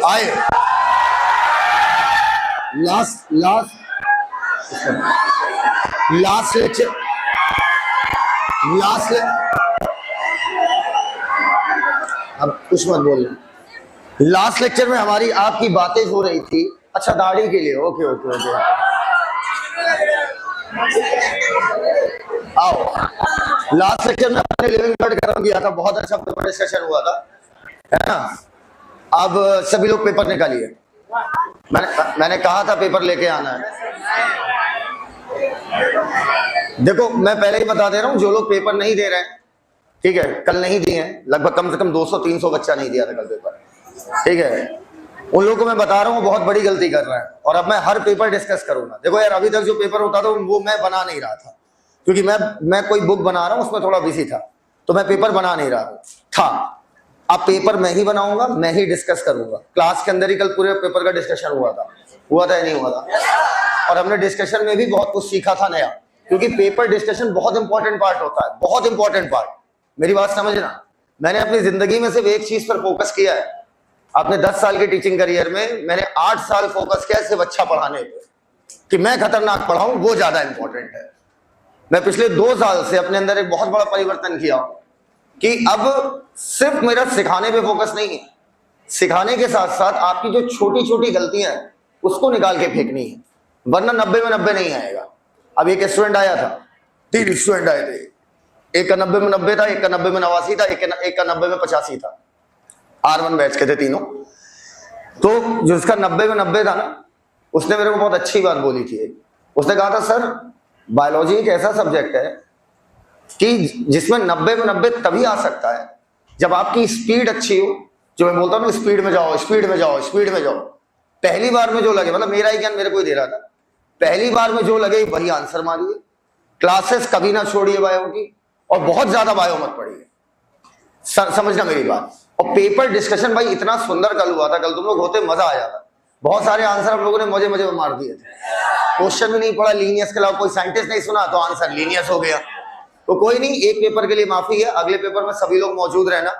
आए last lecture अब कुछ मत बोलना। लास्ट लेक्चर में हमारी आपकी बातें हो रही थी। अच्छा, दाढ़ी के लिए, ओके ओके ओके, आओ। लास्ट लेक्चर में हमने लिविंग बर्ड खत्म किया था, बहुत अच्छा पेपर डिस्कशन हुआ था, है ना। अब सभी लोग पेपर निकालिए। मैंने कहा था पेपर लेके आना है। देखो, मैं पहले ही बता दे रहा हूं, जो लोग पेपर नहीं दे रहे हैं, ठीक है, कल नहीं दिए हैं, लगभग कम से कम 200-300 बच्चा नहीं दिया था कल पेपर, ठीक है, उन लोगों को मैं बता रहा हूँ बहुत बड़ी गलती कर रहा है। और अब मैं हर पेपर डिस्कस करूंगा। देखो यार, अभी तक जो पेपर होता था वो मैं बना नहीं रहा था, क्योंकि मैं कोई बुक बना रहा हूँ, उसमें थोड़ा बिजी था, तो मैं पेपर बना नहीं रहा था। अब पेपर मैं ही बनाऊंगा, मैं ही डिस्कस करूंगा। क्लास के अंदर ही कल पूरे पेपर का डिस्कशन हुआ था या नहीं हुआ था? और हमने डिस्कशन में भी बहुत कुछ सीखा था नया, क्योंकि पेपर डिस्कशन बहुत इंपॉर्टेंट पार्ट होता है, बहुत इंपॉर्टेंट पार्ट। मेरी बात समझना, मैंने अपनी जिंदगी में सिर्फ एक चीज पर फोकस किया है। अपने 10 साल के टीचिंग करियर में मैंने 8 साल फोकस किया सिर्फ अच्छा पढ़ाने पे, कि मैं खतरनाक पढ़ाऊं, वो ज्यादा इंपॉर्टेंट है। मैं पिछले 2 साल से अपने अंदर एक बहुत बड़ा परिवर्तन किया कि अब सिर्फ मेरा सिखाने पे फोकस नहीं है, सिखाने के साथ साथ आपकी जो छोटी छोटी गलतियां हैं उसको निकाल के फेंकनी है, वरना 90 में 90 नहीं आएगा। अब एक स्टूडेंट आया था, 3 स्टूडेंट आए थे, एक का 90 में 90 था, एक का 90 में 89 था, एक का 90 में 85 था। R1 बैच के थे तीनों। तो जिसका 90 में 90 था ना, उसने मेरे को बहुत अच्छी बात बोली थी। उसने कहा था, सर बायोलॉजी एक ऐसा सब्जेक्ट है कि जिसमें 90 में 90 तभी आ सकता है जब आपकी स्पीड अच्छी हो। जो मैं बोलता हूँ ना, स्पीड में जाओ, स्पीड में जाओ, स्पीड में जाओ। पहली बार में जो लगे, मतलब मेरा ही ज्ञान मेरे को ही दे रहा था, पहली बार में जो लगे वही आंसर मारिए। क्लासेस कभी ना छोड़िए बायो की, और बहुत ज्यादा बायो मत पढ़िए। समझना मेरी बात। और पेपर डिस्कशन भाई इतना सुंदर कल हुआ था, कल तुम लोग होते मजा आ जाता। बहुत सारे आंसर आप लोगों ने मजे मजे में मार दिए थे। क्वेश्चन भी नहीं पढ़ा लीनियस के अलावा, कोई साइंटिस्ट नहीं सुना तो आंसर लीनियस हो गया। तो कोई नहीं, एक पेपर के लिए माफी है, अगले पेपर में सभी लोग मौजूद रहना,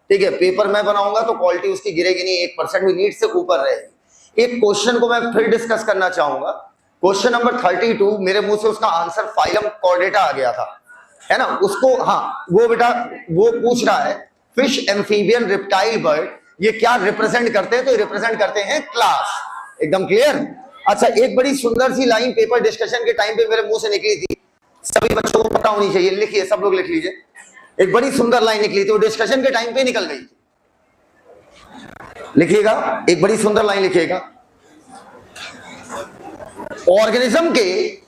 ठीक है। पेपर मैं बनाऊंगा तो क्वालिटी उसकी गिरेगी नहीं, 1% भी नीट से ऊपर रहेगी। एक क्वेश्चन को मैं फिर डिस्कस करना चाहूंगा। क्वेश्चन नंबर 32, मेरे मुंह से उसका आंसर फाइलम कॉर्डेटा आ गया था, है ना। उसको, हाँ, वो बेटा वो पूछ रहा है, फिश, एम्फीबियन, रिप्टाइल, बर्ड, ये क्या रिप्रेजेंट करते हैं? तो रिप्रेजेंट करते हैं क्लास। एकदम क्लियर। अच्छा, एक बड़ी सुंदर सी लाइन पेपर डिस्कशन के टाइम पे मेरे मुंह से निकली थी, सभी बच्चों को पता होनी चाहिए, लिखिए, सब लोग लिख लीजिए। एक बड़ी सुंदर लाइन निकली थी, वो डिस्कशन के टाइम पे निकल गई थी। लिखिएगा, एक बड़ी सुंदर लाइन लिखिएगा। ऑर्गेनिज्म के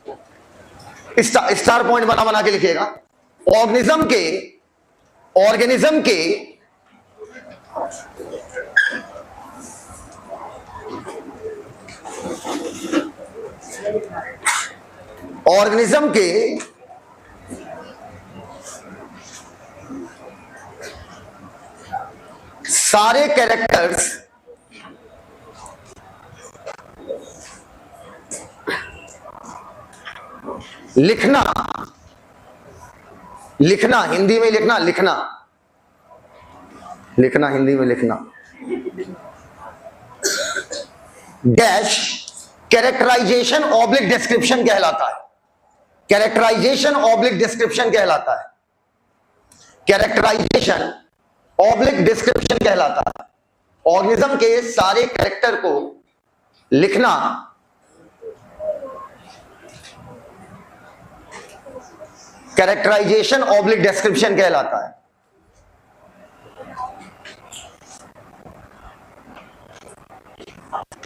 स्टार पॉइंट बना बना के लिखिएगा। ऑर्गेनिज्म के ऑर्गेनिज्म के सारे कैरेक्टर्स लिखना हिंदी में लिखना, लिखना हिंदी में लिखना, डैश कैरेक्टराइजेशन ऑब्लिक डिस्क्रिप्शन कहलाता है। कैरेक्टराइजेशन ऑब्लिक डिस्क्रिप्शन कहलाता है। कैरेक्टराइजेशन ऑब्लिक डिस्क्रिप्शन कहलाता है। ऑर्गेनिज्म के सारे कैरेक्टर को लिखना कैरेक्टराइजेशन ऑब्लिक डिस्क्रिप्शन कहलाता है।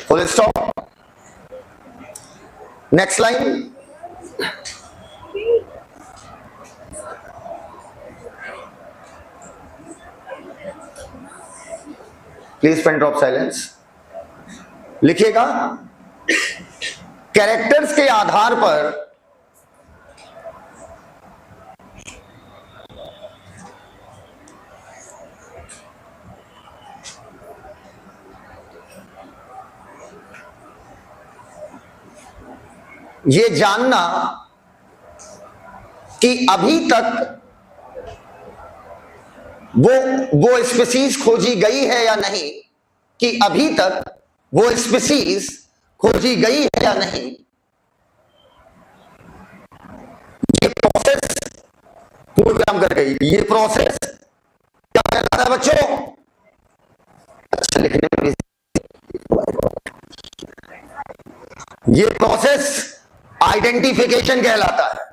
Full stop. Next line. Please pen drop silence. लिखिएगा, कैरेक्टर्स के आधार पर ये जानना कि अभी तक वो स्पीसीज खोजी गई है या नहीं, कि अभी तक वो स्पीसीज खोजी गई है या नहीं। ये प्रोसेस पूर्ण काम कर गई। ये प्रोसेस क्या कहलाता है बच्चों? अच्छा लिखने में ये प्रोसेस आइडेंटिफिकेशन कहलाता है।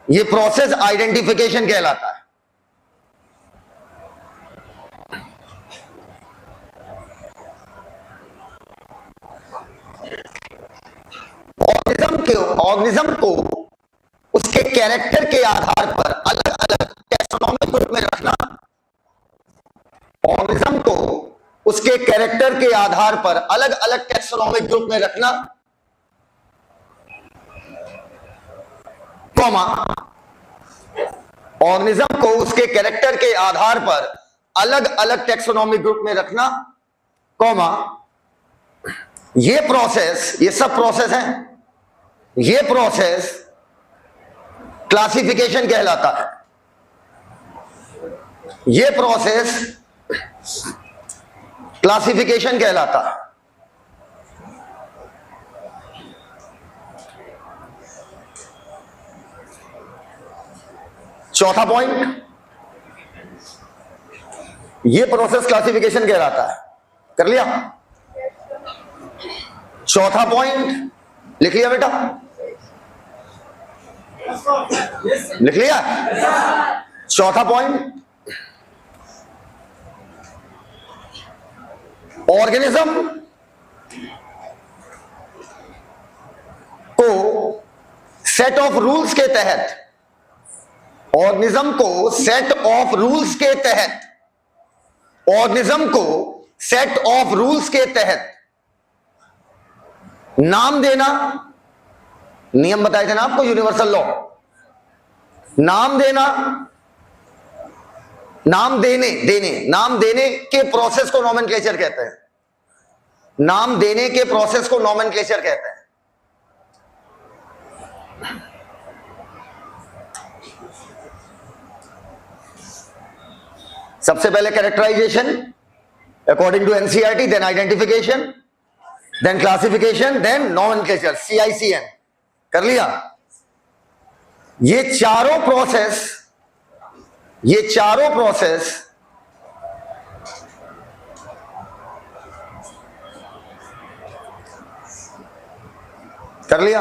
ये प्रोसेस आइडेंटिफिकेशन कहलाता है। ऑर्गेनिज्म को उसके कैरेक्टर के आधार पर अलग अलग टैक्सोनॉमिक ग्रुप में रखना। ऑर्गेनिज्म को उसके कैरेक्टर के आधार पर अलग अलग टैक्सोनॉमिक ग्रुप में रखना, कॉमा, ऑर्गेनिज्म को उसके कैरेक्टर के आधार पर अलग अलग टैक्सोनॉमिक ग्रुप में रखना, कॉमा, ये प्रोसेस, ये सब प्रोसेस हैं, ये प्रोसेस क्लासिफिकेशन कहलाता है। ये प्रोसेस क्लासिफिकेशन कहलाता है। चौथा पॉइंट, ये प्रोसेस क्लासिफिकेशन कहलाता है। कर लिया? चौथा पॉइंट लिख लिया बेटा? लिख लिया? चौथा पॉइंट, ऑर्गेनिज्म को सेट ऑफ रूल्स के तहत, ऑर्गेनिज्म को सेट ऑफ रूल्स के तहत, ऑर्गेनिज्म को सेट ऑफ रूल्स के तहत नाम देना, नियम बताए थे ना आपको, यूनिवर्सल लॉ, नाम देना, नाम देने के प्रोसेस को नॉमेनक्लेचर कहते हैं। नाम देने के प्रोसेस को नॉमेनक्लेचर कहते हैं। सबसे पहले characterization according to NCERT, then identification, then classification, then nomenclature, CICN। कर लिया? ये चारों प्रोसेस कर लिया,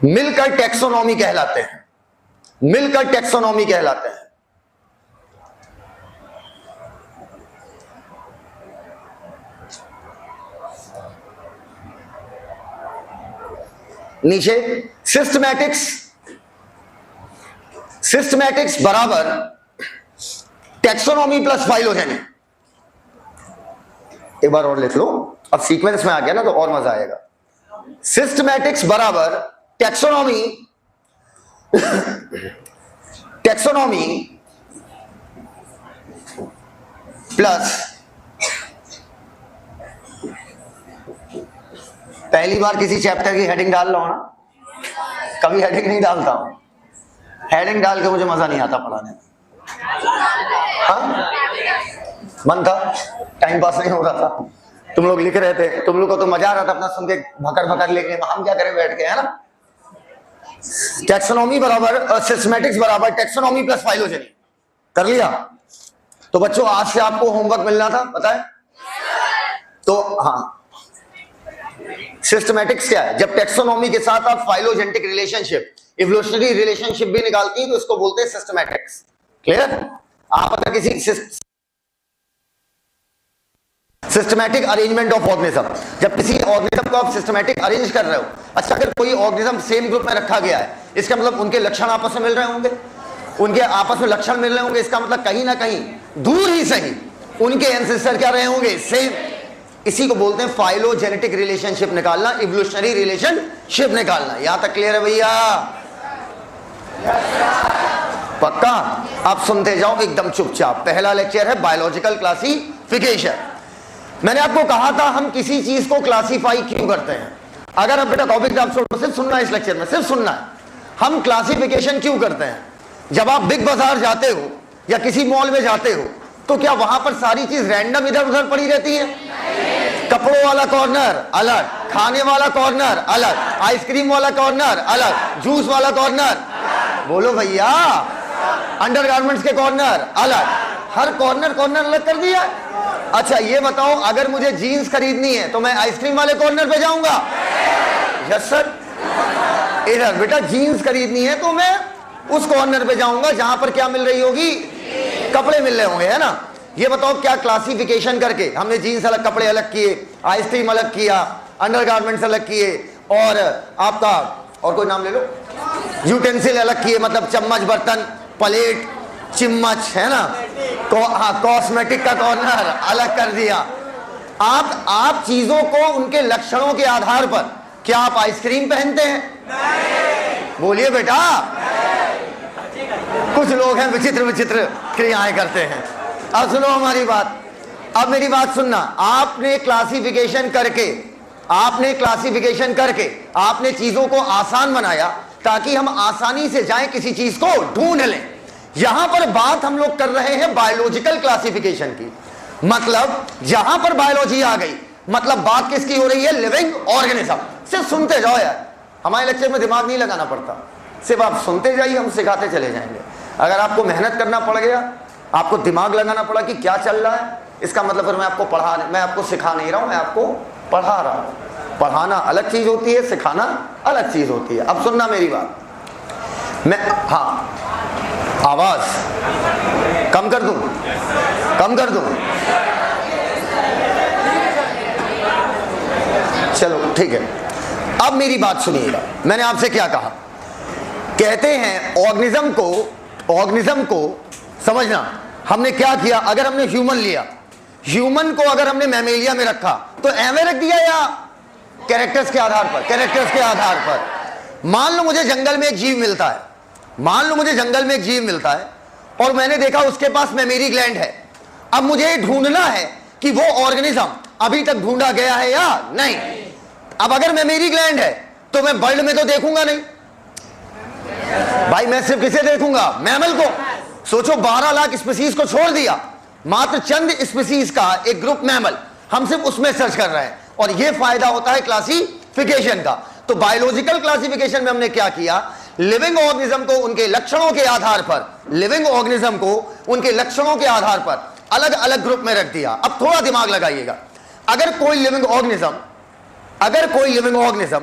मिलकर टैक्सोनॉमी कहलाते हैं। मिलकर टैक्सोनॉमी कहलाते हैं। नीचे सिस्टमैटिक्स बराबर टैक्सोनॉमी प्लस फाइलोजेनी। एक बार और लिख लो, अब सीक्वेंस में आ गया ना तो और मजा आएगा। सिस्टमैटिक्स बराबर टैक्सोनॉमी प्लस, पहली बार किसी चैप्टर की हेडिंग डाल रहा हूं ना, कभी हेडिंग नहीं डालता हूं। हेडिंग डाल के मुझे मजा नहीं आता पढ़ाने में। हाँ, मन था, टाइम पास नहीं हो रहा था, तुम लोग लिख रहे थे, तुम लोग को तो मजा आ रहा था अपना सुन के भकर भकर लिखने में, हम क्या करें बैठ के, है ना। टैक्सोनॉमी बराबर सिस्टमैटिक्स बराबर टैक्सोनॉमी प्लस फाइलोजेनी। कर लिया? तो बच्चों आज से आपको होमवर्क मिलना था, बताए तो। हाँ, सिस्टमैटिक्स क्या है? जब टैक्सोनॉमी के साथ आप फाइलोजेनेटिक रिलेशनशिप, इवोल्यूशनरी रिलेशनशिप भी निकालती है तो इसको बोलते हैं सिस्टमैटिक्स। क्लियर? आप अगर किसी सिस्टमैटिक अरेंजमेंट ऑफ ऑर्गेनिज्म, जब किसी ऑर्गेनिज्म को आप सिस्टमैटिक अरेंज कर रहे हो, अच्छा अगर कोई ऑर्गेनिज्म सेम ग्रुप में रखा गया है, इसका मतलब उनके लक्षण आपस में मिल रहे होंगे, उनके आपस में लक्षण मिल रहे होंगे, इसका मतलब कहीं ना कहीं दूर ही सही उनके एंसेस्टर क्या रहे होंगे, सेम। इसी को बोलते हैं फाइलोजेनेटिक रिलेशनशिप निकालना, इवोल्यूशनरी रिलेशनशिप निकालना। यहां तक क्लियर है भैया? पक्का? आप सुनते जाओ एकदम चुपचाप। पहला लेक्चर है बायोलॉजिकल क्लासिफिकेशन। मैंने आपको कहा था हम किसी चीज को क्लासिफाई क्यों करते हैं। अगर अब बेटा टॉपिक आप सिर्फ सुनना है, इस लेक्चर में सिर्फ सुनना है। हम क्लासिफिकेशन क्यों करते हैं? जब आप बिग बाजार जाते हो या किसी मॉल में जाते हो तो क्या वहां पर सारी चीज रैंडम इधर उधर पड़ी रहती है? कपड़ों वाला कॉर्नर अलग, खाने वाला कॉर्नर अलग, आइसक्रीम वाला कॉर्नर अलग, जूस वाला कॉर्नर, बोलो भैया, अंडरगारमेंट्स के कॉर्नर अलग, हर कॉर्नर कॉर्नर अलग कर दिया। अच्छा ये बताओ, अगर मुझे जीन्स खरीदनी है तो मैं आइसक्रीम वाले कॉर्नर पे जाऊंगा? Yes sir. इधर बेटा जीन्स खरीदनी है तो मैं उस कॉर्नर पे जाऊंगा जहां पर क्या मिल रही होगी? कपड़े मिल रहे होंगे, है ना। ये बताओ क्या क्लासिफिकेशन करके हमने जीन्स अलग, कपड़े अलग किए, आइसक्रीम अलग किया, अंडरगारमेंट्स अलग किए, और आपका और कोई नाम ले लो, यूटेंसिल अलग किए, मतलब चम्मच, बर्तन, प्लेट, चिम्मच, है ना। कॉस्मेटिक का कॉर्नर अलग कर दिया। आप चीजों को उनके लक्षणों के आधार पर, क्या आप आइसक्रीम पहनते हैं? बोलिए बेटा। कुछ लोग हैं विचित्र विचित्र क्रियाएं करते हैं। अब सुनो हमारी बात, अब मेरी बात सुनना। आपने क्लासिफिकेशन करके आपने चीजों को आसान बनाया ताकि हम आसानी से जाएं किसी चीज को ढूंढ लें। यहां पर बात हम लोग कर रहे हैं बायोलॉजिकल क्लासिफिकेशन की, मतलब जहां पर बायोलॉजी आ गई, मतलब बात किसकी हो रही है? Living organism. सिर्फ सुनते जाओ यार, हमारे लेक्चर में दिमाग नहीं लगाना पड़ता, सिर्फ आप सुनते जाइए, हम सिखाते चले जाएंगे। अगर आपको मेहनत करना पड़ गया, आपको दिमाग लगाना पड़ा कि क्या चल रहा है, इसका मतलब फिर मैं आपको सिखा नहीं रहा हूं, मैं आपको पढ़ा रहा हूं। पढ़ाना अलग चीज होती है, सिखाना अलग चीज होती है। अब सुनना मेरी बात, आवाज कम कर दूं? चलो ठीक है। अब मेरी बात सुनिएगा, मैंने आपसे क्या कहा। कहते हैं ऑर्गेनिज्म को समझना, हमने क्या किया? अगर हमने ह्यूमन लिया, ह्यूमन को अगर हमने मैमेलिया में रखा तो एवे रख दिया या कैरेक्टर्स के आधार पर? कैरेक्टर्स के आधार पर। मान लो मुझे जंगल में एक जीव मिलता है, और मैंने देखा उसके पास मेमोरी ग्लैंड है। अब मुझे ढूंढना है कि वो ऑर्गेनिज्म अभी तक ढूंढा गया है या नहीं। अब अगर मेमोरी ग्लैंड है तो मैं बर्ड में तो देखूंगा नहीं भाई, मैं सिर्फ किसे देखूंगा? मैमल को। सोचो 12 लाख स्पीसीज को छोड़ दिया, मात्र चंद स्पीसीज का एक ग्रुप मैमल, हम सिर्फ उसमें सर्च कर रहे हैं। और यह फायदा होता है क्लासिफिकेशन का। तो बायोलॉजिकल क्लासिफिकेशन में हमने क्या किया? लिविंग ऑर्गेनिज्म को उनके लक्षणों के आधार पर अलग अलग ग्रुप में रख दिया। अब थोड़ा दिमाग लगाइएगा, अगर कोई लिविंग ऑर्गेनिज्म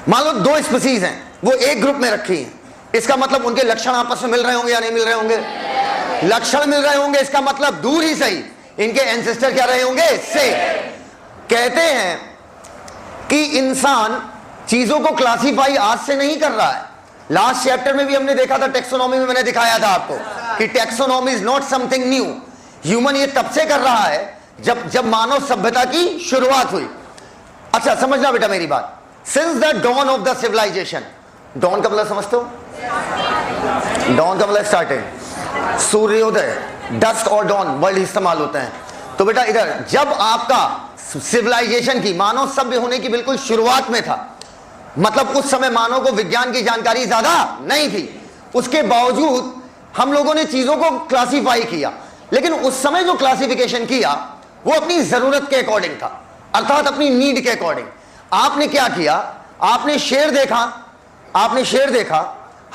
मान लो 2 स्पीसीज हैं, वो एक ग्रुप में रखी हैं, इसका मतलब उनके लक्षण आपस में मिल रहे होंगे या नहीं मिल रहे होंगे? लक्षण मिल रहे होंगे, इसका मतलब दूर ही सही इनके एंसेस्टर क्या रहे होंगे? से। कहते हैं कि इंसान चीजों को क्लासिफाई आज से नहीं कर रहा है। लास्ट चैप्टर में भी हमने देखा था, टेक्सोनॉमी में मैंने दिखाया था आपको कि taxonomy is not something new. Human ये तब से कर रहा है जब मानव सभ्यता की शुरुआत हुई। अच्छा समझना बेटा मेरी बात, since the dawn of the civilization, dawn का मतलब समझते हो? डॉन का मतलब स्टार्टिंग, सूर्योदय, डस्ट और डॉन वर्ड इस्तेमाल होते हैं। तो बेटा इधर जब आपका सिविलाइजेशन की, मानव सभ्य होने की बिल्कुल शुरुआत में था, मतलब उस समय मानव को विज्ञान की जानकारी ज्यादा नहीं थी, उसके बावजूद हम लोगों ने चीजों को क्लासिफाई किया। लेकिन उस समय जो क्लासिफिकेशन किया वो अपनी जरूरत के अकॉर्डिंग था, अर्थात अपनी नीड के अकॉर्डिंग। आपने क्या किया? आपने शेर देखा,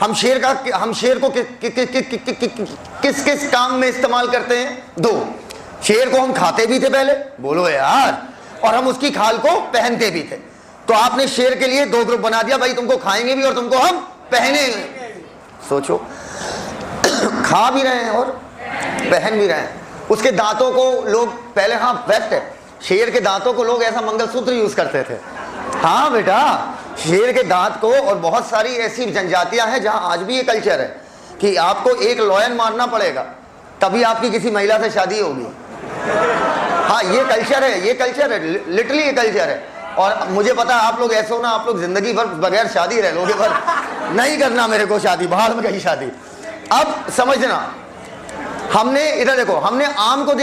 हम शेर को किस किस काम में इस्तेमाल करते हैं? 2। शेर को हम खाते भी थे पहले, बोलो यार, और हम उसकी खाल को पहनते भी थे। तो आपने शेर के लिए 2 ग्रुप बना दिया, भाई तुमको खाएंगे भी और तुमको हम पहनेंगे। सोचो, खा भी रहे हैं और पहन भी रहे हैं। उसके दांतों को लोग पहले, हाँ फैक्ट है, शेर के दांतों को लोग ऐसा मंगलसूत्र यूज करते थे। हाँ बेटा, शेर के दांत को, और बहुत सारी ऐसी जनजातियां हैं जहां आज भी ये कल्चर है कि आपको एक लॉयन मारना पड़ेगा तभी आपकी किसी महिला से शादी होगी। हाँ ये कल्चर है, लिटरली ये कल्चर है। और मुझे पता है आप लोग ऐसे हो ना, आप लोग जिंदगी भर बगैर शादी रह लोगे, पर नहीं करना मेरे को शादी, बाहर में कहीं शादी। अब समझना, हमने इधर देखो, हमने आम को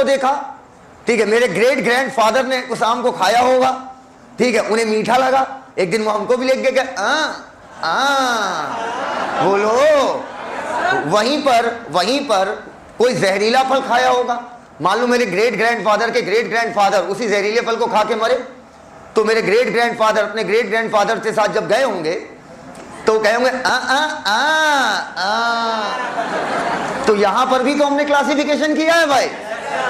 देखा, ठीक है, मेरे ग्रेट ग्रैंड फादर ने उस आम को खाया होगा, ठीक है, उन्हें मीठा लगा, एक दिन वो हमको भी लेके गए, बोलो। वहीं पर कोई जहरीला फल खाया होगा, मान लो मेरे ग्रेट ग्रैंडफादर के ग्रेट ग्रैंडफादर उसी जहरीले फल को खा के मरे, तो मेरे ग्रेट ग्रैंडफादर अपने ग्रेट ग्रैंडफादर के साथ जब गए होंगे तो कहे होंगे आ आ आ आ। तो यहां पर भी तो हमने क्लासिफिकेशन किया है भाई,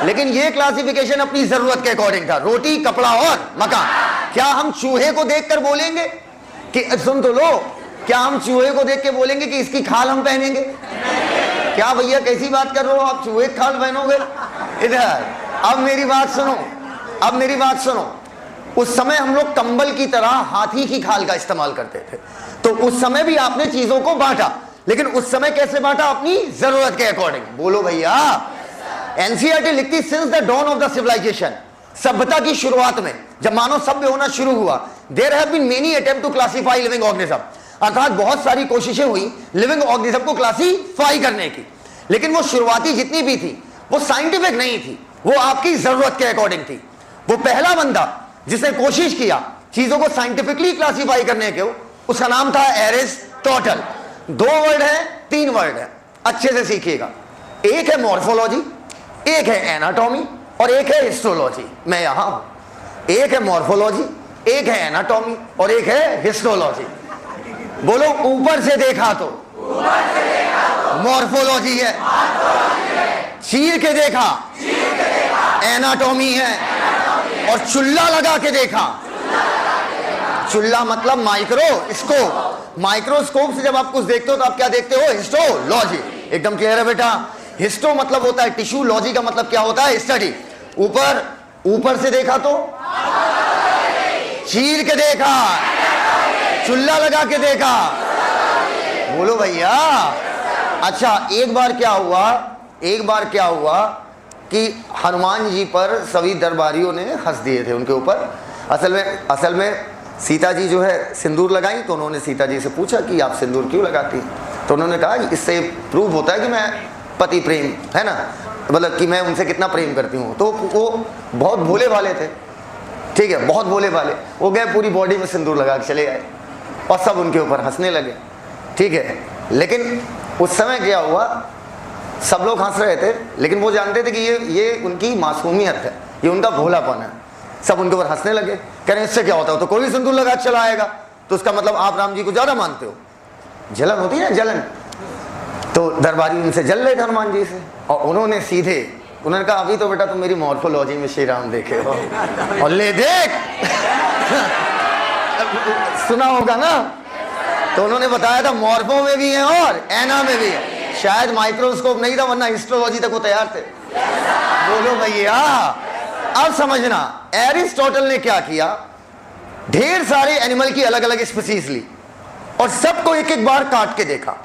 लेकिन ये क्लासिफिकेशन अपनी जरूरत के अकॉर्डिंग था, रोटी कपड़ा और मकान। क्या हम चूहे को देखकर बोलेंगे कि, सुन तो लो, क्या हम चूहे को देख के बोलेंगे कि इसकी खाल हम पहनेंगे? क्या भैया कैसी बात कर रहे हो आप, चूहे खाल पहनोगे? इधर अब मेरी बात सुनो, अब मेरी बात सुनो। उस समय हम लोग कंबल की तरह हाथी की खाल का इस्तेमाल करते थे, तो उस समय भी आपने चीजों को बांटा, लेकिन उस समय कैसे बांटा? अपनी जरूरत के अकॉर्डिंग। बोलो भैया। एनसीईआरटी लिखती since the dawn of the civilization, सभ्यता की शुरुआत में जब मानव सभ्य होना शुरू हुआ, there have been many attempt to classify living organism, अर्थात बहुत सारी कोशिशें हुई लिविंग ऑर्गेनिज्म को क्लासिफाई करने की, लेकिन वो शुरुआती जितनी भी थी वो साइंटिफिक नहीं थी, वो आपकी जरूरत के अकॉर्डिंग थी। वो पहला बंदा जिसने कोशिश किया चीजों को साइंटिफिकली क्लासिफाई करने के, उसका नाम था एरिस्टोटल। 2 वर्ड है, 3 वर्ड है, अच्छे से सीखिएगा। एक है मॉर्फोलॉजी, एक है एनाटॉमी और एक है हिस्टोलॉजी। मैं यहां हूं। एक है मॉर्फोलॉजी, एक है एनाटॉमी और एक है हिस्टोलॉजी। बोलो, ऊपर से देखा तो मॉर्फोलॉजी है, चीर के देखा एनाटॉमी है, और चुल्ला लगा के देखा, चुल्ला मतलब माइक्रोस्कोप, माइक्रोस्कोप से जब आप कुछ देखते हो तो आप क्या देखते हो? हिस्टोलॉजी। एकदम क्लियर है बेटा। हिस्टो मतलब होता है टिश्यू, लॉजी का मतलब क्या होता है? स्टडी। ऊपर से देखा तो चीर के देखा, चुल्ला लगा के देखा। बोलो भैया। अच्छा, एक बार क्या हुआ कि हनुमान जी पर सभी दरबारियों ने हंस दिए थे उनके ऊपर। असल में सीता जी जो है सिंदूर लगाई, तो उन्होंने सीता जी से पूछा कि आप सिंदूर क्यों लगाती? तो उन्होंने कहा इससे प्रूव होता है कि मैं पति प्रेम है ना, मतलब कि मैं उनसे कितना प्रेम करती हूँ। तो वो बहुत भोले भाले थे, ठीक है, बहुत भोले भाले। वो गए पूरी बॉडी में सिंदूर लगा के चले आए और सब उनके ऊपर हंसने लगे, ठीक है। लेकिन उस समय क्या हुआ, सब लोग हंस रहे थे, लेकिन वो जानते थे कि ये उनकी मासूमियत है, ये उनका भोलापन है। सब उनके ऊपर हंसने लगे, कह रहे इससे क्या होता है, तो कोई भी सिंदूर लगा चला आएगा, तो उसका मतलब आप राम जी को ज्यादा मानते हो। जलन होती है ना, जलन। तो दरबारी उनसे जल रहे थे हनुमान जी से, और उन्होंने कहा अभी तो बेटा तुम मेरी मॉर्फोलॉजी में श्री राम देखे हो, और ले देख सुना होगा ना। तो उन्होंने बताया था मॉर्फो में भी है और एना में भी है, शायद माइक्रोस्कोप नहीं था, वरना हिस्टोलॉजी तक वो तैयार थे। बोलो भैया। अब समझना, एरिस्टोटल ने क्या किया, ढेर सारे एनिमल की अलग अलग स्पीसीज ली और सबको एक एक बार काट के देखा,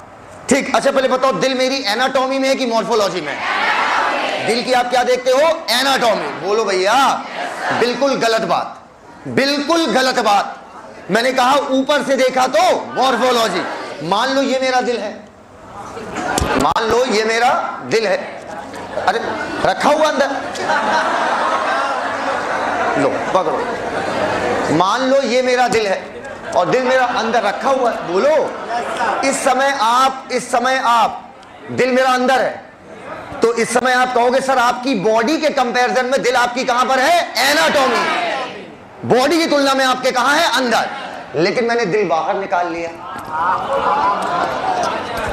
ठीक। अच्छा पहले बताओ, दिल मेरी एनाटॉमी में है कि मॉर्फोलॉजी में? दिल की आप क्या देखते हो? एनाटॉमी। बोलो भैया। बिल्कुल गलत बात, बिल्कुल गलत बात। मैंने कहा ऊपर से देखा तो मॉर्फोलॉजी। मान लो ये मेरा दिल है, मान लो ये मेरा दिल है, अरे रखा हुआ अंदर, लो पकड़ो। मान लो ये मेरा दिल है और दिल मेरा अंदर रखा हुआ है। बोलो, इस समय आप दिल मेरा अंदर है, तो इस समय आप कहोगे सर आपकी बॉडी के कंपैरिजन में दिल आपकी कहां पर है? एनाटॉमी। बॉडी की तुलना में आपके कहां है? अंदर। लेकिन मैंने दिल बाहर निकाल लिया।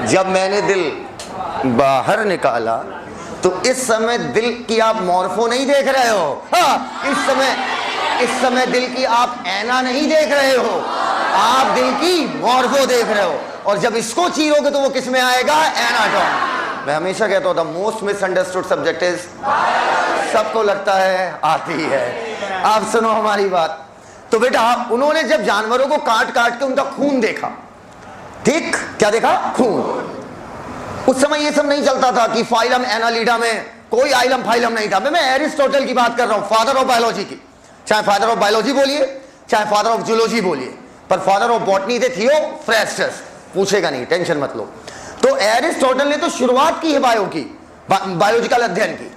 जब मैंने दिल बाहर निकाला तो इस समय दिल की आप मॉर्फो नहीं देख रहे हो, हाँ, इस समय दिल की आप एना नहीं देख रहे हो, आप दिल की मॉर्फो देख रहे हो। और जब इसको चीरोगे तो वो किस में आएगा? एनाटॉमी। मैं हमेशा कहता हूँ मोस्ट मिसअंडरस्टूड सब्जेक्ट इज, सबको लगता है आती है। आप सुनो हमारी बात। तो बेटा उन्होंने जब जानवरों को काट काट के उनका खून देखा, ठीक, क्या देखा? खून। उस समय ये सब नहीं चलता था कि फाइलम एनालिडा में कोई आइलम फाइलम नहीं था। मैं एरिस्टोटल की बात कर रहा हूं, फादर ऑफ बायोलॉजी की। चाहे फादर ऑफ बायोलॉजी बोलिए, चाहे फादर ऑफ जूलॉजी बोलिए, पर फादर ऑफ बॉटनी थे थियोफ्रास्टस। पूछेगा नहीं, टेंशन मत लो। तो एरिस्टोटल ने तो शुरुआत की है बायोलॉजिकल अध्ययन की।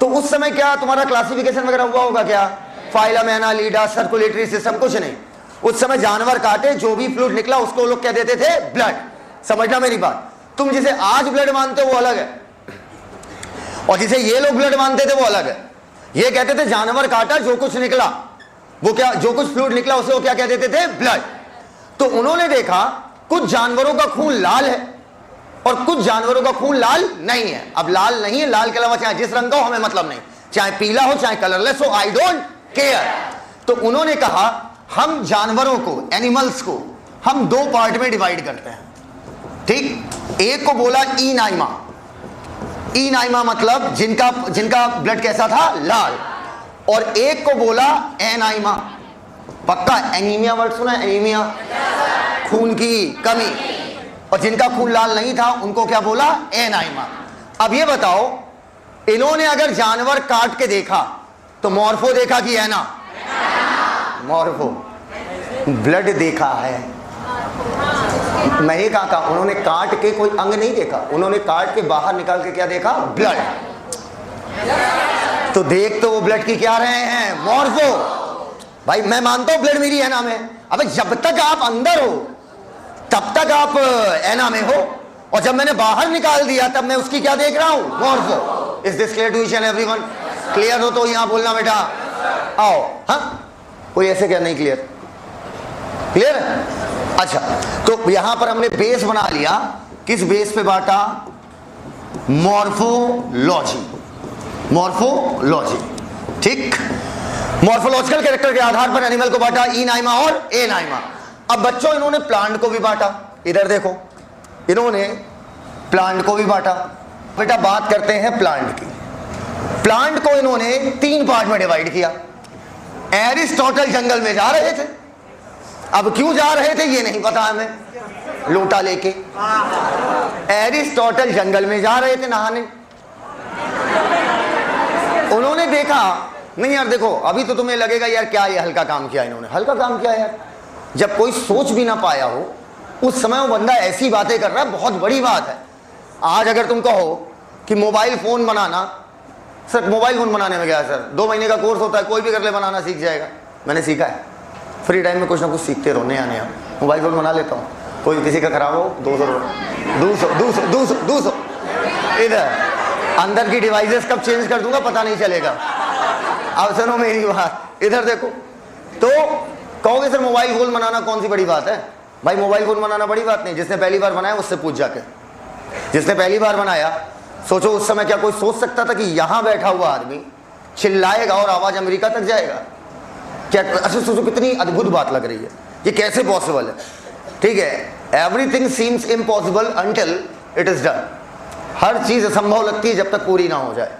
तो उस समय क्या तुम्हारा क्लासिफिकेशन वगैरह हुआ होगा क्या? फाइलम एनालिडा, सर्कुलेटरी सिस्टम, कुछ नहीं। उस समय जानवर काटे, जो भी फ्लूइड निकला उसको लोग क्या देते थे? ब्लड। समझना मेरी बात। तुम जिसे आज ब्लड मानते हो वो अलग है, और जिसे ये लोग ब्लड मानते थे वो अलग है। ये कहते थे जानवर काटा, जो कुछ निकला वो क्या, जो कुछ फ्लूइड निकला उसे वो क्या कह देते थे, ब्लड। तो उन्होंने देखा कुछ जानवरों का खून लाल है और कुछ जानवरों का खून लाल नहीं है। अब लाल नहीं है, लाल के अलावा चाहे जिस रंग का हो हमें मतलब नहीं, चाहे पीला हो चाहे कलरलेस हो, आई डोंट केयर। तो उन्होंने कहा हम जानवरों को, एनिमल्स को हम दो पार्ट में डिवाइड करते हैं, ठीक। एक को बोला इनाइमा, इनाइमा मतलब जिनका ब्लड कैसा था, लाल। और एक को बोला एनाइमा, पक्का एनीमिया वर्ड सुना है, एनीमिया खून की कमी, और जिनका खून लाल नहीं था उनको क्या बोला, एनाइमा। अब ये बताओ इन्होंने अगर जानवर काट के देखा तो मॉर्फो देखा कि एना, मॉर्फो। ब्लड देखा है, मैं ये कहा था, उन्होंने काट के कोई अंग नहीं देखा, उन्होंने काट के बाहर निकाल के क्या देखा, ब्लड। तो देख तो वो ब्लड की क्या रहे हैं, मॉर्फो। भाई मैं मानता हूं ब्लड मेरी एना में, अबे जब तक आप अंदर हो तब तक आप एना में हो, और जब मैंने बाहर निकाल दिया तब मैं उसकी क्या देख रहा हूं, morpho. Is this clear to each and everyone? Clear हो तो यहां बोलना बेटा, आओ। हाँ, कोई ऐसे क्या नहीं क्लियर? क्लियर है? अच्छा, तो यहां पर हमने बेस बना लिया, किस बेस पे बांटा, मॉर्फोलॉजी, मॉर्फोलॉजी, ठीक। मॉर्फोलॉजिकल कैरेक्टर के आधार पर एनिमल को बांटा, इनाइमा और एनाइमा। अब बच्चों इन्होंने प्लांट को भी बांटा, इधर देखो इन्होंने प्लांट को भी बांटा। बेटा बात करते हैं प्लांट की। प्लांट को इन्होंने तीन पार्ट में डिवाइड किया। एरिस्टोटल जंगल में जा रहे थे, अब क्यों जा रहे थे ये नहीं पता हमें, लोटा लेके एरिस्टोटल जंगल में जा रहे थे नहाने। उन्होंने देखा, नहीं यार देखो अभी तो तुम्हें लगेगा यार क्या ये हल्का काम किया इन्होंने, हल्का काम किया यार, जब कोई सोच भी ना पाया हो उस समय वो बंदा ऐसी बातें कर रहा है, बहुत बड़ी बात है। आज अगर तुम कहो कि मोबाइल फोन बनाना, सर मोबाइल फोन बनाने में क्या है सर, 2 महीने का कोर्स होता है, कोई भी कर ले बनाना सीख जाएगा। मैंने सीखा है, फ्री टाइम में कुछ ना कुछ सीखते रहो, नया नया मोबाइल फोन बना लेता हूँ। कोई किसी का खराब हो 200 इधर अंदर की डिवाइसेस कब चेंज कर दूंगा पता नहीं चलेगा। अब सुनो मेरी बात, इधर देखो। तो कहोगे सर मोबाइल फोन बनाना कौन सी बड़ी बात है? भाई मोबाइल फोन बनाना बड़ी बात नहीं, जिसने पहली बार बनाया उससे पूछ जाके, जिसने पहली बार बनाया। सोचो उस समय क्या कोई सोच सकता था कि यहां बैठा हुआ आदमी चिल्लाएगा और आवाज अमेरिका तक जाएगा? क्या अच्छा सोचो कितनी अद्भुत बात लग रही है, ये कैसे पॉसिबल है? ठीक है, everything seems impossible until it is done. हर चीज असंभव लगती है जब तक पूरी ना हो जाए।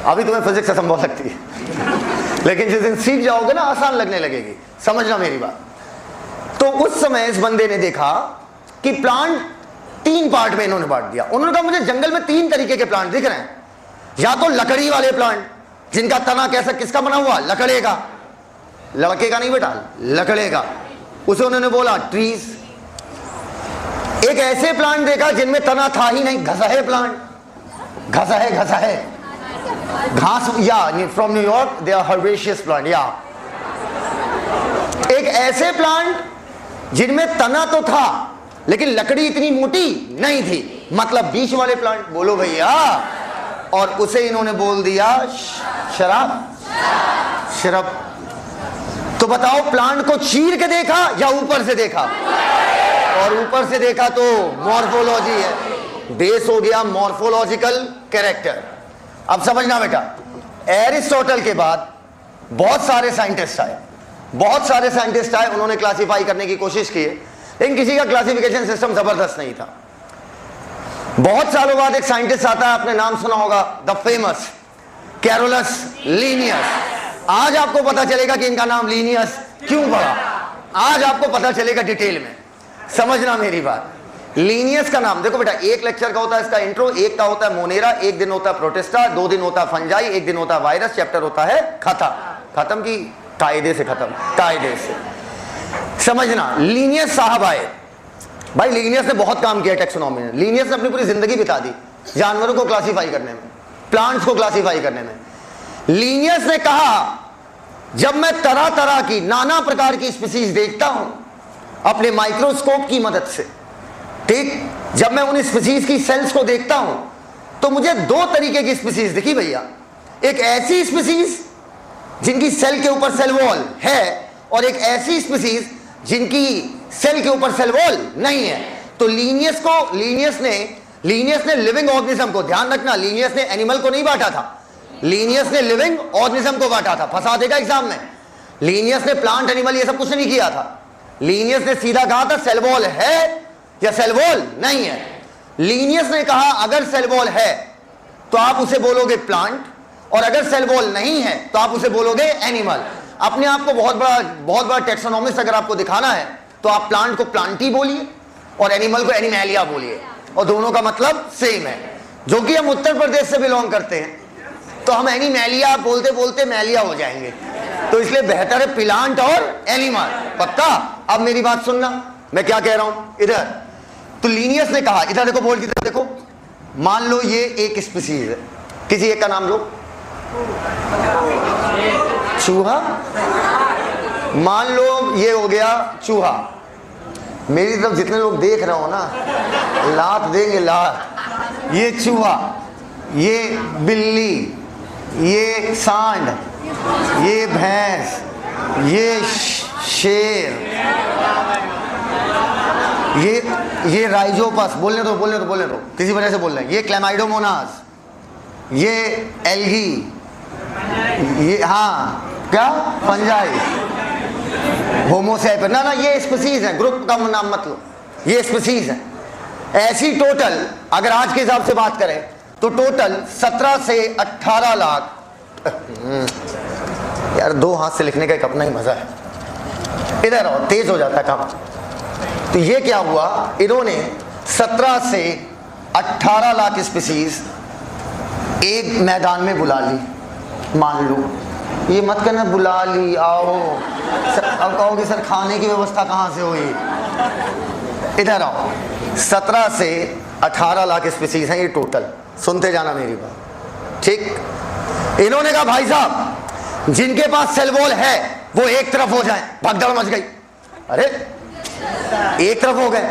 अभी तुम्हें फिजिक्स असंभव लगती है लेकिन जिस दिन सीख जाओगे ना आसान लगने लगेगी, समझना मेरी बात। तो उस समय इस बंदे ने देखा कि प्लांट तीन पार्ट में इन्होंने बांट दिया। उन्होंने कहा मुझे जंगल में 3 तरीके के प्लांट दिख रहे हैं, या तो लकड़ी वाले प्लांट जिनका तना कैसा किसका बना हुआ, लकड़े का, लड़के का नहीं बेटा, लकड़े का, उसे उन्होंने बोला ट्रीज। एक ऐसे प्लांट देखा जिनमें तना था ही नहीं, घसहे प्लांट, घसहे घास, या from New York they are herbaceous plant. या एक ऐसे प्लांट जिनमें तना तो था लेकिन लकड़ी इतनी मोटी नहीं थी, मतलब बीच वाले प्लांट, बोलो भैया। और उसे इन्होंने बोल दिया शराब। तो बताओ प्लांट को चीर के देखा या ऊपर से देखा? और ऊपर से देखा तो मॉर्फोलॉजी है, बेस हो गया मॉर्फोलॉजिकल कैरेक्टर। अब समझना बेटा, एरिस्टोटल के बाद बहुत सारे साइंटिस्ट आए, उन्होंने क्लासिफाई करने की कोशिश की, लेकिन किसी का क्लासिफिकेशन सिस्टम जबरदस्त नहीं था। बहुत सालों बाद एक साइंटिस्ट आता है, आपने नाम सुना होगा, द फेमस कैरोलस लीनियस। आज आपको पता चलेगा कि इनका नाम लीनियस क्यों पड़ा, आज आपको पता चलेगा डिटेल में, समझना मेरी बात। लीनियस का नाम देखो बेटा, एक लेक्चर का होता है इसका इंट्रो, एक का होता है मोनेरा, एक दिन होता है प्रोटिस्टा, 2 दिन होता है फंजाई, एक दिन होता है वायरस, चैप्टर होता है खत्म की कायदे से खत्म, कायदे से समझना। लीनियस साहब आए, भाई लीनियस ने बहुत काम किया टैक्सोनॉमी में। लीनियस ने अपनी पूरी जिंदगी बिता दी जानवरों को क्लासिफाई करने में, प्लांट्स को क्लासिफाई करने में। लीनियस ने कहा जब मैं तरह तरह की नाना प्रकार की स्पीसीज देखता हूं अपने माइक्रोस्कोप की मदद से, ठीक, जब मैं उन स्पीसीज की सेल्स को देखता हूं तो मुझे दो तरीके की स्पीसीज दिखी भैया। एक ऐसी स्पीसीज जिनकी सेल के ऊपर सेल वॉल है, और एक ऐसी स्पीसीज जिनकी सेल के ऊपर सेल वॉल नहीं है। तो लीनियस ने लिविंग ऑर्गेनिज्म को, ध्यान रखना, लीनियस ने एनिमल को नहीं बांटा था, लीनियस ने लिविंग ऑर्गेनिज्म को बांटा था। फंसा देगा एग्जाम में। लीनियस ने प्लांट एनिमल ये सब कुछ नहीं किया था। लीनियस ने सीधा कहा था सेल वॉल है या सेल वॉल नहीं है। लीनियस ने कहा अगर सेल वॉल है तो आप उसे बोलोगे प्लांट, और अगर सेल वॉल नहीं है तो आप उसे बोलोगे एनिमल। अपने आप को बहुत बड़ा टेक्सोनॉमिस्ट अगर आपको दिखाना है तो आप प्लांट को प्लांटी बोलिए और एनिमल को एनिमैलिया बोलिए, और दोनों का मतलब सेम है। जो कि हम उत्तर प्रदेश से बिलोंग करते हैं तो हम एनिमैलिया बोलते बोलते मैलिया हो जाएंगे, तो इसलिए बेहतर है प्लांट और एनिमल। पक्का? अब मेरी बात सुनना, मैं क्या कह रहा हूं इधर। तो लीनियस ने कहा, इधर देखो, बोर्ड की तरफ देखो, मान लो ये एक स्पीसीज है, किसी एक का नाम लो, चूहा। मान लो ये हो गया चूहा। मेरी तरफ जितने लोग देख रहे हो ना, लात देंगे लात। ये चूहा, ये बिल्ली, ये सांड, ये भैंस, ये शेर, ये राइजोपस, बोलने दो, किसी वजह से बोल रहे हैं, ये क्लेमाइडोमोनास, ये एल्गी, ये हाँ क्या फंजाई, होमोसैपियन, ना ये स्पीसीज है, ग्रुप का नाम मत लो, ये स्पीसीज है। ऐसी टोटल अगर आज के हिसाब से बात करें तो टोटल 17 से 18 लाख। यार दो हाथ से लिखने का एक अपना ही मजा है। इधर आओ, तेज हो जाता है काम। तो ये क्या हुआ, इन्होंने 17 से 18 लाख स्पीसीज एक मैदान में बुला ली। मान लो, ये मत कहना बुला ली आओ, अब कहोगे सर खाने की व्यवस्था कहाँ से हुई। इधर आओ, 17 से 18 लाख स्पीसीज हैं ये टोटल, सुनते जाना मेरी बात, ठीक। इन्होंने कहा भाई साहब जिनके पास सेल वॉल है वो एक तरफ हो जाए, भगदड़ मच गई। अरे एक तरफ हो गए,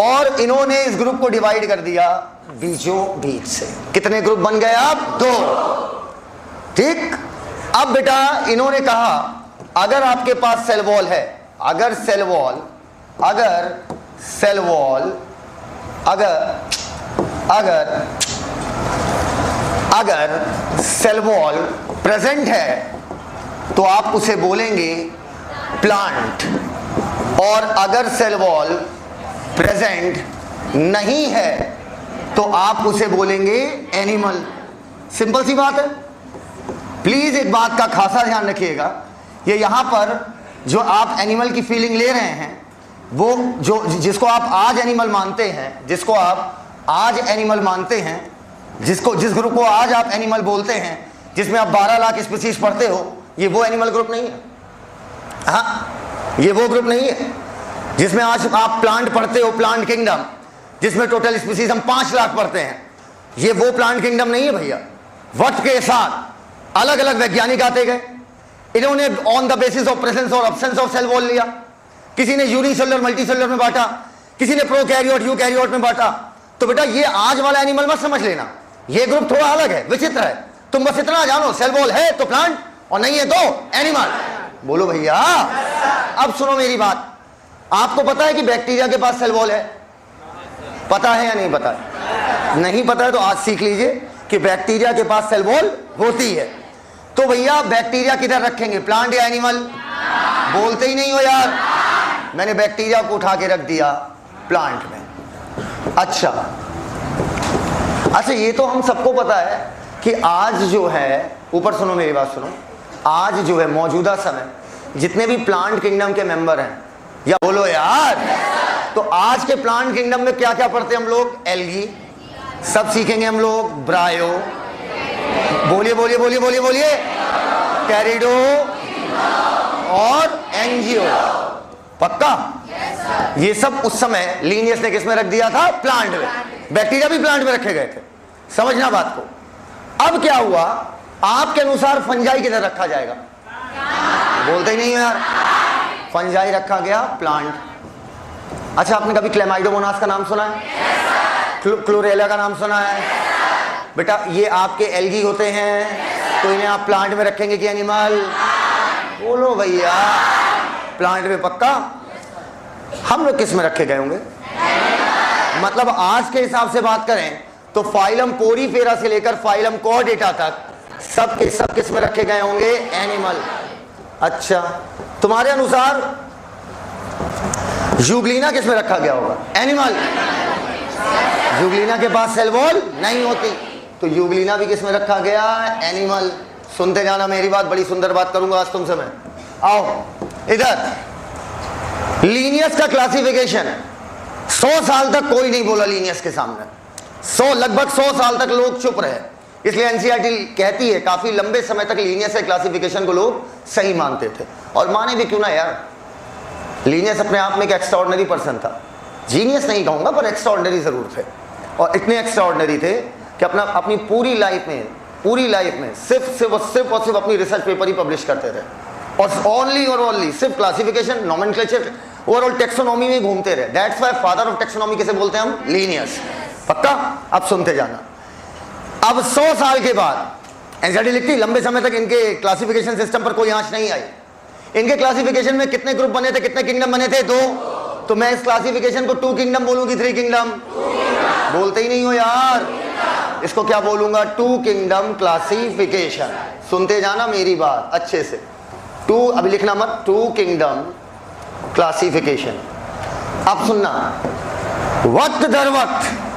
और इन्होंने इस ग्रुप को डिवाइड कर दिया बीचों बीच से। कितने ग्रुप बन गए आप? 2, ठीक। अब बेटा इन्होंने कहा अगर आपके पास सेल वॉल है, अगर सेल वॉल प्रेजेंट है तो आप उसे बोलेंगे प्लांट, और अगर सेल वॉल प्रेजेंट नहीं है तो आप उसे बोलेंगे एनिमल। सिंपल सी बात है। प्लीज एक बात का खासा ध्यान रखिएगा, ये यहां पर जो आप एनिमल की फीलिंग ले रहे हैं, वो जो जिसको आप आज एनिमल मानते हैं, जिस जिस ग्रुप को आज आप एनिमल बोलते हैं, जिसमें आप 12 लाख स्पीसीज पढ़ते हो, ये वो एनिमल ग्रुप नहीं है। हाँ, ये वो ग्रुप नहीं है जिसमें आज आप प्लांट पढ़ते हो, प्लांट किंगडम, जिसमें टोटल स्पीसीज हम 5 लाख पढ़ते हैं। ये वो प्लांट किंगडम नहीं है भैया। वक्त के साथ अलग अलग वैज्ञानिक आते गए, इन्होंने on the basis of presence और एब्सेंस ऑफ सेल वॉल लिया। किसी ने यूनिसेलुलर मल्टीसेलुलर में बांटा, किसी ने प्रोकैरियोट यूकैरियोट में बांटा। तो बेटा ये आज वाला एनिमल मत समझ लेना, ये ग्रुप थोड़ा अलग है, विचित्र है। तुम बस इतना जानो सेल वॉल है तो प्लांट, और नहीं है तो एनिमल। बोलो भैया। अब सुनो मेरी बात, आपको पता है कि बैक्टीरिया के पास सेल वॉल है? पता है या नहीं पता है? नहीं पता है तो आज सीख लीजिए कि बैक्टीरिया के पास सेल वॉल होती है। तो भैया बैक्टीरिया किधर रखेंगे, प्लांट या एनिमल? बोलते ही नहीं हो यार। मैंने बैक्टीरिया को उठा के रख दिया प्लांट में। अच्छा, ये तो हम सबको पता है कि आज जो है, ऊपर सुनो मेरी बात सुनो, आज जो है मौजूदा समय जितने भी प्लांट किंगडम के मेंबर हैं, या बोलो यार, तो आज के प्लांट किंगडम में क्या क्या पढ़ते हैं हम लोग? एल्गी, सब सीखेंगे हम लोग, ब्रायो, बोलिए बोलिए बोलिए बोलिए बोलिए, कैरिडो और एंजियो। पक्का? ये सब उस समय लीनियस ने किस में रख दिया था? प्लांट में। बैक्टीरिया भी प्लांट में रखे गए थे, समझना बात को। अब क्या हुआ, आपके अनुसार फंजाई किधर रखा जाएगा? बोलते ही नहीं हो यार। फंजाई रखा गया प्लांट। अच्छा, आपने कभी क्लेमाइडोमोनास का नाम सुना है? क्लोरेला का नाम सुना है? बेटा ये आपके एल्गी होते हैं, तो इन्हें आप प्लांट में रखेंगे कि एनिमल? बोलो भैया, प्लांट में पक्का। हम लोग किस में रखे गए होंगे? मतलब आज के हिसाब से बात करें तो फाइलम पोरीफेरा से लेकर फाइलम कॉर्डेटा तक सब के सब किस में रखे गए होंगे? एनिमल। अच्छा, तुम्हारे अनुसार यूग्लिना किस में रखा गया होगा? एनिमल। यूग्लिना के पास सेल वॉल नहीं होती, तो यूग्लिना भी किस में रखा गया? एनिमल। सुनते जाना मेरी बात, बड़ी सुंदर बात करूंगा आज तुमसे मैं। आओ इधर, लीनियस का क्लासिफिकेशन 100 साल तक कोई नहीं बोला लीनियस के सामने। लगभग 100 साल तक लोग चुप रहे, इसलिए एनसीईआरटी कहती है काफी लंबे समय तक लीनियस के क्लासिफिकेशन को लोग सही मानते थे, और माने भी क्यों ना यार। लीनियस अपने आप में एक एक्स्ट्राऑर्डिनरी पर्सन था, जीनियस नहीं कहूंगा पर एक्स्ट्राऑर्डिनरी जरूर थे, और इतने एक्स्ट्राऑर्डिनरी थे कि अपनी पूरी लाइफ में सिर्फ अपनी रिसर्च पेपर ही पब्लिश करते थे, और ओनली सिर्फ क्लासिफिकेशन, नोमेनक्लेचर, ओवरऑल टेक्सोनॉमी में घूमते रहे। That's why father of taxonomy कैसे बोलते हैं हम? लीनियस। पक्का? अब सुनते जाना। अब 100 साल के बाद एनसीईआरटी लिखती लंबे समय तक इनके क्लासिफिकेशन सिस्टम पर कोई आंच नहीं आई। इनके क्लासिफिकेशन में कितने ग्रुप बने थे, कितने किंगडम बने थे? 2। तो मैं इस क्लासिफिकेशन को 2 किंगडम बोलूंगी, 3 किंगडम? बोलते ही नहीं हो यार। इसको क्या बोलूंगा? 2 किंगडम क्लासिफिकेशन। सुनते जाना मेरी बात अच्छे से। 2 अभी लिखना मत, 2 किंगडम क्लासिफिकेशन। अब सुनना, वक्त दर वक्त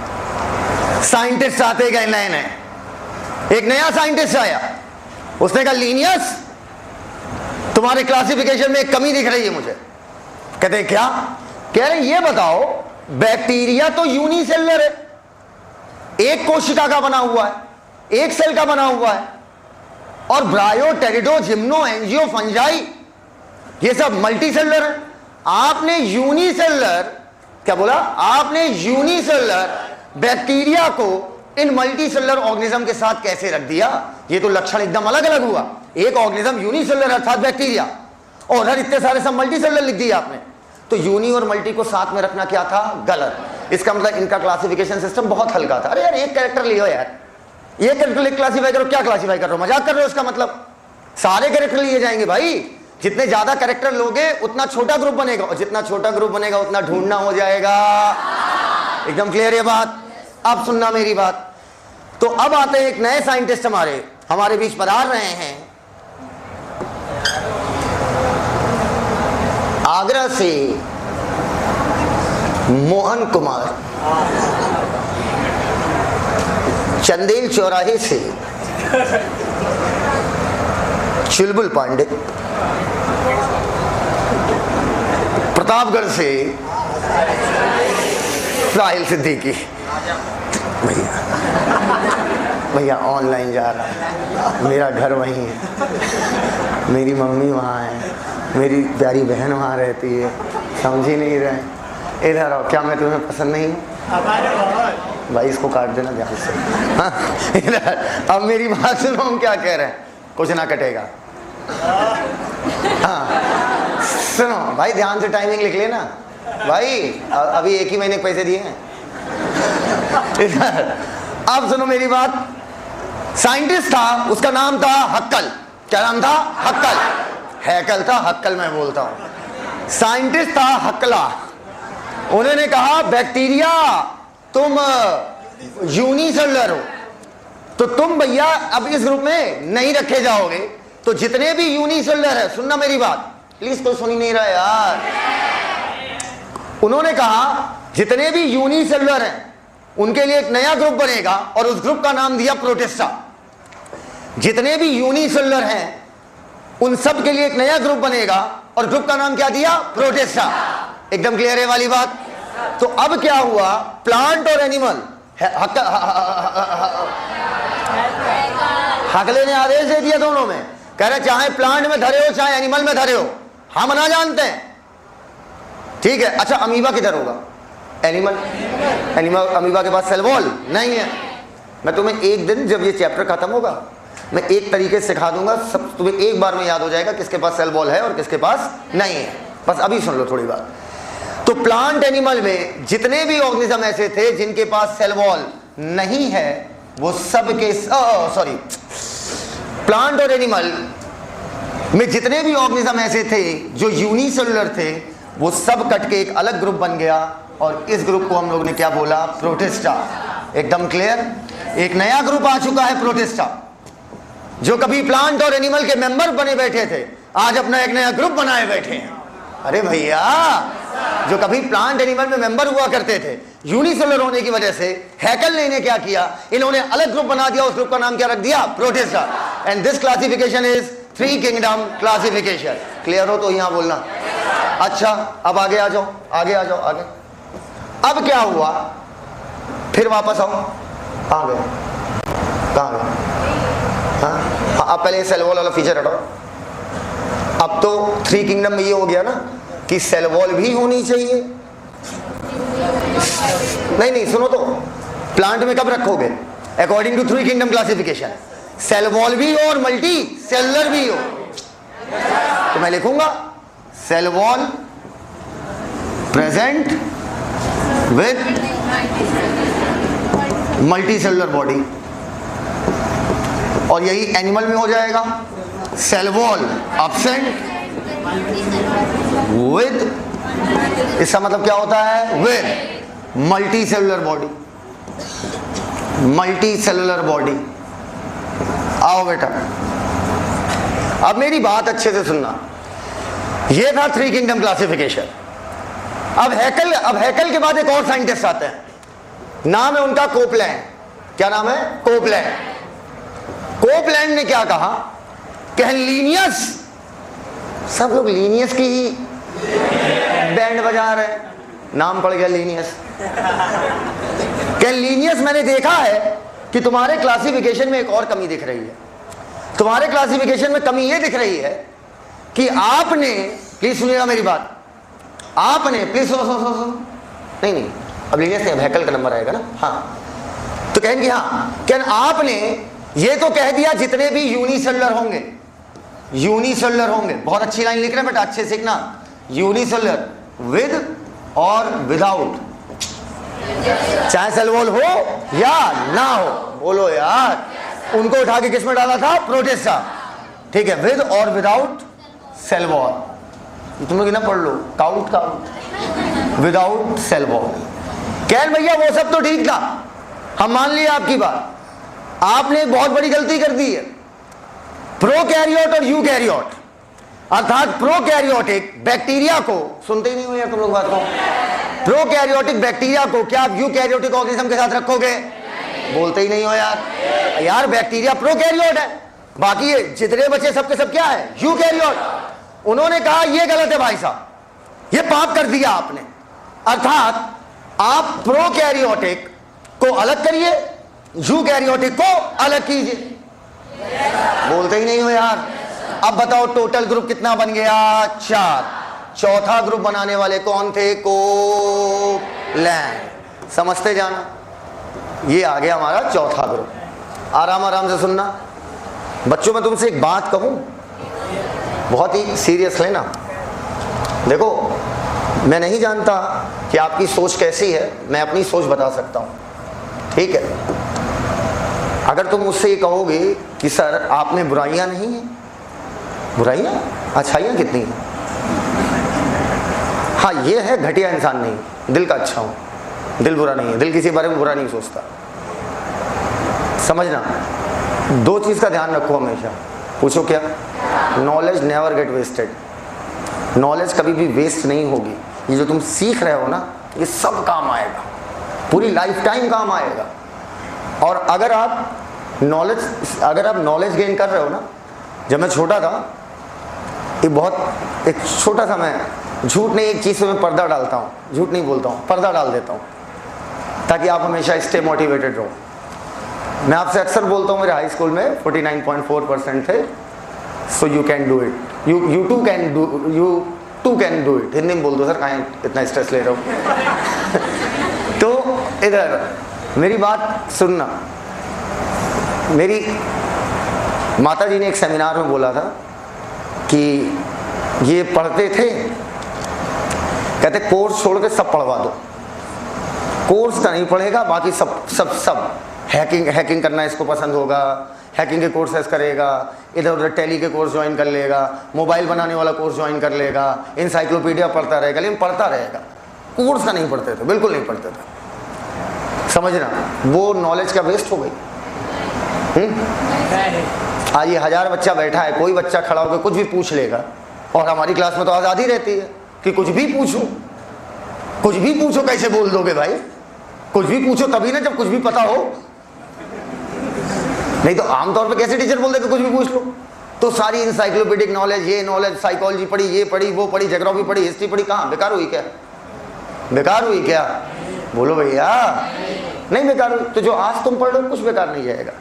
साइंटिस्ट आते गए नए नए। एक नया साइंटिस्ट आया, उसने कहा लीनियस तुम्हारे क्लासिफिकेशन में एक कमी दिख रही है मुझे। कहते हैं क्या? कह रहे ये बताओ, बैक्टीरिया तो यूनिसेलुलर है, एक कोशिका का बना हुआ है, एक सेल का बना हुआ है, और ब्रायो, टेरिडो, जिम्नो, एंजियो, फंजाई ये सब मल्टीसेलुलर है। आपने यूनिसेलुलर, क्या बोला आपने? यूनिसेलुलर बैक्टीरिया को इन मल्टीसेलुलर ऑर्गेनिज्म के साथ कैसे रख दिया? ये तो लक्षण एकदम अलग अलग हुआ। एक ऑर्गेनिज्म यूनिसेलुलर अर्थात बैक्टीरिया, और हर इतने सारे सब मल्टीसेलुलर लिख दिया आपने। तो यूनी और मल्टी को साथ में रखना क्या था? गलत। इसका मतलब इनका क्लासिफिकेशन सिस्टम बहुत हल्का था। अरे यार एक कैरेक्टर लियो यार, एक कैरेक्टर क्लासिफाई करो, क्या क्लासिफाई कर रहे हो? मजाक कर रहे हो? इसका मतलब सारे कैरेक्टर लिए जाएंगे भाई। जितने ज्यादा कैरेक्टर लोगे उतना छोटा ग्रुप बनेगा, और जितना छोटा ग्रुप बनेगा उतना ढूंढना हो जाएगा। एकदम क्लियर ये बात? अब सुनना मेरी बात। तो अब आते हैं एक नए साइंटिस्ट हमारे बीच पधार रहे हैं, आगरा से मोहन कुमार, चंदेल चौराहे से चुलबुल पांडे, प्रतापगढ़ से साहिल सिद्दीकी। भैया ऑनलाइन जा रहा है, मेरा घर वहीं है, मेरी मम्मी वहाँ है, मेरी प्यारी बहन वहाँ रहती है, समझ ही नहीं रहे। इधर आओ, क्या मैं तुम्हें पसंद नहीं हूँ? भाई इसको काट देना ध्यान से। हाँ इधर अब मेरी बात सुनो, हम क्या कह रहे हैं, कुछ ना कटेगा। हाँ सुनो भाई, ध्यान से टाइमिंग लिख लेना भाई, अभी 1 ही महीने के पैसे दिए हैं। इधर अब सुनो मेरी बात। साइंटिस्ट था, उसका नाम था हक्कल। क्या नाम था? हक्कल। हैकल था, हक्कल मैं बोलता हूं। साइंटिस्ट था हक्कला। उन्होंने कहा बैक्टीरिया तुम यूनिसेलुलर हो, तो तुम भैया अब इस ग्रुप में नहीं रखे जाओगे। तो जितने भी यूनिसेलुलर है, सुनना मेरी बात प्लीज, कोई सुन ही नहीं रहा यार। उन्होंने कहा जितने भी यूनिसेलुलर हैं उनके लिए एक नया ग्रुप बनेगा, और उस ग्रुप का नाम दिया प्रोटिस्टा। जितने भी यूनिसेलुलर हैं उन सब के लिए एक नया ग्रुप बनेगा, और ग्रुप का नाम क्या दिया? प्रोटिस्टा। एकदम क्लियर है वाली बात? तो अब क्या हुआ, प्लांट और एनिमल, हकले ने आदेश दे दिया दोनों में, कह रहे चाहे प्लांट में धरे हो चाहे एनिमल में धरे हो, हम ना जानते हैं। ठीक है, अच्छा अमीबा किधर होगा? एनिमल। अमीबा के पास सेल वॉल नहीं है। मैं तुम्हें एक दिन जब ये चैप्टर खत्म होगा मैं एक तरीके से सिखा दूंगा, सब तुम्हें एक बार में याद हो जाएगा किसके पास सेल वॉल है और किसके पास नहीं है। बस अभी सुन लो थोड़ी बात। तो प्लांट एनिमल में जितने भी ऑर्गेनिज्म ऐसे थे जिनके पास सेल वॉल नहीं है, वो सब के सॉरी प्लांट और एनिमल में जितने भी ऑर्गेनिज्म ऐसे थे जो यूनिसेलुलर थे, वो सब कट के एक अलग ग्रुप बन गया और इस ग्रुप को हम लोग ने क्या बोला? प्रोटिस्टा। एकदम क्लियर? एक नया ग्रुप आ चुका है प्रोटिस्टा। जो कभी प्लांट और एनिमल के मेंबर बने बैठे थे, आज अपना एक नया ग्रुप बनाए बैठे हैं। अरे भैया, जो कभी प्लांट एनिमल में मेंबर हुआ करते थे, यूनिसेलुलर होने की वजह से हैकल ने इन्हें क्या किया? इन्होंने अलग ग्रुप बना दिया। उस ग्रुप का नाम क्या रख दिया? Protista. And this classification is 3 kingdom classification. Clear हो तो यहां बोलना। अच्छा, अब आगे आ जाओ, आगे आ जाओ, आगे। अब क्या हुआ? फिर वापस आओ। कहां गए? कहां गए? हाँ, अब पहले सेल वॉल वाला फीचर हटाओ। अब तो 3 किंगडम में ये हो गया ना कि सेल वॉल भी होनी चाहिए। नहीं, सुनो तो, प्लांट में कब रखोगे? According to 3 kingdom classification cell wall भी हो और मल्टी सेलुलर भी हो। तो मैं लिखूंगा cell wall present with multicellular body, और यही एनिमल में हो जाएगा सेल वॉल एब्सेंट विद, इसका मतलब क्या होता है? With multicellular body. Multi cellular body. आओ बेटा, अब मेरी बात अच्छे से सुनना। ये था 3 किंगडम क्लासिफिकेशन। अब हैकल के बाद एक और साइंटिस्ट आते हैं, नाम है उनका कोपलैंड। क्या नाम है? कोपलैंड। कोपलैंड ने क्या कहा? कि लीनियस, सब लोग लीनियस की ही बैंड बजा रहे हैं, नाम पड़ गया लीनियस। क्या लीनियस, मैंने देखा है कि तुम्हारे क्लासिफिकेशन में एक और कमी दिख रही है। तुम्हारे क्लासिफिकेशन में कमी ये दिख रही है कि आपने, प्लीज सुनिएगा मेरी बात, आपने प्लीज सुनो, नहीं, अब लीनियस नहीं, हैकल का नंबर आएगा ना। हाँ, तो कहेंगे हाँ, क्या आपने ये तो कह दिया जितने भी यूनिसेलुलर होंगे, यूनिसेलुलर होंगे। बहुत अच्छी लाइन लिख रहे हैं बेटा, अच्छे सीखना। यूनिसेलुलर विद और विदाउट, चाहे सेल वॉल हो या ना हो, बोलो यार। उनको उठा के किस में डाला था? प्रोटिस्टा। ठीक है, विद और विदाउट सेल वॉल। तुम लोग ना पढ़ लो, काउंट विदाउट सेल वॉल। कह भैया वो सब तो ठीक था, हम मान लिए आपकी बात। आपने एक बहुत बड़ी गलती कर दी है। प्रोकैरियोट और यूकैरियोट, अर्थात प्रोकैरियोटिक बैक्टीरिया को, सुनते ही नहीं हो यार तुम लोग बात को, प्रोकैरियोटिक बैक्टीरिया को क्या आप यूकैरियोटिक ऑर्गेनिज्म के साथ रखोगे? बोलते ही नहीं हो यार। यार बैक्टीरिया प्रोकैरियोट है, बाकी ये जितने बचे सबके सब क्या है? यूकैरियोट। उन्होंने कहा ये गलत है भाई साहब, ये पाप कर दिया आपने। अर्थात आप प्रोकैरियोटिक को अलग करिए, यूकैरियोटिक को अलग कीजिए। बोलते ही नहीं हो यार। अब बताओ टोटल ग्रुप कितना बन गया? 4। चौथा ग्रुप बनाने वाले कौन थे? कोपलैंड। समझते जाना, ये आ गया हमारा चौथा ग्रुप। आराम आराम से सुनना बच्चों। मैं तुमसे एक बात कहूं, बहुत ही सीरियस लेना। देखो, मैं नहीं जानता कि आपकी सोच कैसी है, मैं अपनी सोच बता सकता हूं, ठीक है? अगर तुम मुझसे ये कहोगे कि सर आप में बुराइयां नहीं हैं, बुराइयां, अच्छाइयां कितनी हैं? हाँ, ये है घटिया इंसान नहीं, दिल का अच्छा हूं, दिल बुरा नहीं है, दिल किसी बारे में बुरा नहीं सोचता। समझना, 2 चीज का ध्यान रखो हमेशा। पूछो क्या? Knowledge never get wasted. Knowledge कभी भी वेस्ट नहीं होगी। ये जो तुम सीख रहे हो ना, ये सब काम आएगा, पूरी लाइफ टाइम काम आएगा। और अगर आप नॉलेज गेन कर रहे हो ना, जब मैं छोटा था, ये बहुत एक छोटा सा, मैं झूठ नहीं, एक चीज़ में पर्दा डालता हूँ, झूठ नहीं बोलता हूँ, पर्दा डाल देता हूँ ताकि आप हमेशा स्टे मोटिवेटेड रहो। मैं आपसे अक्सर बोलता हूँ, मेरे हाई स्कूल में 49.4% थे, so you can do it, you too can do it. Hindi में बोल दो सर, कहाँ इतना स्ट्रेस ले रहे हो? तो इधर मेरी बात सुनना। मेरी माता जी ने एक सेमिनार में बोला था कि ये पढ़ते थे, कहते कोर्स छोड़ के सब पढ़वा दो। कोर्स का नहीं पढ़ेगा, बाकी सब हैकिंग हैकिंग करना इसको पसंद होगा, हैकिंग के कोर्सेज करेगा, इधर उधर टैली के कोर्स ज्वाइन कर लेगा, मोबाइल बनाने वाला कोर्स ज्वाइन कर लेगा, इंसाइक्लोपीडिया पढ़ता रहेगा, लेकिन पढ़ता रहेगा। कोर्स का नहीं पढ़ते थे, बिल्कुल नहीं पढ़ते थे, समझना। वो नॉलेज का वेस्ट हो गई। आज ये 1000 बच्चा बैठा है, कोई बच्चा खड़ा होकर कुछ भी पूछ लेगा, और हमारी क्लास में तो आज़ादी रहती है कि कुछ भी पूछो, कुछ भी पूछो। कैसे बोल दोगे भाई? कुछ भी पूछो तभी ना जब कुछ भी पता हो, नहीं तो आमतौर पे कैसे टीचर बोल दे कि कुछ भी पूछ लो। तो सारी इंसाइक्लोपीडिक नॉलेज, ये नॉलेज, साइकोलॉजी पढ़ी, ये पढ़ी, वो पढ़ी, ज्योग्राफी पढ़ी, हिस्ट्री पढ़ी, कहाँ बेकार हुई? क्या बेकार हुई? क्या बोलो भैया? नहीं बेकार हुई। तो जो आज तुम पढ़ लो कुछ बेकार नहीं जाएगा।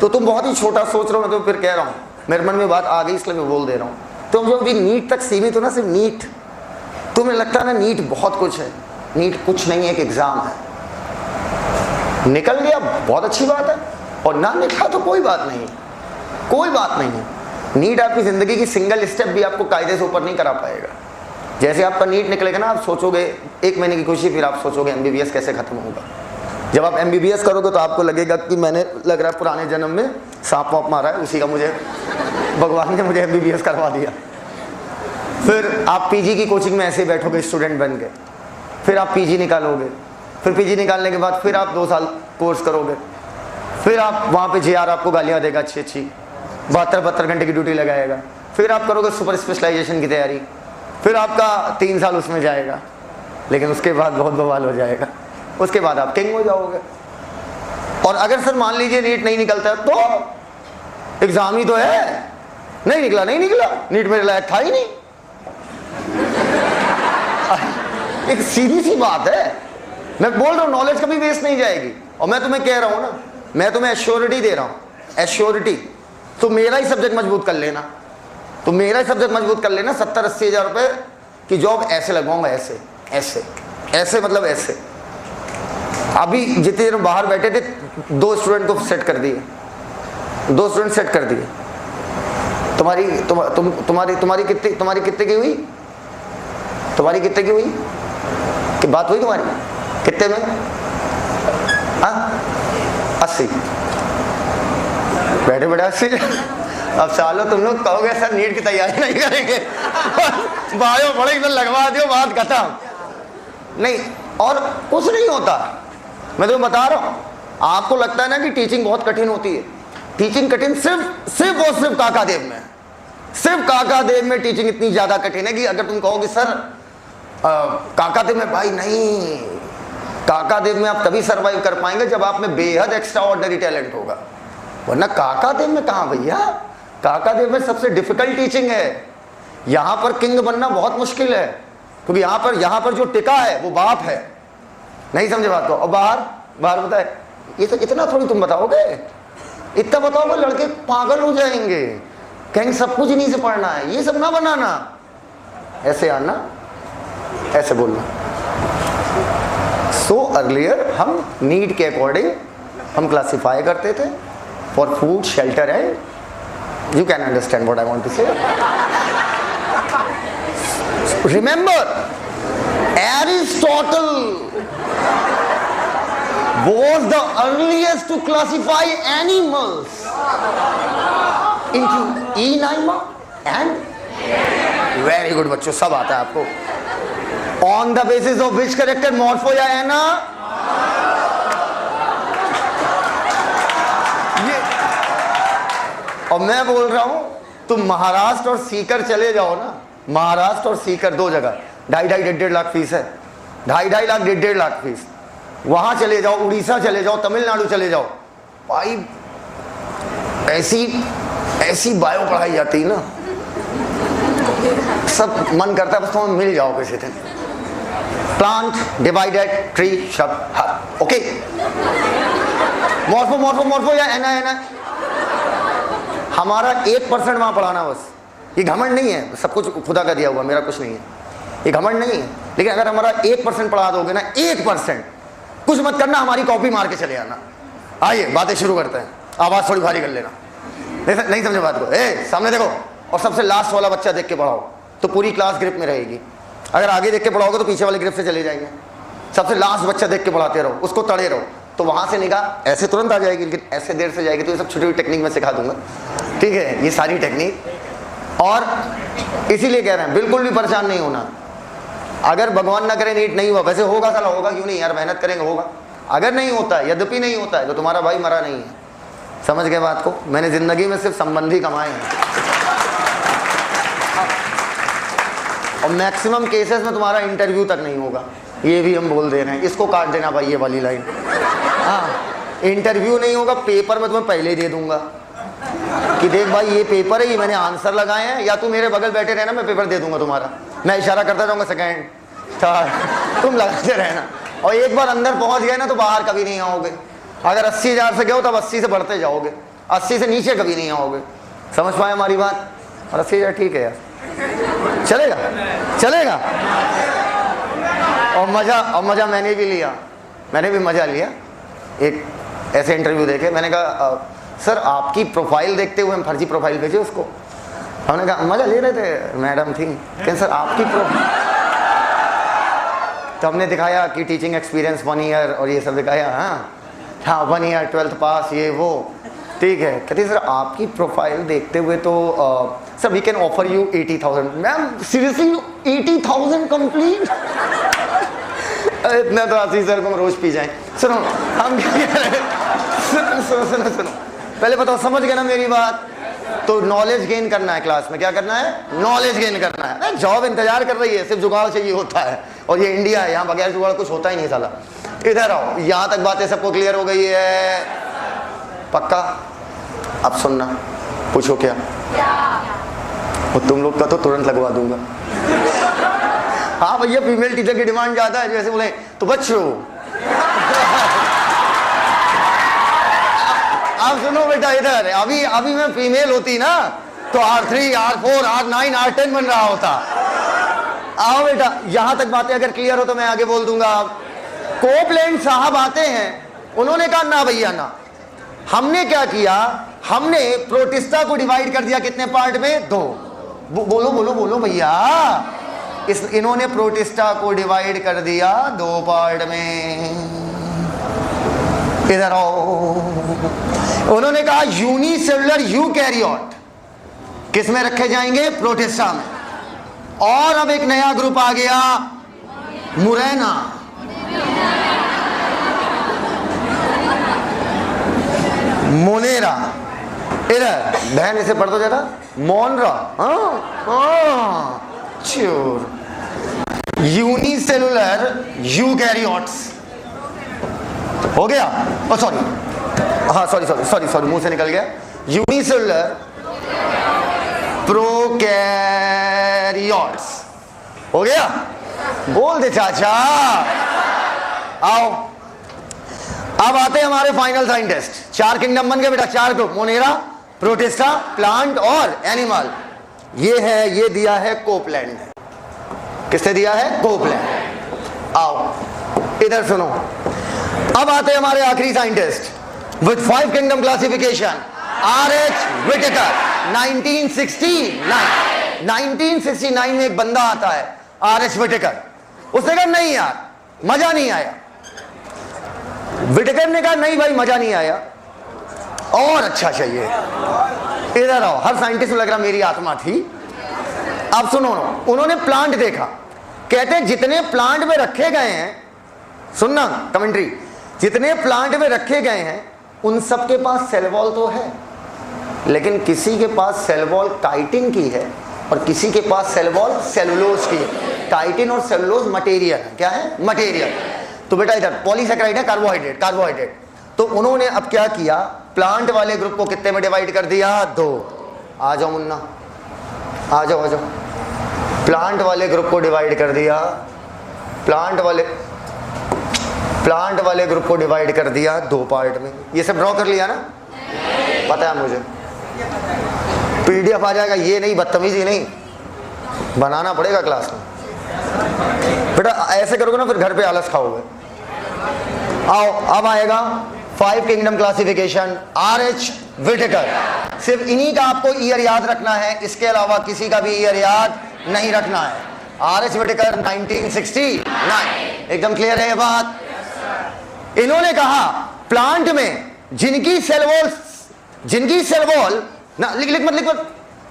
तो तुम बहुत ही छोटा सोच रहे हो, मैं तो फिर कह रहा हूँ, मेरे मन में बात आ गई इसलिए मैं बोल दे रहा हूँ। तुम जो अभी नीट तक सीमित हो ना, सिर्फ नीट, तुम्हें लगता है ना नीट बहुत कुछ है। नीट कुछ नहीं है, एक एग्जाम है। निकल गया बहुत अच्छी बात है, और ना निकला तो कोई बात नहीं, कोई बात नहीं है। नीट आपकी जिंदगी की सिंगल स्टेप भी आपको कायदे से ऊपर नहीं करा पाएगा। जैसे आपका नीट निकलेगा ना, आप सोचोगे 1 महीने की खुशी, फिर आप सोचोगे एमबीबीएस कैसे खत्म होगा। जब आप एमबीबीएस करोगे तो आपको लगेगा कि मैंने, लग रहा है पुराने जन्म में सांप वाप मारा है, उसी का मुझे भगवान ने मुझे एमबीबीएस करवा दिया। फिर आप पीजी की कोचिंग में ऐसे बैठोगे स्टूडेंट बन के, फिर आप पीजी निकालोगे, फिर पीजी निकालने के बाद फिर आप 2 साल कोर्स करोगे, फिर आप वहाँ पे जेआर आपको गालियाँ देगा अच्छी अच्छी, 72 घंटे की ड्यूटी लगाएगा, फिर आप करोगे सुपर स्पेशलाइजेशन की तैयारी, फिर आपका 3 साल उसमें जाएगा, लेकिन उसके बाद बहुत बवाल हो जाएगा। उसके बाद आप किंग हो जाओगे। और अगर सर मान लीजिए नीट नहीं निकलता है, तो एग्जाम ही तो है, नहीं निकला, नहीं निकला, नीट मेरे लायक था ही नहीं। एक सीधी सी बात है, मैं बोल रहा हूँ नॉलेज कभी वेस्ट नहीं जाएगी। और मैं तुम्हें कह रहा हूँ ना, मैं तुम्हें एश्योरिटी दे रहा हूँ, एश्योरिटी। तो मेरा ही सब्जेक्ट मजबूत कर लेना, तो मेरा ही सब्जेक्ट मजबूत कर लेना, 70-80 हज़ार रुपए की जॉब ऐसे लगवाऊंगा, ऐसे ऐसे ऐसे, मतलब ऐसे। अभी जितने दिन बाहर बैठे थे, 2 स्टूडेंट को सेट कर दिए, 2 स्टूडेंट सेट कर दिए। तुम्हारी कितने की हुई? तुम्हारी कितने की हुई? कि बात हुई तुम्हारी कितने में? हाँ 80। बैठे बैठे 80। अब सालों तुम लोग कहोगे सर नीट की तैयारी नहीं करेंगे, बायो बड़े एकदम लगवा दो, बात खत्म। नहीं, और कुछ नहीं होता। मैं तुम्हें बता रहा हूँ, आपको लगता है ना कि टीचिंग बहुत कठिन होती है। टीचिंग कठिन सिर्फ और सिर्फ काकादेव में, सिर्फ काकादेव में टीचिंग इतनी ज्यादा कठिन है कि अगर तुम कहोगे सर काकादेव में, भाई नहीं, काकादेव में आप तभी सरवाइव कर पाएंगे जब आप में बेहद एक्स्ट्रा ऑर्डिनरी टैलेंट होगा, वरना काकादेव में कहाँ भैया। काकादेव में सबसे डिफिकल्ट टीचिंग है। यहां पर किंग बनना बहुत मुश्किल है, क्योंकि यहां पर जो टिका है वो बाप है। नहीं समझे बात को? और बाहर बताए, ये तो इतना थोड़ी तुम बताओगे, इतना बताओगे लड़के पागल हो जाएंगे, कहेंगे सब कुछ इन्हीं से पढ़ना है, ये सब ना बनाना, ऐसे आना, ऐसे बोलना। सो अर्लियर हम नीड के अकॉर्डिंग हम क्लासिफाई करते थे for food, shelter and, you can understand what I want to say. Remember, Aristotle was the earliest to classify animals into Enima and very good बच्चों, सब आता है आपको। On the basis of which character, morpho या एना? और मैं बोल रहा हूं, तुम महाराष्ट्र और सीकर चले जाओ ना, महाराष्ट्र और सीकर 2 जगह, 2.5-2.5 लाख फीस है, 2.5 लाख 1.5 लाख फीस। वहां चले जाओ, उड़ीसा चले जाओ, तमिलनाडु चले जाओ, भाई ऐसी बायो पढ़ाई जाती है ना, सब मन करता है बस तुम्हें मिल जाओ किसी दिन। प्लांट, डिवाइडेड, ट्री, शब्द, ओके। मॉर्फो या एना हमारा 1% वहां पढ़ाना बस। ये घमंड नहीं है, सब कुछ खुदा का दिया हुआ, मेरा कुछ नहीं है, ये घमंड नहीं है। लेकिन अगर हमारा 1% पढ़ा दोगे ना, 1%, कुछ मत करना, हमारी कॉपी मार के चले आना। आइए बातें शुरू करते हैं, आवाज थोड़ी भारी कर लेना। नहीं समझे बात को? सामने देखो, और सबसे लास्ट वाला बच्चा देख के पढ़ाओ, तो पूरी क्लास ग्रिप में रहेगी। अगर आगे देख के पढ़ाओगे तो पीछे वाले ग्रिप से चले जाएंगे। सबसे लास्ट बच्चा देख के पढ़ाते रहो, उसको तड़े रहो। तो वहां से निगाह ऐसे तुरंत आ जाएगी, लेकिन ऐसे देर से जाएगी। तो ये सब छोटी छोटी टेक्निक मैं सिखा दूंगा, ठीक है, ये सारी टेक्निक। और इसीलिए कह रहे हैं बिल्कुल भी परेशान नहीं होना। अगर भगवान ना करे नीट नहीं हुआ, वैसे होगा साला, होगा क्यों नहीं यार, मेहनत करेंगे होगा। अगर नहीं होता है, यद्यपि नहीं होता है, तो तुम्हारा भाई मरा नहीं है। समझ गए बात को? मैंने जिंदगी में सिर्फ संबंधी कमाए हैं, और मैक्सिमम केसेस में तुम्हारा इंटरव्यू तक नहीं होगा। ये भी हम बोल दे रहे हैं, इसको काट देना भाई, ये वाली लाइन। हाँ, इंटरव्यू नहीं होगा, पेपर में तुम्हें पहले ही दे दूंगा कि देख भाई ये पेपर है, ये मैंने आंसर लगाए हैं, या तू मेरे बगल बैठे रहना, मैं पेपर दे दूंगा तुम्हारा। मैं इशारा करता जाऊंगा सेकंड थर्ड, तुम लगाते रहना। और एक बार अंदर पहुंच गए ना तो बाहर कभी नहीं आओगे। अगर 80,000 से गए हो तब 80 से बढ़ते जाओगे, 80 से नीचे कभी नहीं आओगे। समझ पाए हमारी बात? और 80,000 ठीक है यार, चलेगा चलेगा। और मज़ा मैंने भी लिया, मैंने भी मज़ा लिया। एक ऐसे इंटरव्यू देखे, मैंने कहा सर आपकी प्रोफाइल देखते हुए हम फर्जी प्रोफाइल भेजे उसको। हमने कहा मज़ा ले रहे थे, मैडम थी, कहते सर आपकी प्रोफाइल, तो हमने दिखाया कि टीचिंग एक्सपीरियंस 1 ईयर और ये सब दिखाया। हाँ 1 ईयर 12th पास ये वो, ठीक है। कहते सर आपकी प्रोफाइल देखते हुए तो sir we can offer you 80,000। Ma'am seriously 80,000 complete? इतना तो आशीष सर को हम रोज पी जाएं। सुनो हम क्या कह रहे हैं, सुनो पहले बताओ, समझ गए ना मेरी बात? तो नॉलेज गेन करना है क्लास में, क्या करना है? नॉलेज गेन करना है। जॉब इंतजार कर रही है, सिर्फ जुगाड़ चाहिए होता है, और ये इंडिया है, यहाँ बगैर जुगाड़ कुछ होता ही नहीं साला। इधर आओ, यहाँ तक बातें सबको क्लियर हो गई है? पक्का? अब सुनना, पूछो क्या? और तुम लोग का तो तुरंत लगवा दूंगा। हाँ भैया, फीमेल टीचर की डिमांड ज्यादा है, जैसे बोले तो बच्चों आप सुनो बेटा, इधर अभी मैं फीमेल होती ना तो R3 R4 R9 R10 बन रहा होता। आओ बेटा, यहां तक बातें अगर क्लियर हो तो मैं आगे बोल दूंगा। कोपलैंड साहब आते हैं, उन्होंने कहा ना भैया ना, हमने क्या किया, हमने प्रोटिस्टा को डिवाइड कर दिया कितने पार्ट में? 2। बोलो बोलो बोलो भैया, इन्होंने प्रोटिस्टा को डिवाइड कर दिया 2 पार्ट में। इधर आओ, उन्होंने कहा यूनिसेलुलर यूकैरियोट किस में रखे जाएंगे? प्रोटिस्टा में। और अब एक नया ग्रुप आ गया, मुरैना। मोनेरा। इधर बहन इसे पढ़ दो जरा, मोनरा। श्योर, यूनिसेलुलर यूकैरियोट्स हो गया। ओ सॉरी, हाँ सॉरी मुंह से निकल गया। यूनिसेलुलर प्रोकैरियोट्स हो गया। बोल दे चाचा। आओ, अब आते हैं हमारे फाइनल साइंटिस्ट। 4 किंगडम बन गए बेटा, 4 ग्रुप, मोनेरा, प्रोटिस्टा, प्लांट और एनिमल। ये है, ये दिया है कोपलैंड। किसने दिया है? कोपलैंड। आओ इधर सुनो, अब आते हैं हमारे आखिरी scientist with 5 kingdom classification, R.H. Whittaker. 1969 में एक बंदा आता है R.H. विटेकर। उसने कहा नहीं यार मजा नहीं आया। विटेकर ने कहा नहीं भाई मजा नहीं आया, और अच्छा चाहिए। इधर आओ, हर साइंटिस्ट को लग रहा मेरी आत्मा थी। अब सुनो, उन्होंने प्लांट देखा, कहते हैं जितने प्लांट में रखे गए हैं, सुनना कमेंट्री, जितने प्लांट में रखे गए हैं उन सब के पास सेल वॉल तो है, लेकिन किसी के पास सेल वॉल काइटिन की है और किसी के पास सेल वॉल सेलुलोज की है। काइटिन और सेलुलोज मटेरियल है। क्या है? मटेरियल। तो बेटा इधर पॉलीसैकेराइड है, कार्बोहाइड्रेट। तो उन्होंने अब क्या किया, प्लांट वाले ग्रुप को कितने में डिवाइड कर दिया? 2। आ जाओ मुन्ना, आ जाओ। प्लांट वाले ग्रुप को डिवाइड कर दिया, प्लांट वाले ग्रुप को डिवाइड कर दिया 2 पार्ट में। ये सब ड्रॉ कर लिया ना? पता है मुझे, PDF आ जाएगा। ये नहीं, बदतमीजी नहीं, बनाना पड़ेगा क्लास में। बेटा ऐसे करोगे ना फिर घर पे आलस खाओगे। आओ, अब आएगा 5 किंगडम क्लासिफिकेशन, R.H. विटेकर। सिर्फ इन्हीं का आपको ईयर याद रखना है, इसके अलावा किसी का भी ईयर याद नहीं रखना है। R.H. विटेकर 1969। एकदम क्लियर है ये बात? इन्होंने कहा प्लांट में जिनकी सेल वॉल ना लिख मत,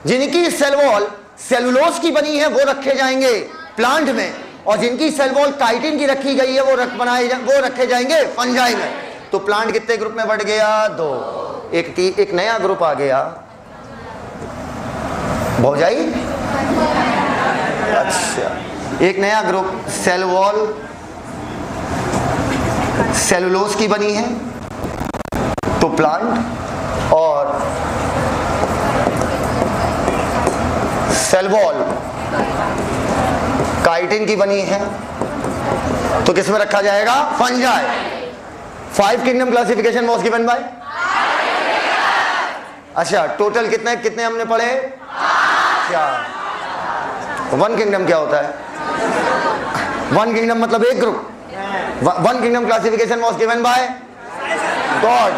जिनकी सेल वॉल सेलुलोज की बनी है वो रखे जाएंगे प्लांट में, और जिनकी सेल वॉल काइटिन की रखी गई है वो रखे जाएंगे फंजाई में। तो प्लांट कितने ग्रुप में बढ़ गया? 2। एक नया ग्रुप आ गया भौजाई। अच्छा, एक नया ग्रुप सेल वॉल सेलुलोज की बनी है तो प्लांट, और सेल वॉल काइटिन की बनी है तो किस में रखा जाएगा? Fungi. 5 kingdom classification was given by. अच्छा, टोटल कितने हमने पढ़े? 4। 1 किंगडम क्या होता है? 1 किंगडम मतलब एक group. 1 kingdom classification was given by God.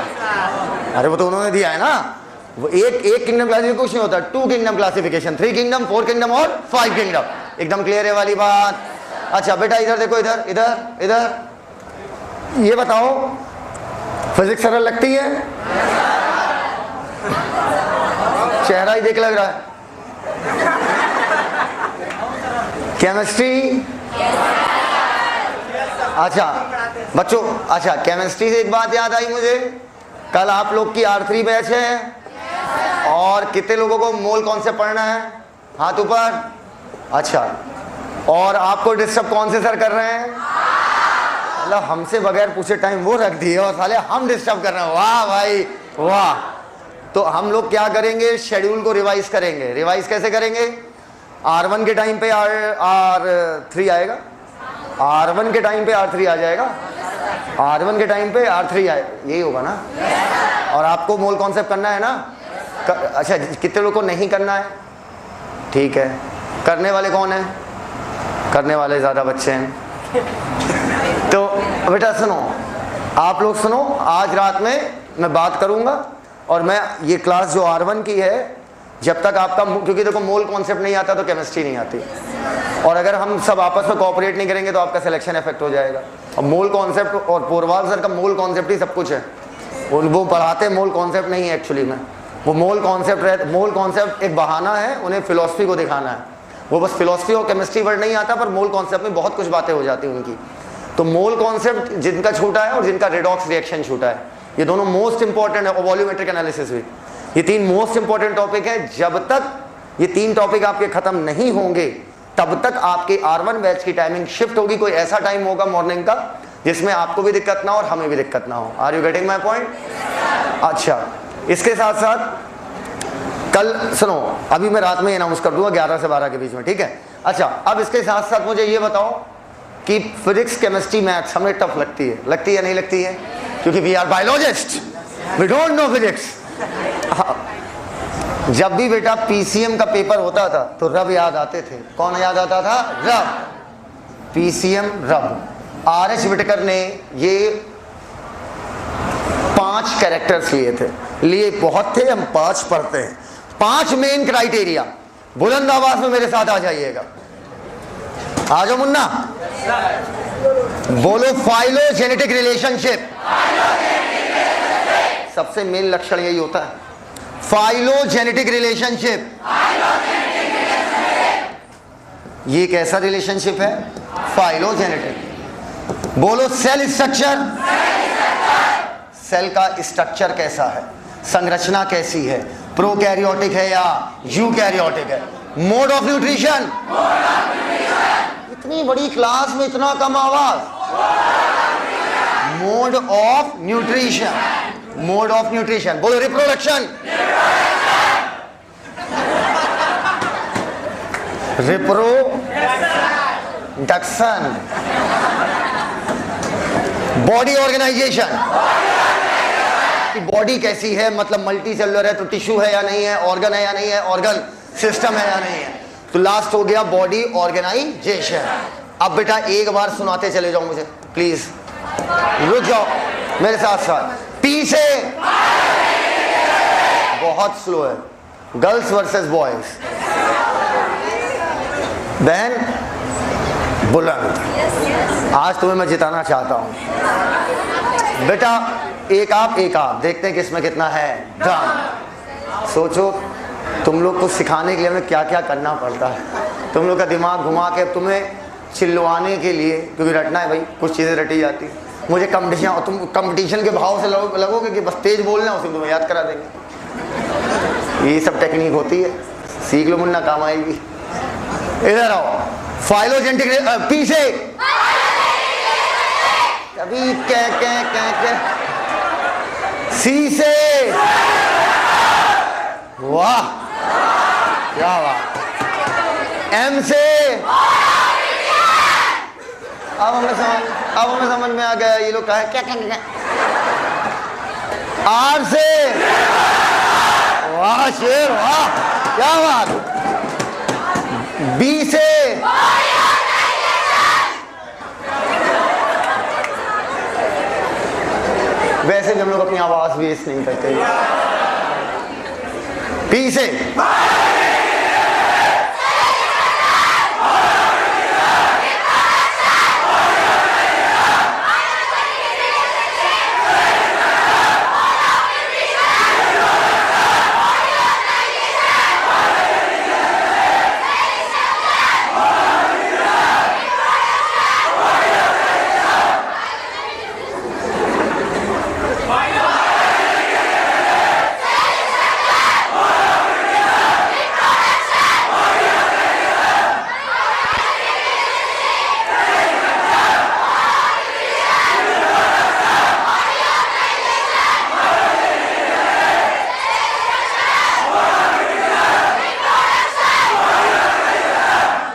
अरे वो तो उन्होंने दिया है ना। वो एक किंगडम क्लासिफिकेशन कुछ नहीं होता, 2 किंगडम क्लासिफिकेशन, 3 किंगडम, 4 किंगडम और 5 किंगडम। एकदम क्लियर है वाली बात। अच्छा बेटा इधर देखो, इधर ये बताओ, फिजिक्स सरल लगती है? चेहरा ही देख लग रहा है। केमिस्ट्री? अच्छा बच्चों, अच्छा केमिस्ट्री से एक बात याद आई मुझे, कल आप लोग की R3 बैच है और कितने लोगों को मोल कॉन्सेप्ट पढ़ना है? हाथ ऊपर। अच्छा, और आपको डिस्टर्ब कौन से सर कर रहे हैं? मतलब हमसे बगैर पूछे टाइम वो रख दिए और साले हम डिस्टर्ब कर रहे हैं। वाह भाई वाह। तो हम लोग क्या करेंगे, शेड्यूल को रिवाइज करेंगे। रिवाइज कैसे करेंगे? R1 के टाइम पे R3 आएगा, R1 के टाइम पे R3 आ जाएगा, R1 के टाइम पे R3 आए, यही होगा ना। और आपको मोल कॉन्सेप्ट करना है ना? अच्छा, कितने लोगों को नहीं करना है? ठीक है, करने वाले कौन है? करने वाले ज़्यादा बच्चे हैं। तो बेटा सुनो, आप लोग सुनो, आज रात में मैं बात करूंगा और मैं ये क्लास जो R1 की है, जब तक आपका, क्योंकि देखो मोल कॉन्सेप्ट नहीं आता तो केमिस्ट्री नहीं आती, और अगर हम सब आपस में कोऑपरेट नहीं करेंगे तो आपका सिलेक्शन इफेक्ट हो जाएगा। और मोल कॉन्सेप्ट, और पोरवाल सर का मोल कॉन्सेप्ट ही सब कुछ है, वो पढ़ाते मोल कॉन्सेप्ट नहीं है एक्चुअली में, वो मोल कॉन्सेप्ट एक बहाना है, उन्हें फिलॉसफी को दिखाना है। वो बस फिलॉसफी और केमिस्ट्री वर्ड नहीं आता, पर मोल कॉन्सेप्ट में बहुत कुछ बातें हो जाती हैं उनकी। तो मोल कॉन्सेप्ट जिनका छूटा है और जिनका रेडॉक्स रिएक्शन छूटा है, ये दोनों मोस्ट इंपॉर्टेंट है। वॉल्यूमेट्रिक एनालिसिस भी, ये 3 मोस्ट इंपॉर्टेंट टॉपिक है। जब तक ये 3 टॉपिक आपके खत्म नहीं होंगे तब तक आपके R1 बैच की टाइमिंग शिफ्ट होगी। कोई ऐसा टाइम होगा मॉर्निंग का जिसमें आपको भी दिक्कत ना हो और हमें भी दिक्कत ना हो। Are you getting my point? अच्छा, इसके साथ साथ कल सुनो, अभी मैं रात में अनाउंस कर दूंगा 11 से 12 के बीच में, ठीक है? अच्छा, अब इसके साथ साथ मुझे ये बताओ कि फिजिक्स, केमिस्ट्री, मैथ्स हमें टफ लगती है या नहीं लगती है? क्योंकि we are biologist, we don't know physics. जब भी बेटा पीसीएम का पेपर होता था तो रब याद आते थे। कौन याद आता था? रब। पीसीएम रब। आर.एच. विटकर ने ये 5 कैरेक्टर्स लिए बहुत थे, हम 5 पढ़ते हैं। 5 मेन क्राइटेरिया, बुलंद आवाज में मेरे साथ आ जाइएगा। आ जाओ मुन्ना, बोलो फाइलोजेनेटिक रिलेशनशिप। सबसे मेन लक्षण यही होता है, फाइलोजेनेटिक रिलेशनशिप। ये कैसा रिलेशनशिप है? फाइलोजेनेटिक। बोलो सेल स्ट्रक्चर। सेल का स्ट्रक्चर कैसा है, संरचना कैसी है, प्रोकैरियोटिक है या यूकैरियोटिक है। Mode of nutrition. इतनी बड़ी क्लास में इतना कम आवाज। Mode of nutrition. Mode of nutrition. बोलो reproduction. Reproduction. Body organization. Body कैसी है, मतलब मल्टी सेलुलर है तो टिश्यू है या नहीं है, ऑर्गन है या नहीं है, ऑर्गन सिस्टम है या नहीं है। तो लास्ट हो गया बॉडी ऑर्गेनाइजेशन। अब बेटा एक बार सुनाते चले जाओ मुझे प्लीज, रुक जाओ मेरे साथ साथ। पी से बहुत स्लो है, गर्ल्स वर्सेस बॉयज। देन बुलंद, आज तुम्हें मैं जिताना चाहता हूं बेटा। एक आप देखते हैं किसमें कितना है दम। सोचो तुम लोग को सिखाने के लिए हमें क्या क्या करना पड़ता है। तुम लोग का दिमाग घुमा के तुम्हें चिल्लवाने के लिए, क्योंकि रटना है भाई, कुछ चीज़ें रटी जाती हैं। मुझे कंपटीशन, तुम कंपटीशन के भाव से लगोगे कि बस तेज बोलना है, उसे तुम्हें याद करा देंगे। ये सब टेक्निक होती है, सीख लो मुन्ना, काम आएगी। इधर आओ, फाइलोजेनेटिक पीछे कभी क्या सी से, वाह क्या बात। एम से, अब हमें समझ में आ गया ये लोग क्या है, क्या। आर से, वाह शेर, वाह क्या बात। बी से, वैसे भी हम लोग अपनी आवाज वेस्ट नहीं करते। पी से,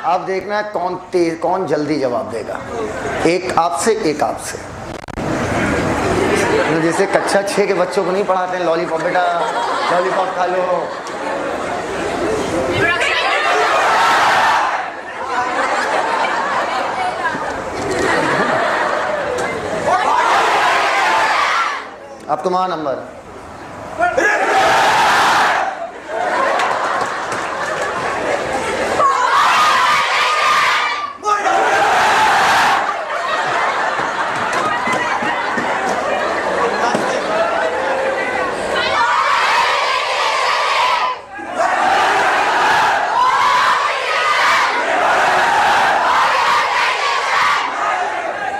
अब देखना है कौन तेज, कौन जल्दी जवाब देगा। एक आपसे, एक आपसे। जैसे कक्षा 6 के बच्चों को नहीं पढ़ाते हैं, लॉलीपॉप बेटा लॉलीपॉप खा लो। अब तुम्हारा नंबर।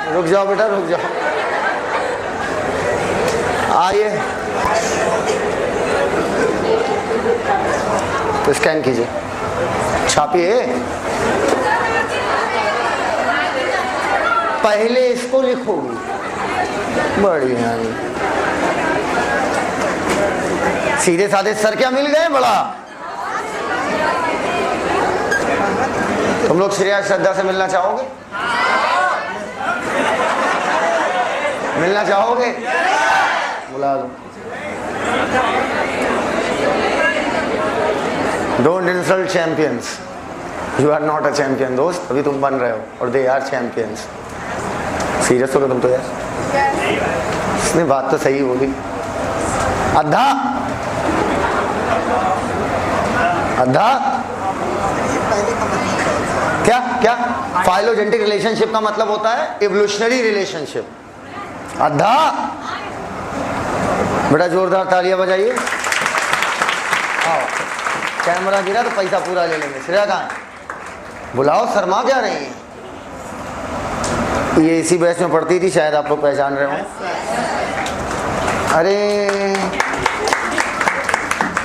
रुक जाओ बेटा, रुक जाओ, आइए तो स्कैन कीजिए, छापिए। पहले इसको लिखोगी, बढ़िया। सीधे साधे सर क्या मिल गए बड़ा। तुम लोग श्रेया श्रद्धा से मिलना चाहोगे? मिलना चाहोगे? बुला लो। Don't insult champions, you are not a champion दोस्त, अभी तुम बन रहे हो और दे आर चैंपियंस। सीरियस हो गए तुम तो यार, इसने बात तो सही बोली। अद्धा अद्धा क्या क्या? फाइलोजेनेटिक रिलेशनशिप का मतलब होता है इवोल्यूशनरी रिलेशनशिप। अद्धा बेटा जोरदार तालियां बजाइए। आओ, कैमरा गिरा तो पैसा पूरा ले लेंगे। श्रेया कहाँ? बुलाओ, शर्मा क्या रही है? ये इसी बैच में पढ़ती थी, शायद आप लोग पहचान रहे हो। अरे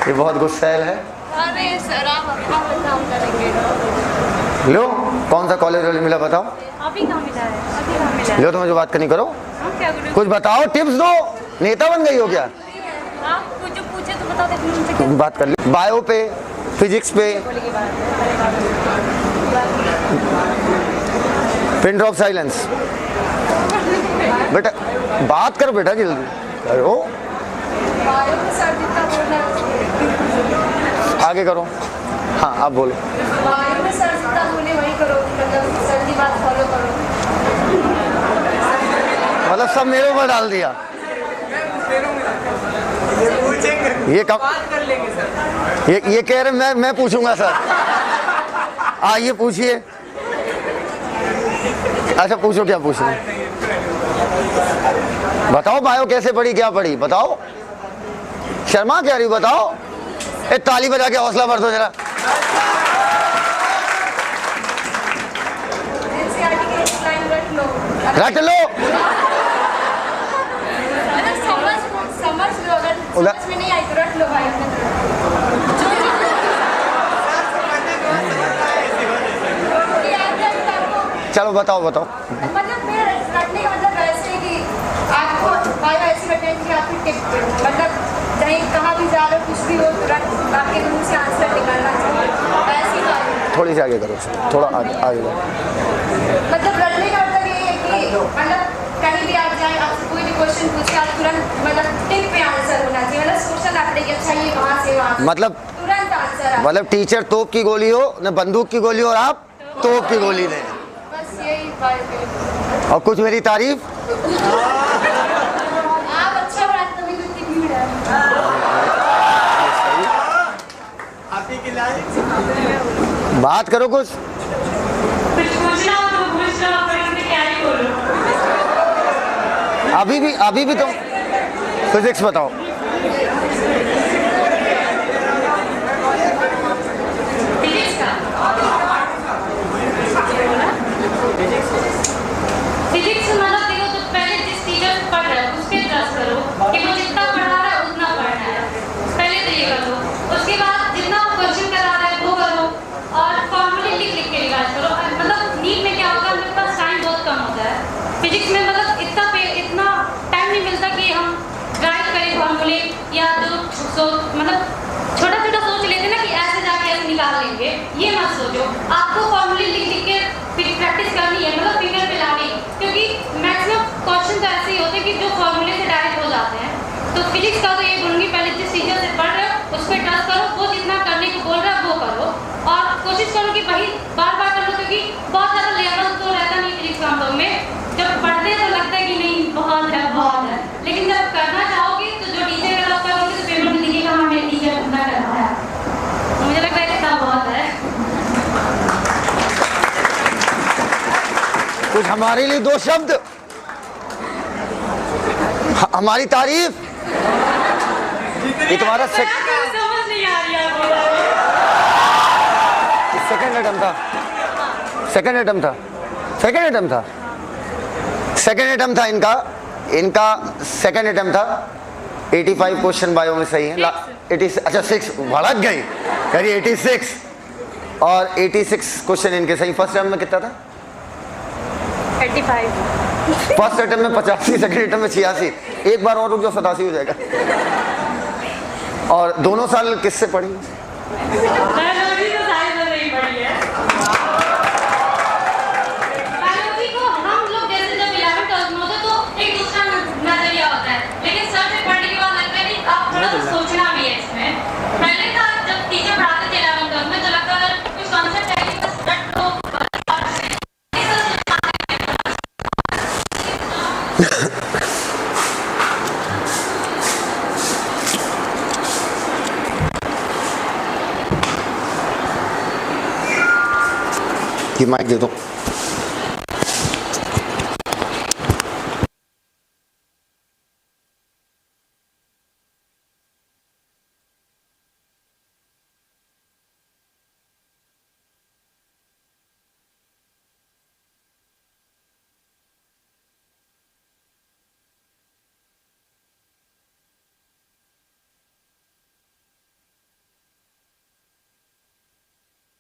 ये बहुत गुस्सैल है। अरे सर आप अपना बदनाम करेंगे। लो, कौन सा कॉलेज मिला बताओ? अभी कहाँ मिला है? अभी कहाँ मिला है? लो तुम्हें जो बात करनी करो, क्या करूं? कुछ बताओ, टिप्स दो। नेता बन गई हो क्या? आप कुछ जो पूछे तो बता देती हूँ। तुम बात कर ली, बायो पे, फिजिक्स पे, पिन ड्रॉप साइलेंस। बेटा बात करो बेटा, जल्दी करो, आगे करो। हाँ आप बोलो। मतलब सब मेरे ऊपर डाल दिया। ये कब ये कह रहे मैं पूछूंगा सर। आइए पूछिए। अच्छा पूछो, क्या पूछो, बताओ बायो कैसे पढ़ी, क्या पढ़ी बताओ, शर्मा क्या रही बताओ, एक ताली बजा के हौसला भर दो जरा। रट लो, समझ लो, अगर समझ में नहीं आई तो रट लो भाई। चलो बताओ बताओ। मतलब मेरा रटने का मतलब ऐसे है कि आपको बायो ऐसे रटना है कि आपकी टिप पे हो, मतलब कहीं कहाँ भी जा रहे हो, कुछ भी हो तुरंत आपके मुंह से आंसर निकलना चाहिए, ऐसी बात। थोड़ी सी आगे करो, थोड़ा आगे आगे। मतलब रटने का मतलब ये है कि मतलब कहीं भी आप जाए, आपसे कोई भी क्वेश्चन पूछे, आप तुरंत मतलब टिप पे आंसर होना चाहिए, मतलब सोचना ना पड़े कि अच्छा ये वहाँ से वहाँ, मतलब तुरंत आंसर। मतलब टीचर तोप की गोली हो न बंदूक की गोली हो, और आप तोप की गोली दें, बस यही बात। और कुछ मेरी तारीफ। आप अच्छा पढ़ाते तभी तो इतनी भीड़ है। बात करो कुछ। पूछना हो तो पूछना, क्या ही बोलो। अभी भी तुम फिजिक्स बताओ। फिजिक्स मतलब देखो, तो पहले जिस टीचर पढ़ रहा है उस पे ट्रस्ट करो कि वो जितना पढ़ा रहा है उतना पढ़ना है, पहले तो ये कर लो। उसके बाद जितना क्वेश्चन करा रहा है वो करो, और फॉर्मूले लिख के रिवाइज करो। मतलब नीट में क्या होता है, मेरे पास टाइम बहुत कम होता है फिजिक्स में, मतलब इतना टाइम नहीं मिलता कि हम ड्राइव करें फॉर्मूले, या तो मतलब छोटा छोटा सोच लेते ना कि ऐसे जाके ऐसे निकाल लेंगे, ये मत सोचो। आपको फॉर्मूले लिख के फिर प्रैक्टिस करनी है, मतलब फिंगर पे लानी, क्योंकि मैक्सिमम क्वेश्चन तो ऐसे ही होते हैं कि जो फॉर्मूले से डायरेक्ट हो जाते हैं। तो फिजिक्स का तो ये बोलूँगी, पहले जिस टीचर से पढ़ रहे हो उस पर ट्रस्ट करो, वो जितना करने को बोल रहा है वो करो, और कोशिश करो कि वही बार बार कर लो, क्योंकि बहुत ज़्यादा लेवल तो रहता नहीं फिजिक्स का में। जब पढ़ते हैं तो लगता है कि नहीं बहुत है, लेकिन जब करना चाहोगे तो जो टीचर का आप करोगे तो पेपर में लिखेगा हाँ मेरे टीचर इतना करना है, मुझे लगता है कितना बहुत है। कुछ हमारे लिए दो शब्द, हमारी तारीफ। ये तुम्हारा समझ नहीं आ रही सेकंड अटेम्प्ट था, इनका सेकंड अटेम्प्ट था। 85 क्वेश्चन बायो में सही है। 86, अच्छा 6 भड़क गई, करिए 86, और 86 क्वेश्चन इनके सही। फर्स्ट अटेम्प्ट में कितना था? 85। फर्स्ट अटेम्प्ट में 85, सेकंड अटेम्प्ट में 86। एक बार और रुक जाओ, 87 हो जाएगा। और दोनों साल किससे पढ़ी? सोचना भी है इसमें। पहले था जब टीचर पढ़ाते थे 11th में, तो लगता था कुछ कॉन्सेप्ट है कि बस रट लो। कि माइक दे दो।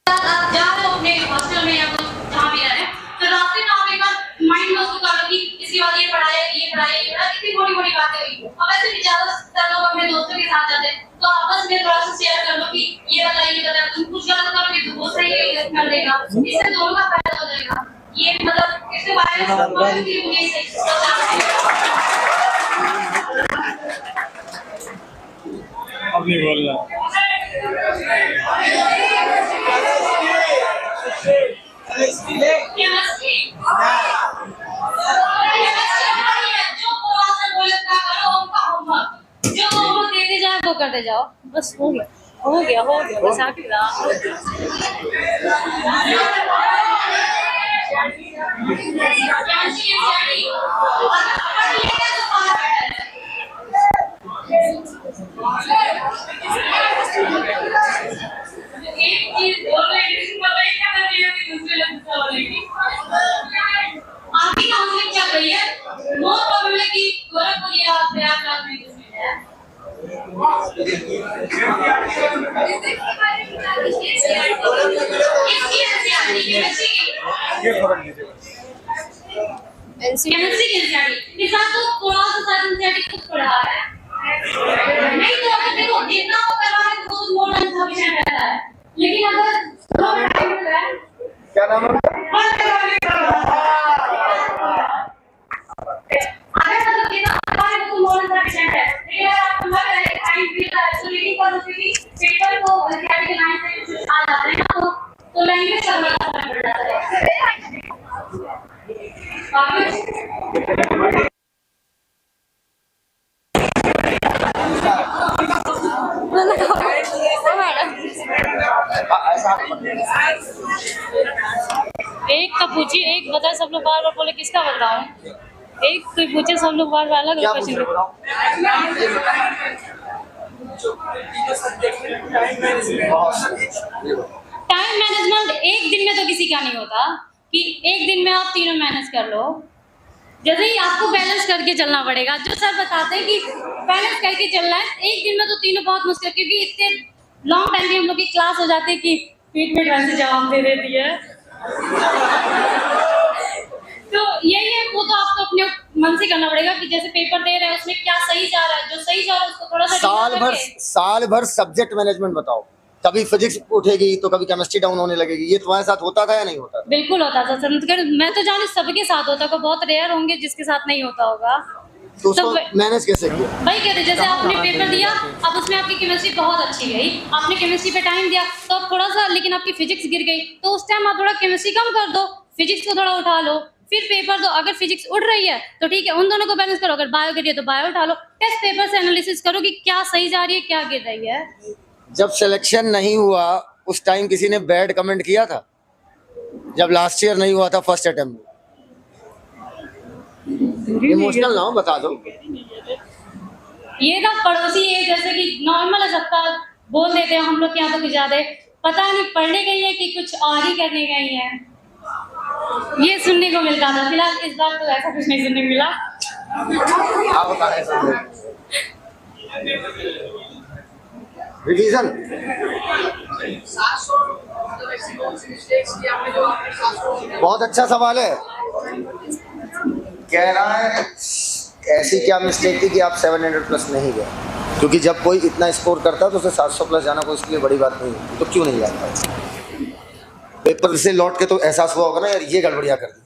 आप जा रहे हो अपने हॉस्टल में या तो जहाँ भी रह रहे हैं, तो रास्ते में आप एक बार माइंड में उसको कर लो कि इसके बाद ये पढ़ाया, इतनी बड़ी बातें हुई। अब ऐसे भी ज्यादातर लोग अपने दोस्तों के साथ जाते हैं, तो आपस में थोड़ा सा शेयर कर लो कि ये बताइए, तुम कुछ गलत करोगे तो वो सही कर देगा, इससे दोनों का फायदा हो जाएगा। ये मतलब इसके बारे अभी बोलना जो वो देते जाए वो करते जाओ, बस हो गया बस आगे आपकी काउंसलिंग क्या गई है? मोर प्रॉब्लम है कि गोरखपुर या प्रयागराज में किसमें है? केमिस्ट्री तो थोड़ा सा एनसीईआरटी खुद पढ़ा है नहीं तो अगर देखो जितना वो करवा है तो मोर सफिशिएंट रहता है लेकिन अगर थोड़ा टाइम मिल रहा है क्या नाम है? अगर मतलब जितना करवा है तो मोर सफिशिएंट है लेकिन अगर आपको लग रहा है टाइम भी है तो रीडिंग कर उसके भी पेपर को एनसीईआरटी के लाइन से कुछ आ जाते हैं ना तो लैंग्वेज करना पड़ जाता है एक का पूछिए एक बताए सब लोग बार बार बोले किसका बताओ एक कोई पूछे सब लोग बार बार अलग क्या क्वेश्चन पूछ रहे हो? टाइम मैनेजमेंट एक दिन में तो किसी का नहीं होता कि एक दिन में आप तीनों मैनेज कर लो जैसे ही आपको बैलेंस करके चलना पड़ेगा जो सर बताते हैं कि बैलेंस करके चलना है एक दिन में तो तीनों बहुत मुश्किल क्योंकि इतने लॉन्ग टाइम की हम लोग की क्लास हो जाती है कि पीठ में वैसे जवाब दे देती है तो यही है वो तो आपको अपने मन से करना पड़ेगा कि जैसे पेपर दे रहे हैं उसमें क्या सही जा रहा है जो सही जा रहा है उसको थोड़ा सा साल भर सब्जेक्ट मैनेजमेंट बताओ कभी फिजिक्स उठेगी तो कभी केमिस्ट्री डाउन होने लगेगी ये तुम्हारे साथ होता था या नहीं होता था? बिल्कुल होता था सर मतलब मैं तो जानू सबके साथ होता होगा बहुत रेयर होंगे जिसके साथ नहीं होता होगा तो उसको मैनेज कैसे किया? भाई कहते जैसे आपने पेपर दिया अब उसमें आपकी केमिस्ट्री बहुत अच्छी गई आपने केमिस्ट्री पे टाइम दिया तो अब थोड़ा सा लेकिन आपकी फिजिक्स गिर गई तो उस टाइम आप थोड़ा केमिस्ट्री कम कर दो फिजिक्स को थोड़ा उठा लो फिर पेपर दो अगर फिजिक्स उड़ रही है तो ठीक है उन दोनों को बैलेंस करो अगर बायो गिरी है तो बायो उठा लो टेस्ट पेपर से एनालिसिस करो कि क्या सही जा रही है क्या गिर रही है जब सिलेक्शन नहीं हुआ उस टाइम किसी ने बैड कमेंट किया था जब लास्ट ईयर नहीं हुआ था फर्स्ट अटेम्प्ट इमोशनल ना हो बता दो ये ना पड़ोसी है जैसे कि नॉर्मल है सबका बोल देते हैं हम लोग यहाँ तो कुछ ज्यादा पता नहीं पढ़ने गई है कि कुछ और ही करने गई है ये सुनने को मिलता था फिलहाल इस बार तो ऐसा कुछ नहीं सुनने को मिला आप बता रहे रिवीजन बहुत अच्छा सवाल है कह रहा है ऐसी क्या मिस्टेक थी कि आप 700 प्लस नहीं गए क्योंकि जब कोई इतना स्कोर करता है तो उसे 700 प्लस जाना कोई उसके लिए बड़ी बात नहीं होती तो क्यों नहीं जाता पेपर से लौट के तो एहसास हुआ होगा ना यार ये गड़बड़ियां कर दी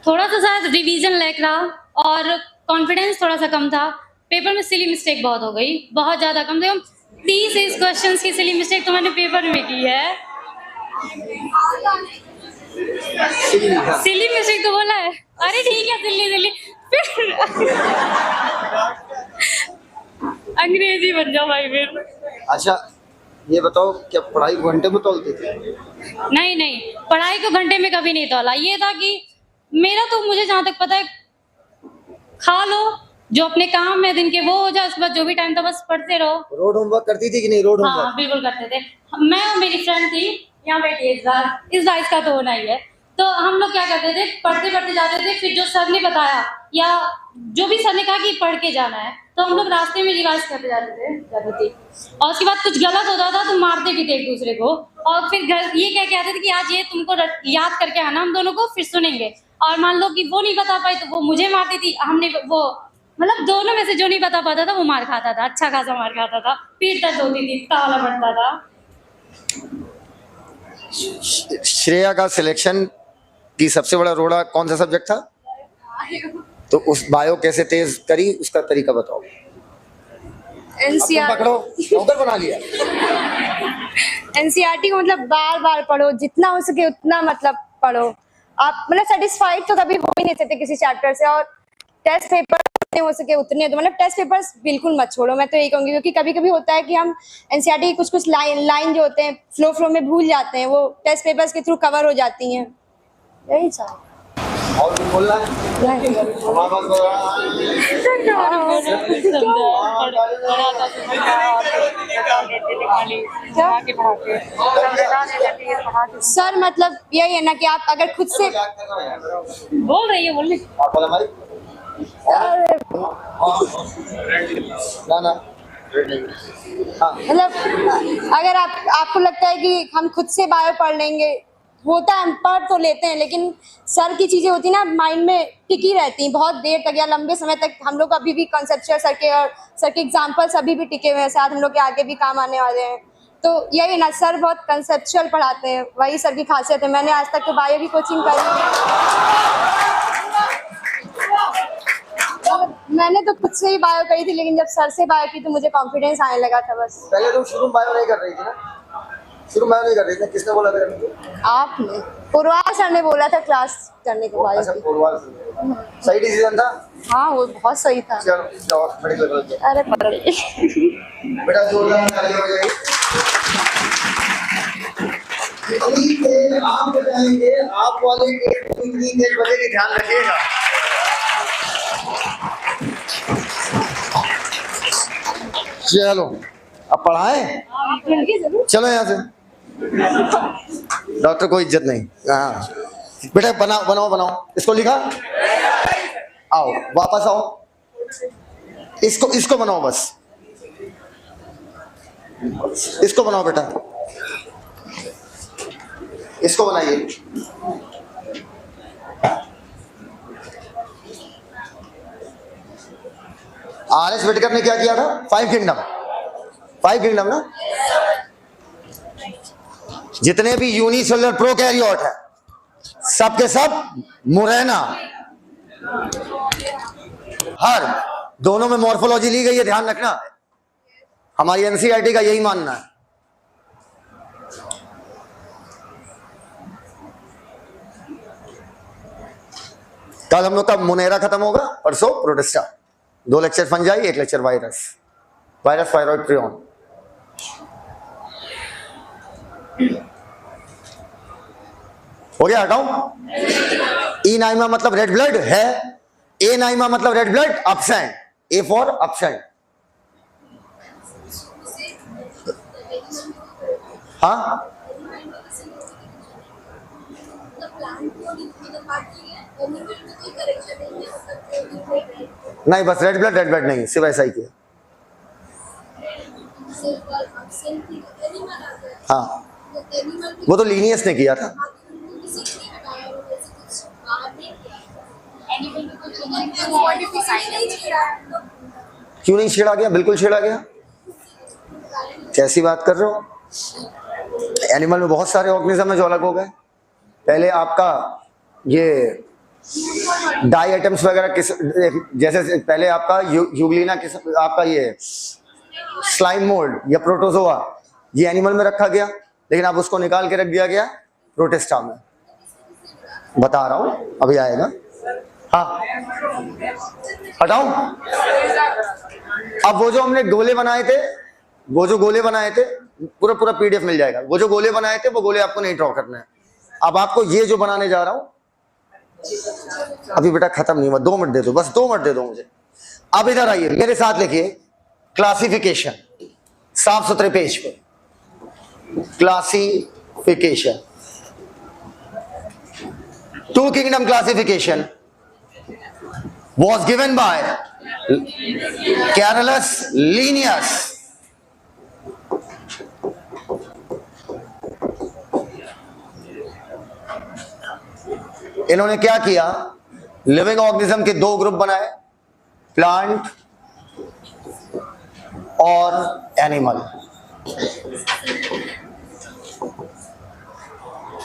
थोड़ा सा शायद रिवीजन लैक रहा और कॉन्फिडेंस थोड़ा सा कम था पेपर में सिली मिस्टेक बहुत हो गई बहुत ज्यादा कम से कम 30 इस क्वेश्चंस की सिली मिस्टेक तो मैंने पेपर में की है सिली मिस्टेक तो बोला है अरे ठीक है सिली फिर अंग्रेजी बन जाओ भाई फिर अच्छा ये बताओ क्या पढ़ाई घंटे में तोलती थी नहीं पढ़ाई को घंटे में कभी नहीं तोला ये था कि मेरा तो मुझे जहाँ तक पता है खा लो जो अपने काम है दिन के वो हो जाए उसके बाद जो भी टाइम था बस पढ़ते रहो रोड होमवर्क करती थी कि नहीं रोड हाँ होमवर्क बिल्कुल करते थे मैं और मेरी फ्रेंड थी यहाँ बैठी इस बार इसका तो होना ही है तो हम लोग क्या करते थे पढ़ते जाते थे फिर जो सर ने बताया या जो भी सर ने कहा कि पढ़ के जाना है तो हम लोग रास्ते में रिवाइज करते जाती थी और उसके बाद कुछ गलत होता था तो मारते भी थे एक दूसरे को और फिर ये क्या कहते थे कि आज ये तुमको याद करके आना हम दोनों को फिर सुनेंगे और मान लो कि वो नहीं बता पाई तो वो मुझे मारती थी हमने वो मतलब दोनों में से जो नहीं बता पाता था वो मार खाता था अच्छा खासा मार खाता था पीठ दर्द होती थी ताला बढ़ता था श्रेया का सिलेक्शन की सबसे बड़ा रोड़ा कौन सा सब्जेक्ट था तो उस बायो कैसे तेज करी उसका तरीका बताओ एनसीईआरटी पकड़ो नौकर बना लिया एनसीईआरटी को मतलब बार बार पढ़ो जितना हो सके उतना मतलब पढ़ो आप मतलब सेटिस्फाइड तो कभी हो ही नहीं सकते किसी चैप्टर से और टेस्ट पेपर जितने हो सके उतने तो मतलब टेस्ट पेपर्स बिल्कुल मत छोड़ो मैं तो यही कहूंगी क्योंकि कभी कभी होता है कि हम एनसीईआरटी की कुछ लाइन जो होते हैं फ्लो में भूल जाते हैं वो टेस्ट पेपर्स के थ्रू कवर हो जाती हैं यही सब और कुछ बोलना है? नहीं। हमारे पास सर मतलब यही है ना कि आप अगर खुद से बोल रही है बोलने आप बोला भाई ना ना हाँ मतलब अगर आपको लगता है कि हम खुद से बायो पढ़ लेंगे, होता है हम पढ़ तो लेते हैं, लेकिन सर की चीजें होती ना माइंड में टिकी रहती हैं बहुत देर तक या लंबे समय तक। हम लोग अभी भी कॉन्सेप्चुअल सर के एग्जाम्पल्स अभी भी टिके हुए हैं, शायद हम लोग के आगे भी काम आने वाले हैं। तो यही ना, सर बहुत कंसेप्चुअल पढ़ाते हैं, वही सर की खासियत है। मैंने आज तक तो बायो की कोचिंग मैंने तो खुद से ही बायो करी थी, लेकिन जब सर से बायो की तो मुझे कॉन्फिडेंस आने लगा था बस। पहले तुम शुरू में बायो नहीं कर रही थी ना? शुरू में बायो नहीं कर रही थी, किसने बोला था करने को? आपने, पुरवाल सर ने बोला था क्लास करने को बायो अच्छा की। पूर्वाल से सही डिसीजन था। हाँ वो बहुत सही था। चलो जाओ मेडिकल कॉलेज जाओ। अरे पढ़ रही बेटा जोरदार ताली हो जाएगी। ठीक है, आप बताएंगे आप वाले कितनी देर बजेगी, ध्यान रखिएगा। चलो अब पढ़ाएं, चलो यहाँ से। डॉक्टर को इज्जत नहीं। हाँ बेटा बनाओ बनाओ बनाओ, इसको लिखा, आओ वापस आओ, इसको बनाओ, बस इसको बनाओ बेटा, इसको बनाइए। आर.एस. विटकर ने क्या किया था? 5 किंगडम ना, जितने भी यूनिसेलुलर प्रोकैरियोट है सब के सब मुरैना, हर दोनों में मॉर्फोलॉजी ली गई है, ध्यान रखना। हमारी एनसीईआरटी का यही मानना है। कल हम लोग का मुनेरा खत्म होगा, परसों protista, 2 lecture fungi, 1 lecture virus thyroid prion. हो गया, हटाओ। ई नाइमा मतलब रेड ब्लड है, ए नाइमा मतलब red blood absent, A for absent. हाँ नहीं, बस रेड ब्लड नहीं, सिर्फ ऐसा ही किया। हाँ वो तो लीनियस ने किया था। क्यों नहीं छेड़ा गया? बिल्कुल छेड़ा गया। कैसी बात कर रहे हो? एनिमल में बहुत सारे ऑर्गेनिज्म है जो अलग हो गए। पहले आपका ये डाई आइटम्स वगैरह किस, जैसे पहले आपका यूग्लिना किस, आपका ये स्लाइम मोल्ड या प्रोटोजोआ, ये एनिमल में रखा गया, लेकिन अब उसको निकाल के रख दिया गया प्रोटिस्टा में। बता रहा हूं, अभी आएगा। हाँ हटाऊं। अब वो जो हमने गोले बनाए थे, पूरा पीडीएफ मिल जाएगा। वो जो गोले बनाए थे वो गोले आपको नहीं ड्रॉ करना है। अब आपको ये जो बनाने जा रहा हूं, अभी बेटा खत्म नहीं हुआ, 2 मिनट दे दो, बस 2 मिनट दे दो मुझे। अब इधर आइए, मेरे साथ लिखिए क्लासिफिकेशन, साफ सुथरे पेज पे। Classification, 2 kingdom classification was given by Carolus Linnaeus. इन्होंने क्या किया? लिविंग ऑर्गेनिज्म के 2 ग्रुप बनाए, प्लांट और एनिमल।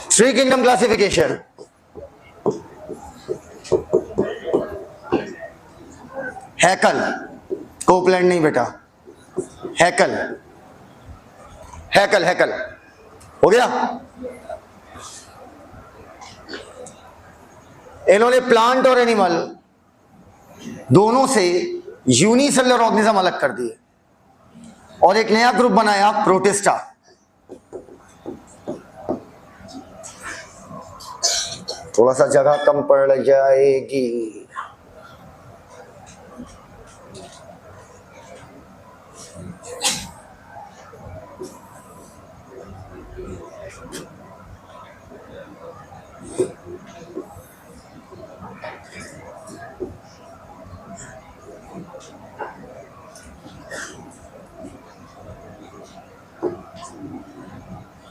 3 किंगडम क्लासिफिकेशन, हैकल, कोपलैंड नहीं बेटा, हैकल हो गया। इन्होंने प्लांट और एनिमल दोनों से यूनिसेलुलर ऑर्गेनिज्म अलग कर दिए और एक नया ग्रुप बनाया प्रोटिस्टा। थोड़ा सा जगह कम पड़ जाएगी।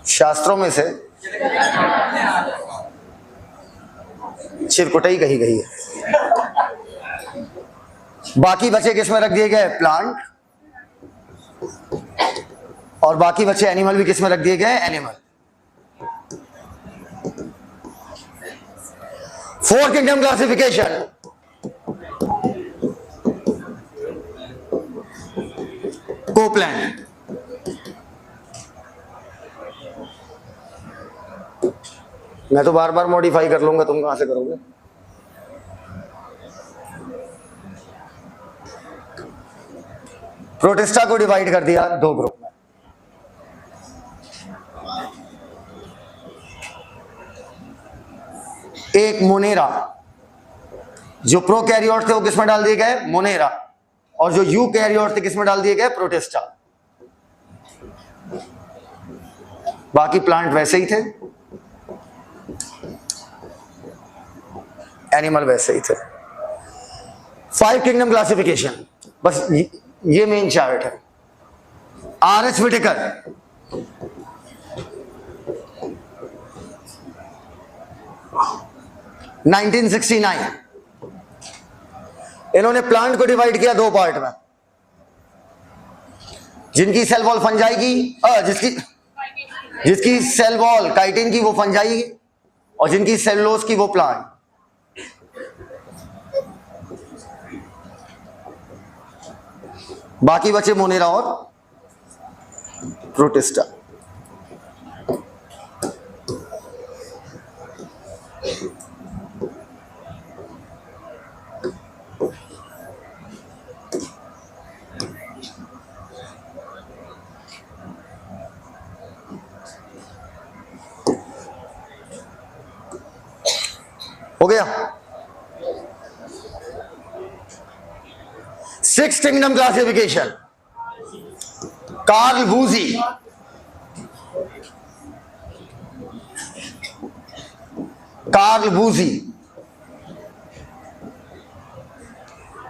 शास्त्रों में से चिरकुटाई कही गई है। बाकी बचे किस में रख दिए गए? प्लांट। और बाकी बचे एनिमल भी किस में रख दिए गए? एनिमल। 4 kingdom classification. कोपलैंड, मैं तो बार बार मॉडिफाई कर लूंगा, तुम कहां से करोगे? प्रोटिस्टा को डिवाइड कर दिया 2 ग्रुप में। एक मोनेरा, जो प्रोकैरियोट थे वो किस में डाल दिए गए? मोनेरा। और जो यूकैरियोट थे किस में डाल दिए गए? प्रोटिस्टा। बाकी प्लांट वैसे ही थे, एनिमल वैसे ही थे। 5 किंगडम क्लासिफिकेशन, बस ये मेन चार्ट है। आर.एच. विटेकर, (1969) इन्होंने प्लांट को डिवाइड किया 2 पार्ट में। जिनकी सेल वॉल फंजाई की, जिसकी सेल वॉल काइटिन की वो फंजाई, और जिनकी सेलुलोज की वो प्लांट। बाकी बचे मोनेरा और प्रोटिस्टा। हो गया। 6 kingdom classification. Carl Woese,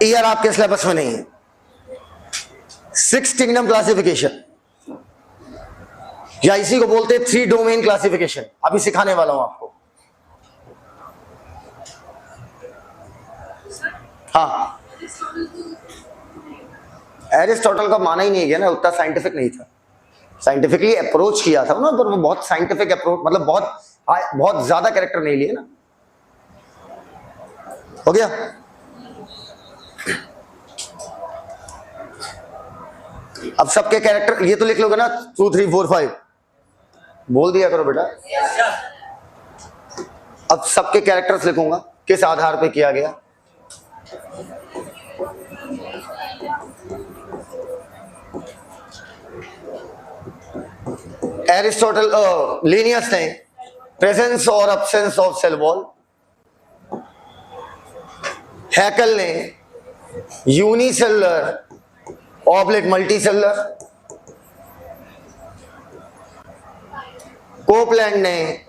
year आपके सिलेबस में नहीं है। 6 किंगडम क्लासिफिकेशन, या इसी को बोलते हैं 3 डोमेन क्लासिफिकेशन। अभी सिखाने वाला हूं आपको। हाँ, एरिस्टोटल का माना ही नहीं गया ना, उतना साइंटिफिक नहीं था। साइंटिफिकली अप्रोच किया था ना, पर वो बहुत साइंटिफिक अप्रोच, मतलब बहुत ज्यादा कैरेक्टर नहीं लिए ना। हो गया। अब सबके कैरेक्टर ये तो लिख लोगे ना, 2, 3, 4, 5 बोल दिया करो बेटा। अब सबके कैरेक्टर्स लिखूंगा, किस आधार पे किया गया। एरिस्टोटल, लीनियस ने प्रेजेंस और एब्सेंस ऑफ सेल वॉल। हैकल ने यूनिसेलुलर ऑब्लिक मल्टीसेलुलर। कोपलैंड ने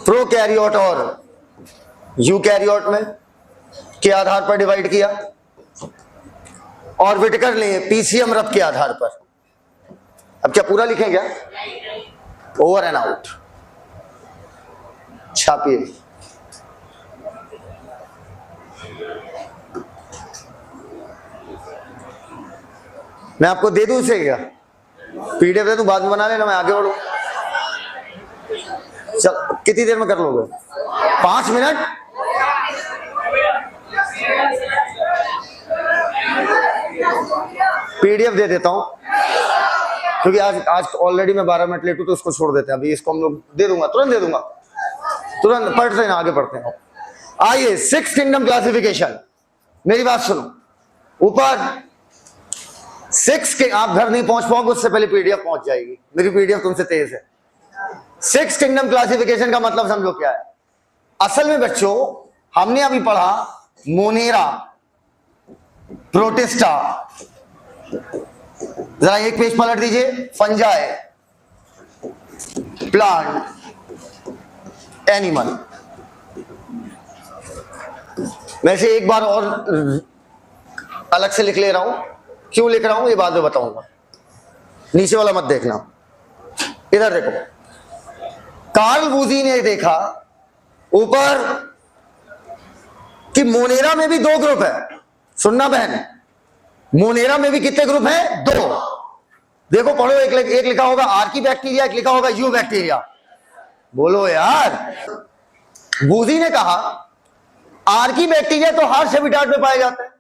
प्रोकैरियोट और यूकैरियोट में के आधार पर डिवाइड किया। और विटेकर ने पीसीएम रब के आधार पर। अब क्या पूरा लिखें क्या? ओवर एंड आउट छापिए। मैं आपको दे दूं इसे क्या? पीडीएफ दे दूं, बाद में बना लेना, मैं आगे बढ़ूं। चल, कितनी देर में कर लोगे? 5 मिनट। पीडीएफ दे देता हूं, क्योंकि आज ऑलरेडी मैं 12 मिनट लेट हूं, तो इसको छोड़ देते हैं। अभी इसको हम लोग दे दूंगा, तुरंत दे दूंगा, तुरंत पढ़ते हैं, आगे पढ़ते हैं। आइए, 6 किंगडम क्लासिफिकेशन। मेरी बात सुनो, ऊपर 6 के आप घर नहीं पहुंच पाओगे, उससे पहले पीडीएफ पहुंच जाएगी। मेरी पीडीएफ तुमसे तेज है। 6 किंगडम क्लासिफिकेशन का मतलब समझो क्या है। असल में बच्चों हमने अभी पढ़ा मोनेरा, प्रोटिस्टा, जरा एक पेज पलट दीजिए, फंजाई, प्लांट, एनिमल। वैसे एक बार और अलग से लिख ले रहा हूं, क्यों लिख रहा हूं ये बाद में बताऊंगा। नीचे वाला मत देखना, इधर देखो। कार्ल वूजी ने देखा ऊपर कि मोनेरा में भी 2 ग्रुप है। सुनना बहन, मोनेरा में भी कितने ग्रुप हैं? 2। देखो पढ़ो, एक लिखा होगा आर्की बैक्टीरिया, एक लिखा होगा यू बैक्टीरिया। बोलो यार। वूजी ने कहा आर्की बैक्टीरिया तो हार्श हैबिटाट में पाए जाते हैं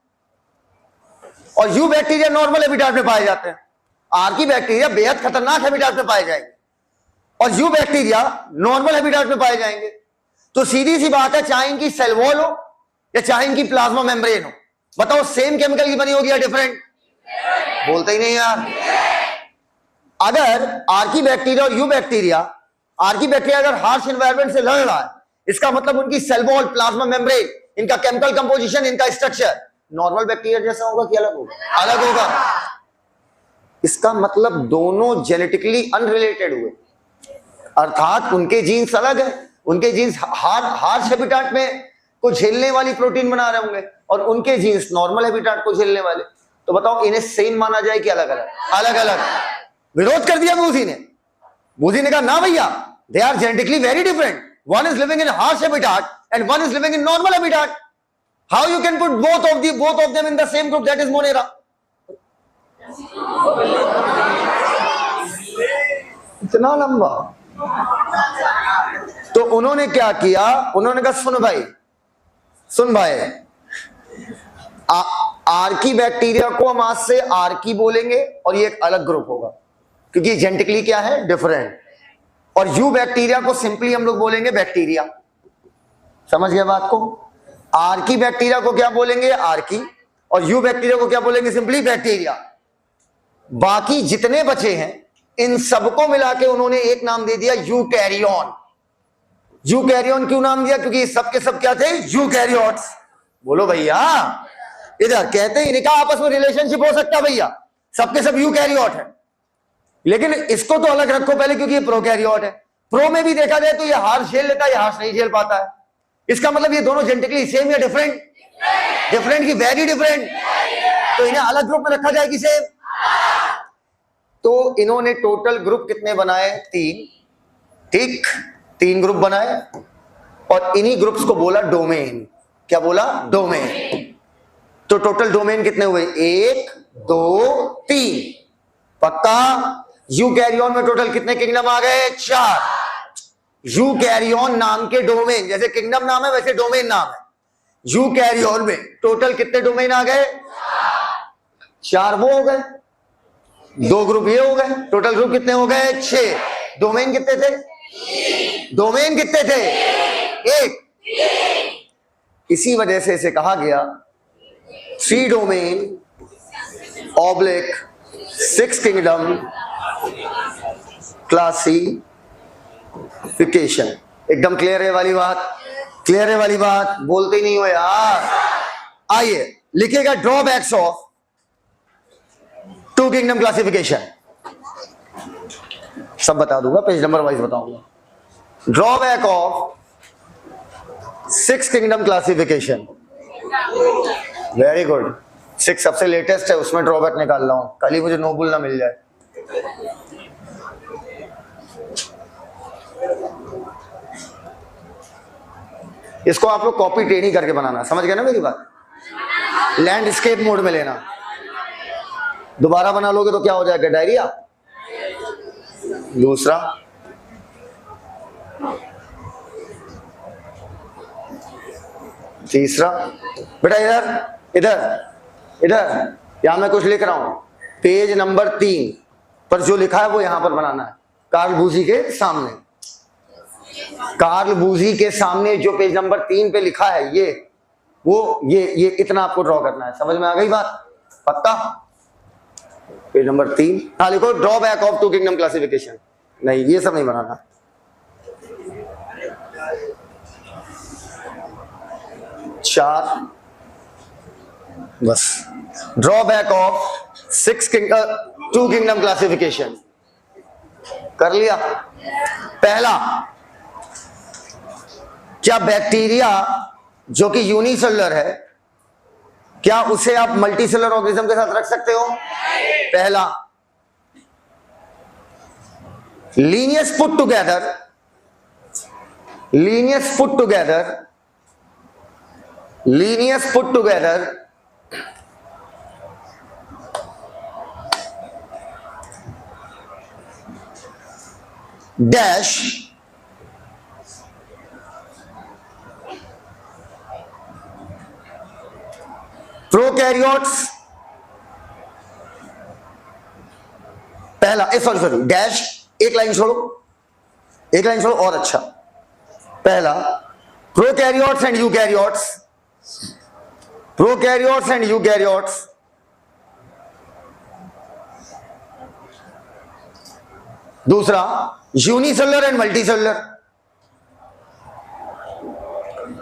और यू बैक्टीरिया नॉर्मल हैबिटाट में पाए जाते हैं। आर्की बैक्टीरिया बेहद खतरनाक हैबिटाट में पाए जाएंगे और यू बैक्टीरिया नॉर्मल हैबिटाट में पाए जाएंगे। तो सीधी सी बात है, चाहे इनकी सेल वॉल हो या चाहे इनकी प्लाज्मा मेम्ब्रेन हो, बताओ सेम केमिकल की बनी होगी या डिफरेंट? बोलते ही नहीं यार। अगर आर्की बैक्टीरिया और यू बैक्टीरिया, आर्की बैक्टीरिया अगर हार्श एनवायरनमेंट से लड़ रहा है, इसका मतलब उनकी सेल वॉल, प्लाज्मा मेम्ब्रेन, इनका केमिकल कंपोजिशन, इनका स्ट्रक्चर नॉर्मल बैक्टीरिया जैसा होगा कि अलग होगा? अलग होगा। इसका मतलब दोनों जेनेटिकली अनरिलेटेड हुए, अर्थात उनके जीन्स अलग है। उनके जीन्स हार्श हैबिटाट में को झेलने वाली प्रोटीन बना रहे होंगे और उनके जीन्स नॉर्मल हैबिटाट को झेलने वाले। तो बताओ इन्हें सेम माना जाए कि अलग अलग? अलग अलग। विरोध कर दिया वूजी ने। वूजी ने कहा ना भैया, they are genetically very different. One is living in harsh habitat and one is living in normal habitat. How you can put both of them in the same group? That is Monera. इतना लंबा। तो उन्होंने क्या किया? उन्होंने कहा सुन भाई, Archie bacteria को हम आज से आर्की बोलेंगे और ये एक अलग ग्रुप होगा क्योंकि जेनेटिकली क्या है? डिफरेंट। और यू बैक्टीरिया को सिंपली हम लोग बोलेंगे बैक्टीरिया। समझ गए बात को? आर्की बैक्टीरिया को क्या बोलेंगे? आर्की। और यू बैक्टीरिया को क्या बोलेंगे? Simply bacteria. बाकी जितने बचे हैं इन सबको मिला के उन्होंने एक नाम दे दिया यूकैरियोन। यूकैरियोन क्यों नाम दिया? क्योंकि सबके सब क्या थे? यूकैरियोट्स। बोलो भैया, इधर कहते हैं इनका आपस में रिलेशनशिप हो सकता है भैया, सबके सब यूकैरियोट है। लेकिन इसको तो अलग रखो पहले, क्योंकि ये प्रोकैरियोट है। प्रो में भी देखा जाए तो ये हार्श झेल लेता है, ये हार्श नहीं झेल पाता है। इसका मतलब ये दोनों जेनेटिकली सेम या डिफरेंट? डिफरेंट की वेरी डिफरेंट। तो इन्हें अलग ग्रुप में रखा जाए कि सेम? तो इन्होंने टोटल ग्रुप कितने बनाए? 3। ठीक, 3 ग्रुप बनाए और इन्हीं ग्रुप्स को बोला डोमेन। क्या बोला? डोमेन। तो टोटल डोमेन कितने हुए? 1 2 3। पक्का? यूकैरियोन में टोटल कितने किंगडम आ गए? 4। यूकैरियोन नाम के डोमेन, जैसे किंगडम नाम है वैसे डोमेन नाम है। यूकैरियोन में टोटल कितने डोमेन आ गए? 4 वो हो गए, 2 ग्रुप ये हो गए। टोटल ग्रुप कितने हो गए? 6। डोमेन कितने थे? डोमेन कितने थे? 1। इसी वजह से इसे कहा गया 3 डोमेन ऑब्लिक 6 किंगडम क्लासिफिकेशन। एकदम क्लियर है वाली बात? क्लियर है वाली बात? बोलते ही नहीं हो यार। आइए लिखिएगा ड्रॉबैक्स ऑफ 2 किंगडम क्लासिफिकेशन। सब बता दूंगा, पेज नंबर वाइज बताऊंगा। Drawback of 6 kingdom classification. Very good. 6 सबसे लेटेस्ट है, उसमें ड्रॉबैक निकाल रहा हूं, कल ही मुझे नोबल ना मिल जाए। इसको आप लोग कॉपी टेढ़ी करके बनाना, समझ गए ना मेरी बात? लैंडस्केप मोड में लेना। दोबारा बना लोगे तो क्या हो जाएगा? डायरिया। दूसरा, तीसरा। बेटा इधर इधर इधर, यहां मैं कुछ लिख रहा हूं। पेज नंबर 3 पर जो लिखा है वो यहां पर बनाना है, कार्ल बूजी के सामने। कार्ल बूजी के सामने जो पेज नंबर 3 पे लिखा है ये इतना आपको ड्रॉ करना है। समझ में आ गई बात? पक्का? Page number 3। हाँ लिखो drawback of two kingdom classification. नहीं ये सब नहीं बनाना। चार बस। Drawback of two kingdom classification कर लिया। पहला, क्या बैक्टीरिया जो कि यूनिसेलुलर है, क्या उसे आप मल्टीसेलुलर ऑर्गेनिज्म के साथ रख सकते हो? पहला। Linnaeus put together dash prokaryotes. पहला सॉरी डैश, एक लाइन छोड़ो और अच्छा। पहला, प्रोकैरियोट्स एंड यूकैरियोट्स। दूसरा, यूनिसेलुलर एंड मल्टीसेलुलर।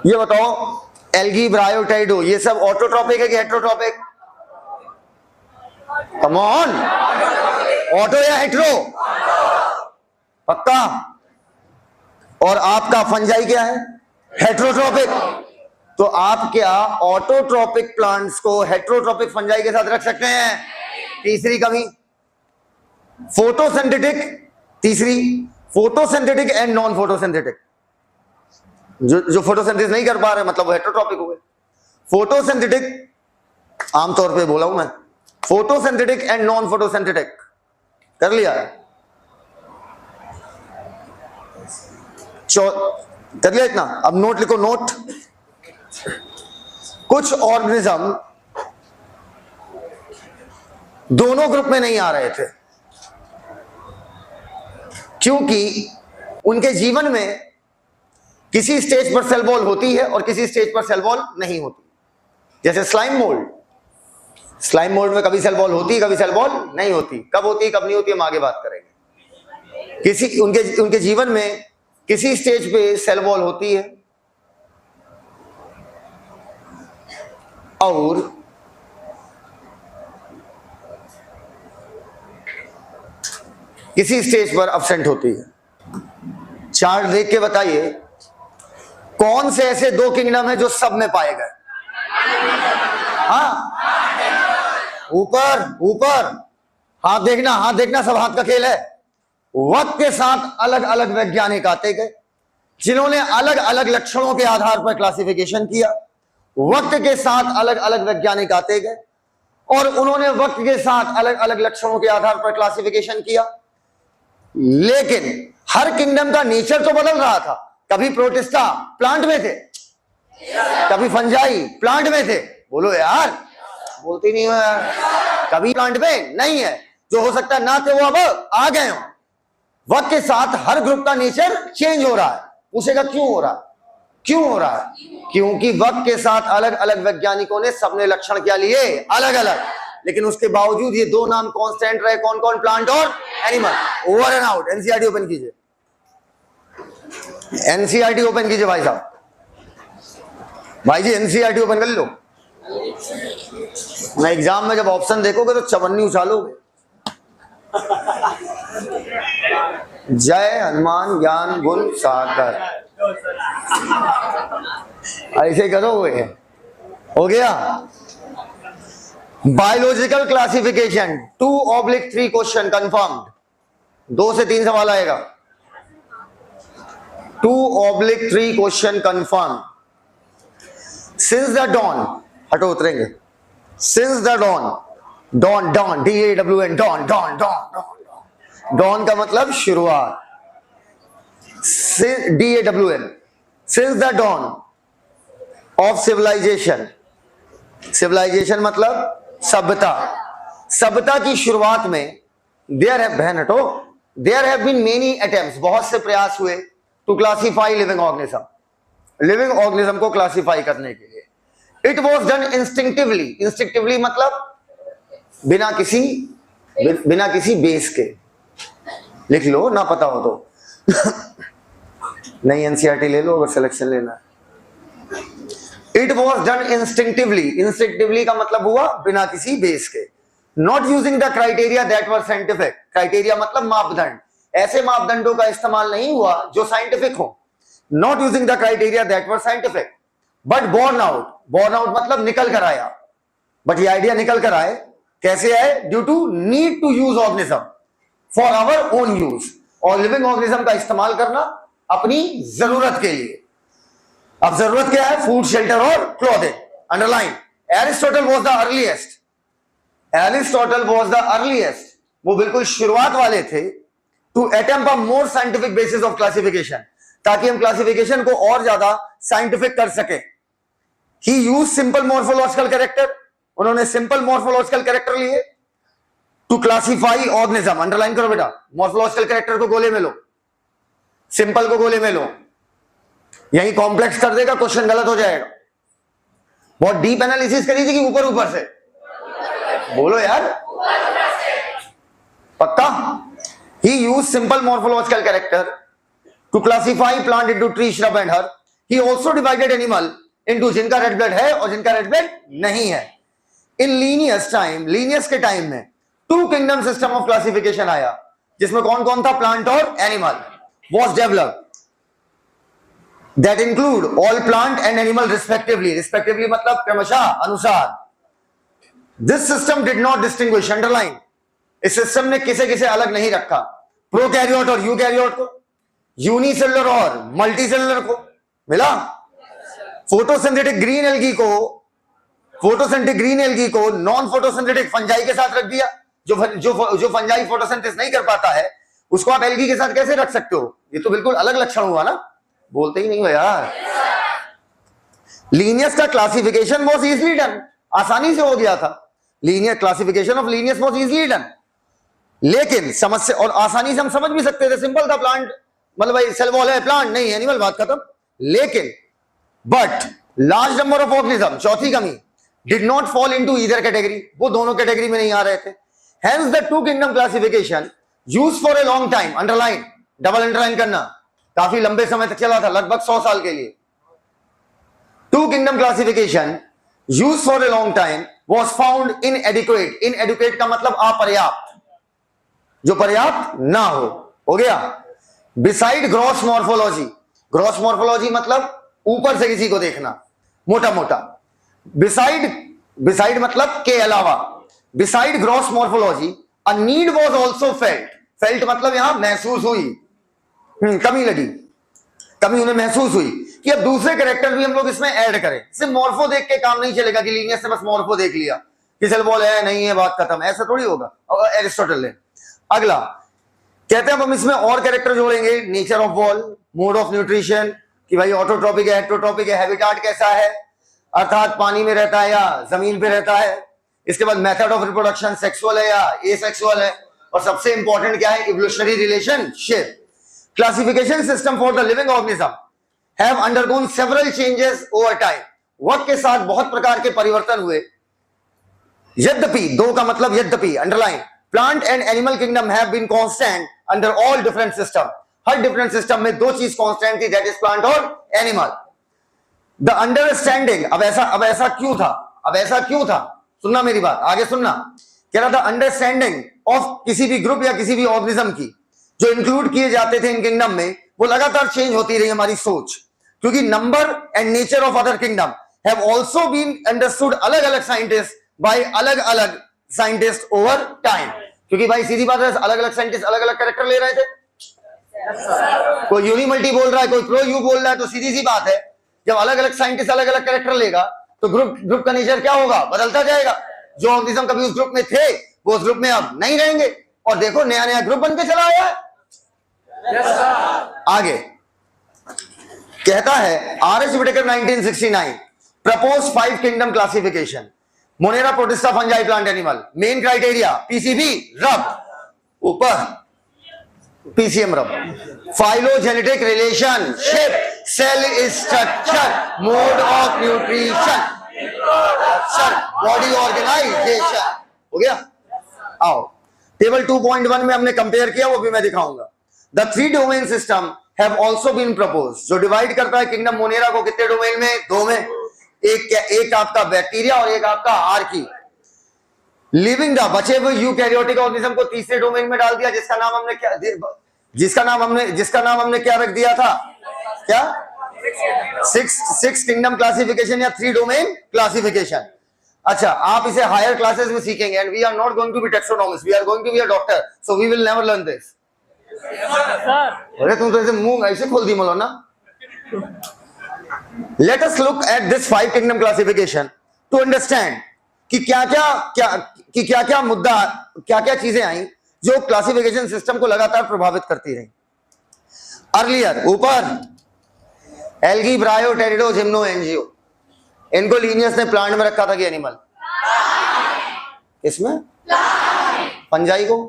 ये बताओ, एल्गी, ब्रायोटाइडो, ये सब ऑटोट्रॉपिक है कि हेट्रोट्रॉपिक? कम ऑन, ऑटो या हेट्रो? पक्का? और आपका फंजाई क्या है? हेट्रोट्रॉपिक। तो आप क्या ऑटोट्रॉपिक प्लांट्स को हेट्रोट्रॉपिक फंजाई के साथ रख सकते हैं? तीसरी कमी, फोटोसिंथेटिक। तीसरी, फोटोसिंथेटिक एंड नॉन फोटोसिंथेटिक। जो फोटोसिंथेसिस नहीं कर पा रहे मतलब वो हेट्रोट्रॉपिक हो गए। फोटोसिंथेटिक आमतौर पे बोला हूं मैं, फोटोसिंथेटिक एंड नॉन फोटोसिंथेटिक कर लिया। कर लिया इतना? अब नोट लिखो, नोट। कुछ ऑर्गेनिज्म दोनों ग्रुप में नहीं आ रहे थे क्योंकि उनके जीवन में किसी स्टेज पर सेल वॉल होती है और किसी स्टेज पर सेल वॉल नहीं होती। जैसे स्लाइम मोल्ड में कभी सेल वॉल होती है, कभी सेल वॉल नहीं होती। कब होती है कब नहीं होती हम आगे बात करेंगे। किसी उनके जीवन में किसी स्टेज पे सेल वॉल होती है और किसी स्टेज पर अब्सेंट होती है। चार्ट देख के बताइए कौन से ऐसे दो किंगडम है जो सब में पाए गए? हाँ, ऊपर हाथ देखना, सब हाथ का खेल है। वक्त के साथ अलग अलग वैज्ञानिक आते गए जिन्होंने अलग अलग लक्षणों के आधार पर क्लासिफिकेशन किया। वक्त के साथ अलग अलग वैज्ञानिक आते गए और उन्होंने वक्त के साथ अलग अलग लक्षणों के आधार पर क्लासिफिकेशन किया। लेकिन हर किंगडम का नेचर तो बदल रहा था। कभी प्रोटिस्टा प्लांट में थे, कभी फंजाई प्लांट में थे। बोलो यार, बोलती नहीं हो यार। कभी प्लांट में नहीं है, जो हो सकता है ना थे वो अब आ गए हो। वक्त के साथ हर ग्रुप का नेचर चेंज हो रहा है। पूछेगा क्यों हो रहा है? क्योंकि वक्त के साथ अलग अलग वैज्ञानिकों ने सबने लक्षण क्या लिए? अलग अलग। लेकिन उसके बावजूद ये दो नाम कांस्टेंट रहे। कौन कौन? प्लांट और animal. Over and out. NCERT open कीजिए, एनसीईआरटी ओपन कीजिए भाई साहब। भाई जी एनसीईआरटी ओपन कर लो। मैं एग्जाम में जब ऑप्शन देखोगे तो चवन्नी उछालोगे। जय हनुमान ज्ञान गुण सागर, ऐसे करोगे। हो गया। Biological classification 2/3 question confirmed. 2 से 3 सवाल आएगा। 2/3 question confirm. Since the dawn, हटो उतरेंगे। Since the dawn, dawn DAWN, dawn का मतलब शुरुआत। DAWN, since the dawn of civilization. Civilization मतलब सभ्यता की शुरुआत में there have been many attempts, बहुत से प्रयास हुए टू क्लासीफाई लिविंग ऑर्गेनिज्म को क्लासीफाई करने के लिए। इट वॉज डन इंस्टिंक्टिवली मतलब बिना किसी बिना किसी बेस के, लिख लो ना पता हो तो। नहीं एनसीईआरटी ले लो अगर सिलेक्शन लेना है। It was done instinctively, instinctively का मतलब हुआ बिना किसी बेस के। Not using the criteria that were scientific, criteria मतलब मापदंड, ऐसे मापदंडों का इस्तेमाल नहीं हुआ जो साइंटिफिक हो। Not using the criteria that were scientific but born out, born out मतलब निकल कर आया, बट ये आइडिया निकल कर आए, कैसे आए? Due to need to use organism for our own use, और लिविंग ऑर्गेनिज्म का इस्तेमाल करना अपनी जरूरत के लिए। अब जरूरत क्या है? फूड, शेल्टर और clothing. Underline, Aristotle was the earliest, Aristotle was the earliest, वो बिल्कुल शुरुआत वाले थे to attempt a more scientific basis of classification, ताकि हम क्लासिफिकेशन को और ज्यादा साइंटिफिक कर सके। He use simple morphological character, उन्होंने सिंपल मॉर्फोलॉजिकल कैरेक्टर लिए टू क्लासिफाई ऑर्गेनिज्म। अंडरलाइन करो बेटा, मॉर्फोलॉजिकल कैरेक्टर को गोले में लो, सिंपल को गोले में लो, यही कॉम्प्लेक्स कर देगा, क्वेश्चन गलत हो जाएगा। बहुत डीप एनालिसिस करी थी कि ऊपर ऊपर से? बोलो यार, पक्का? He use simple morphological character to classify plant into tree, shrub and herb. He also divided animal into जिनका रेड ब्लड है और जिनका रेड ब्लड नहीं है। इन लीनियस टाइम, लीनियस के टाइम में two kingdom system of classification आया, जिसमें कौन कौन था? प्लांट और animal was developed that include all plant and animal respectively, respectively मतलब क्रमशः, अनुसार। This system did not distinguish, underline, इस सिस्टम ने किसे किसे अलग नहीं रखा, प्रोकैरियोट और यूकैरियोट को, यूनिसेलुलर और मल्टीसेलुलर को। मिला? फोटोसिंथेटिक ग्रीन एल्गी को, फोटोसिंथेटिक ग्रीन एल्गी को नॉन फोटोसिंथेटिक फंजाई के साथ रख दिया। जो फंजाई फोटोसिंथेसिस नहीं कर पाता है उसको आप एल्गी के साथ कैसे रख सकते हो? ये तो बिल्कुल अलग लक्षण हुआ ना, बोलते ही नहीं हो यार। लीनियस का क्लासिफिकेशन वॉज इजली डन, आसानी से हो गया था। Linear classification of Linnaeus was easily done, लेकिन समस्या, और आसानी से हम समझ भी सकते थे, सिंपल था। प्लांट मतलब भाई सेल वॉल है, प्लांट नहीं एनिमल, बात खत्म। लेकिन but large number of organism, चौथी कमी, did not fall into either category, वो दोनों कैटेगरी में नहीं आ रहे थे। Hence the two kingdom classification used for a long time, underline, double underline करना, काफी लंबे समय तक चला था, लगभग 100 साल के लिए। Two kingdom classification used for a long time was found inadequate, inadequate का मतलब अपर्याप्त, जो पर्याप्त ना हो गया। Beside gross morphology, gross morphology मतलब ऊपर से किसी को देखना, मोटा मोटा। बिसाइड मतलब के अलावा, beside gross morphology a need was also felt, felt मतलब यहां महसूस हुई, कमी लगी, कमी उन्हें महसूस हुई कि अब दूसरे कैरेक्टर भी हम लोग इसमें ऐड करें। सिर्फ मॉर्फो देख के काम नहीं चलेगा कि लीनियस से बस मॉर्फो देख लिया कि सेल वॉल है नहीं है, बात खत्म, ऐसा थोड़ी होगा। एरिस्टोटल ने अगला कहते हैं हम इसमें और कैरेक्टर जोड़ेंगे, nature of wall, mode of nutrition, कि भाई ऑटोट्रॉपिक है, हेटेरोट्रॉपिक है, हैबिटाट कैसा है, अर्थात पानी में रहता है या जमीन पे रहता है। इसके बाद मेथड ऑफ रिप्रोडक्शन, सेक्सुअल है या एसेक्सुअल है, और सबसे इंपॉर्टेंट क्या है? Evolutionary relationship. Classification system for the living organism have undergone several changes over time, वक्त के साथ बहुत प्रकार के परिवर्तन हुए। यद्यपि, दो का मतलब यद्यपि, underline, plant and animal kingdom have been constant under all different system, हर डिफरेंट सिस्टम में दो चीज कांस्टेंट थी, दैट इज प्लांट और एनिमल। द अंडरस्टैंडिंग, अब ऐसा क्यों था, अब ऐसा क्यों था? सुनना मेरी बात, आगे सुनना। कह रहा था अंडरस्टैंडिंग ऑफ किसी भी ग्रुप या किसी भी ऑर्गेनिज्म की जो इंक्लूड किए जाते थे इन किंगडम में, वो लगातार चेंज होती रही हमारी सोच, क्योंकि number and nature of other kingdom have also been understood अलग अलग साइंटिस्ट बाय अलग अलग साइंटिस्ट ओवर टाइम। क्योंकि भाई सीधी बात है, अलग अलग साइंटिस्ट अलग अलग कैरेक्टर ले रहे थे। कोई यूनिमल्टी बोल रहा है, कोई प्रो यू बोल रहा है, तो सीधी सी बात है, जब अलग अलग साइंटिस्ट अलग अलग कैरेक्टर लेगा तो ग्रुप का नेचर क्या होगा? बदलता जाएगा। जो ऑर्गेनिज्म कभी उस ग्रुप में थे वो उस ग्रुप में अब नहीं रहेंगे, और देखो नया नया ग्रुप बनके चला आया है। आगे कहता है R H. Whittaker 1969 propose 5 kingdom classification, monera, protista, fungi, plant, animal. Main criteria PCB, रब, ऊपर पीसीएम, रब, phylogenetic relationship, cell structure, mode of nutrition, body organization. हो गया? आओ टेबल 2.1 में हमने कंपेयर किया, वो भी मैं दिखाऊंगा। The 3 domain system have also been proposed, जो डिवाइड करता है किंगडम मोनेरा को कितने डोमेन में? 2 में। एक आपका बैक्टीरिया और एक आपका आर्की। लिविंग द बचे हुए यूकैरियोटिक ऑर्गेनिज्म को तीसरे डोमेन में डाल दिया, जिसका नाम हमने क्या रख दिया था? क्या? 6 किंगडम क्लासिफिकेशन या 3 डोमेन क्लासिफिकेशन। अच्छा, आप इसे हायर क्लासेस में सीखेंगे, and we are not going to be taxonomist, we are going to be a doctor, so we will never learn this. अरे तुम तो ऐसे मुंह ऐसे खोल दी मौलाना। Let us look at this 5 kingdom classification to understand कि क्या क्या मुद्दा, क्या क्या चीजें आई जो क्लासिफिकेशन सिस्टम को लगातार प्रभावित करती रही। अर्लियर ऊपर एल्गी, ब्रायो, टेरिडो, जिम्नो, एंजियो, इनको लीनियस ने प्लांट में रखा था कि एनिमल? इसमें पंजाई को,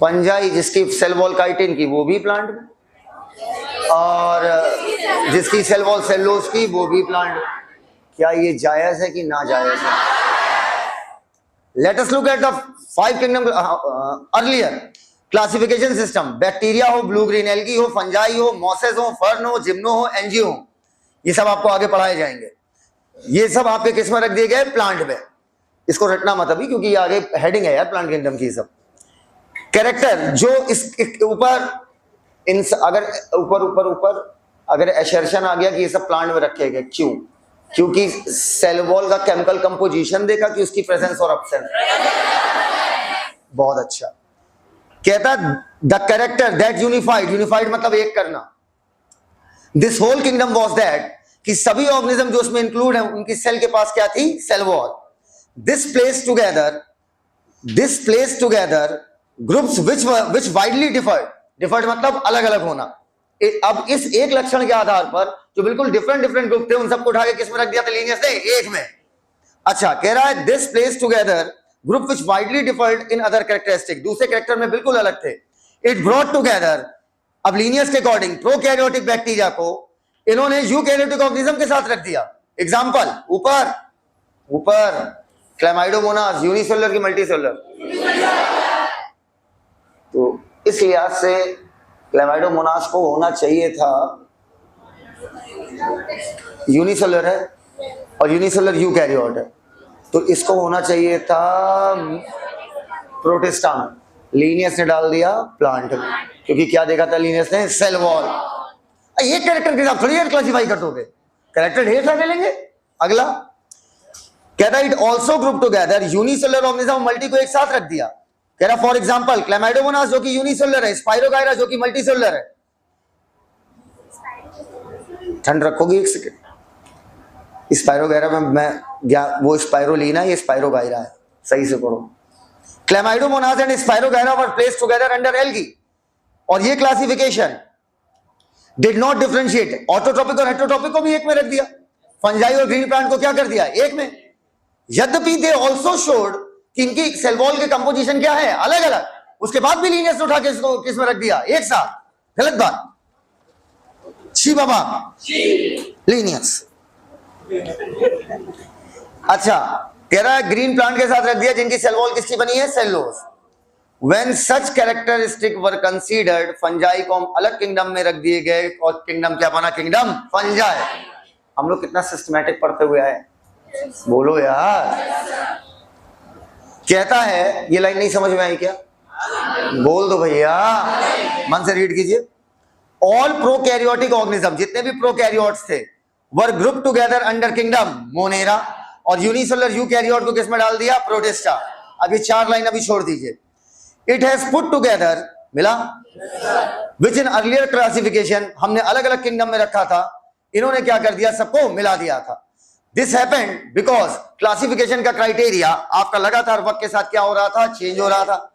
पंजाई जिसकी सेल वॉल काइटिन की वो भी प्लांट में, और जिसकी सेल वॉल सेलुलोज की वो भी प्लांट। क्या ये जायज है कि ना जायज है? Late us look at the 5 kingdom earlier classification system. Bacteria हो, ब्लू ग्रीन एल्गी हो, फंजाई हो, मॉसेस हो, फर्न हो, जिम्नो हो, एंजियो हो, ये सब आपको आगे पढ़ाए जाएंगे। ये सब आपके किस में रख दिए गए? प्लांट में। इसको रटना मत अभी, क्योंकि ये आगे हेडिंग है यार प्लांट किंगडम की। सब कैरेक्टर जो इस ऊपर अगर ऊपर अगर एसर्शन आ गया कि ये सब प्लांट में रखे गए, क्यों? क्योंकि सेल वॉल का केमिकल कंपोजिशन देखा कि उसकी प्रेजेंस और एब्सेंस। बहुत अच्छा। कहता द कैरेक्टर दैट यूनिफाइड मतलब एक करना, this whole kingdom was that कि सभी ऑर्गेनिज्म जो उसमें इंक्लूड है उनकी सेल के पास क्या थी? Cell wall. This place together groups which widely differed मतलब अलग अलग होना। अब इस एक लक्षण के आधार पर जो बिल्कुल डिफरेंट ग्रुप थे उन सबको उठा के किस में रख दिया था लीनियस ने? एक में। अच्छा, कह रहा है this place together group which widely deferred in other characteristic, दूसरे कैरेक्टर में बिल्कुल अलग थे। इट ब्रॉट टुगेदर, अब लीनियस के अकॉर्डिंग प्रोकैरियोटिक बैक्टीरिया को इन्होंने यूकैरियोटिक ऑर्गेनिज्म के साथ रख दिया। एग्जांपल ऊपर क्लैमाइडोमोनास, यूनिसेलुलर की मल्टीसेलुलर। तो इस लिहाज से क्लैमाइडोमोनास को होना चाहिए था, यूनिसेलुलर है और यूनिसेलुलर यूकैरियोट है, तो इसको होना चाहिए था प्रोटिस्टा में। लीनियस ने डाल दिया प्लांट में, क्योंकि क्या देखा था लीनियस ने? Cell wall. ये कैरेक्टर के साथ थोड़ी क्लासिफाई कर दोगे, कैरेक्टर ढेर सारे लेंगे। अगला कहता है it also group together unicellular organism, multi को एक साथ रख दिया। कह रहा फॉर एग्जांपल क्लैमाइडोमोनास जो कि यूनिसेलुलर है, स्पाइरोगायरा जो कि मल्टीसेलुलर है। ठंड रखोगी एक सेकंड। स्पाइरोगायरा में मैं वो स्पाइरोलीना, ये स्पाइरोगायरा है, सही से पढ़ो। Chlamydomonas and spirogyra were placed together under algae, और ये classification did not differentiate autotrophic और हेटेरोट्रोपिक को भी एक में रख दिया, फंजाई और ग्रीन प्लांट को क्या कर दिया? एक में। यद्यपि दे ऑल्सो शोड कि इनकी सेल वॉल के कंपोजिशन क्या है? अलग अलग, उसके बाद भी लीनियस उठा के इसको किस में रख दिया? एक साथ। गलत बात। छी बाबा, लीनियस। अच्छा, कह रहा है ग्रीन प्लांट के साथ रख दिया जिनकी सेल वॉल किसकी बनी है? Cellulose. When such characteristic were considered, fungi को हम अलग किंगडम में रख दिए गए, और किंगडम क्या बना? Kingdom fungi. हम लोग कितना सिस्टमैटिक पढ़ते हुए आए, बोलो यार। कहता है, ये लाइन नहीं समझ में आई क्या? बोल दो भैया, मन से रीड कीजिए। ऑल प्रोकैरियोटिक ऑर्गेनिज्म, जितने भी प्रोकैरियोट्स थे, were group together under kingdom Monera, और यूनिसेलुलर यूकैरियोट को किसमें डाल दिया? प्रोटिस्टा। अभी 4 लाइन अभी छोड़ दीजिए। इट हैज पुट टुगेदर, मिला, विच इन अर्लियर क्लासिफिकेशन, हमने अलग अलग किंगडम में रखा था, इन्होंने क्या कर दिया? सबको मिला दिया था। दिस हैपेंड बिकॉज क्लासिफिकेशन का क्राइटेरिया आपका लगातार वक्त के साथ क्या हो रहा था? चेंज हो रहा था,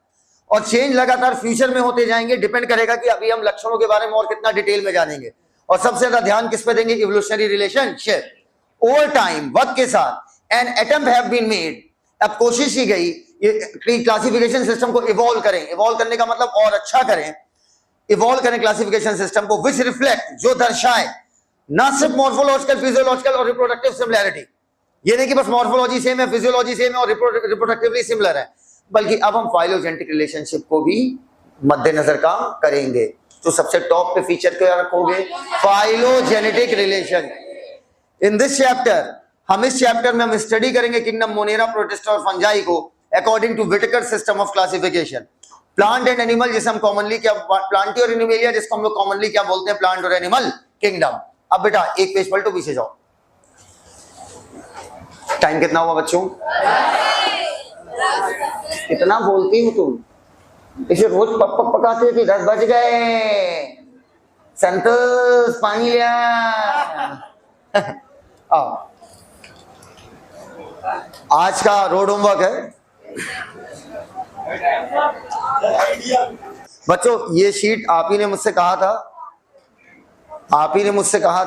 और चेंज लगातार फ्यूचर में होते जाएंगे। डिपेंड करेगा कि अभी हम लक्षणों के बारे में और कितना डिटेल में जानेंगे, और सबसे ज्यादा ध्यान किस पे देंगे? Evolutionary relationship. ओवर टाइम, वक्त के साथ, an attempt have been made, अब कोशिश की गई क्लासिफिकेशन सिस्टम को इवॉल्व करें। इवॉल्व करने का मतलब और अच्छा करें, इवॉल्व करें क्लासिफिकेशन सिस्टम को, विच रिफ्लेक्ट, जो दर्शाए ना सिर्फ मॉर्फोलॉजिकल, फिजियोलॉजिकल और रिप्रोडक्टिव सिमिलैरिटी, ये नहीं कि बस मॉर्फोलॉजी सेम है, फिजियोलॉजी सेम है और रिप्रोडक्टिवली सिमिलर है, बल्कि अब हम फाइलोजेनेटिक रिलेशनशिप को भी मद्देनजर काम करेंगे। तो सबसे टॉप पे फीचर क्या रखोगे? Phylogenetic relation. In this chapter, हम इस चैप्टर में हम स्टडी करेंगे किंगडम मोनेरा, प्रोटिस्टा और फंजाई को according to Whittaker system of classification. Plant and animal जिसे हम कॉमनली क्या, प्लांटी और एनिमलिया जिसको हम लोग कॉमनली क्या बोलते हैं, प्लांट और एनिमल किंगडम। अब बेटा एक पेज पलटो, पीछे जाओ। टाइम कितना हुआ बच्चों? कितना बोलती हो तुम? इसे रोज पक पक पकाते थे, 10 बज गए, संतोष पानी लिया। आज का रोड होमवर्क है बच्चों। ये शीट आप ही ने मुझसे कहा था, आप ही ने मुझसे कहा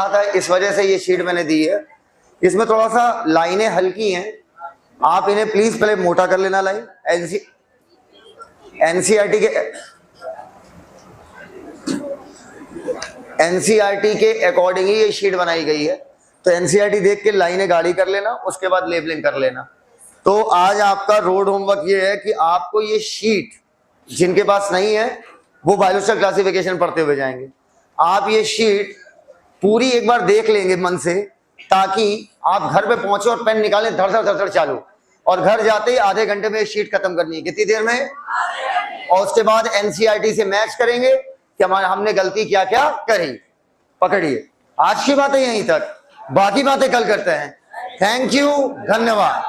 था, इस वजह से ये शीट मैंने दी है। इसमें थोड़ा सा लाइनें हल्की हैं, आप इन्हें प्लीज पहले मोटा कर लेना। लाइन एनसीईआरटी के अकॉर्डिंग ही ये शीट बनाई गई है, तो एनसीईआरटी देख के लाइनें गाढ़ी कर लेना, उसके बाद लेबलिंग कर लेना। तो आज आपका रोड होमवर्क ये है कि आपको ये शीट, जिनके पास नहीं है वो बायोलॉजिकल क्लासिफिकेशन पढ़ते हुए जाएंगे, आप ये शीट पूरी एक बार देख लेंगे मन से, ताकि आप घर पे पहुंचे और पेन निकालें, धड़ धड़ धड़ धड़ चालू, और घर जाते ही आधे घंटे में शीट खत्म करनी है। कितनी देर में? और उसके बाद एनसीईआरटी से मैच करेंगे कि हमने गलती क्या क्या करी। पकड़िए, आज की बातें यहीं तक, बाकी बातें कल करते हैं। थैंक यू, धन्यवाद।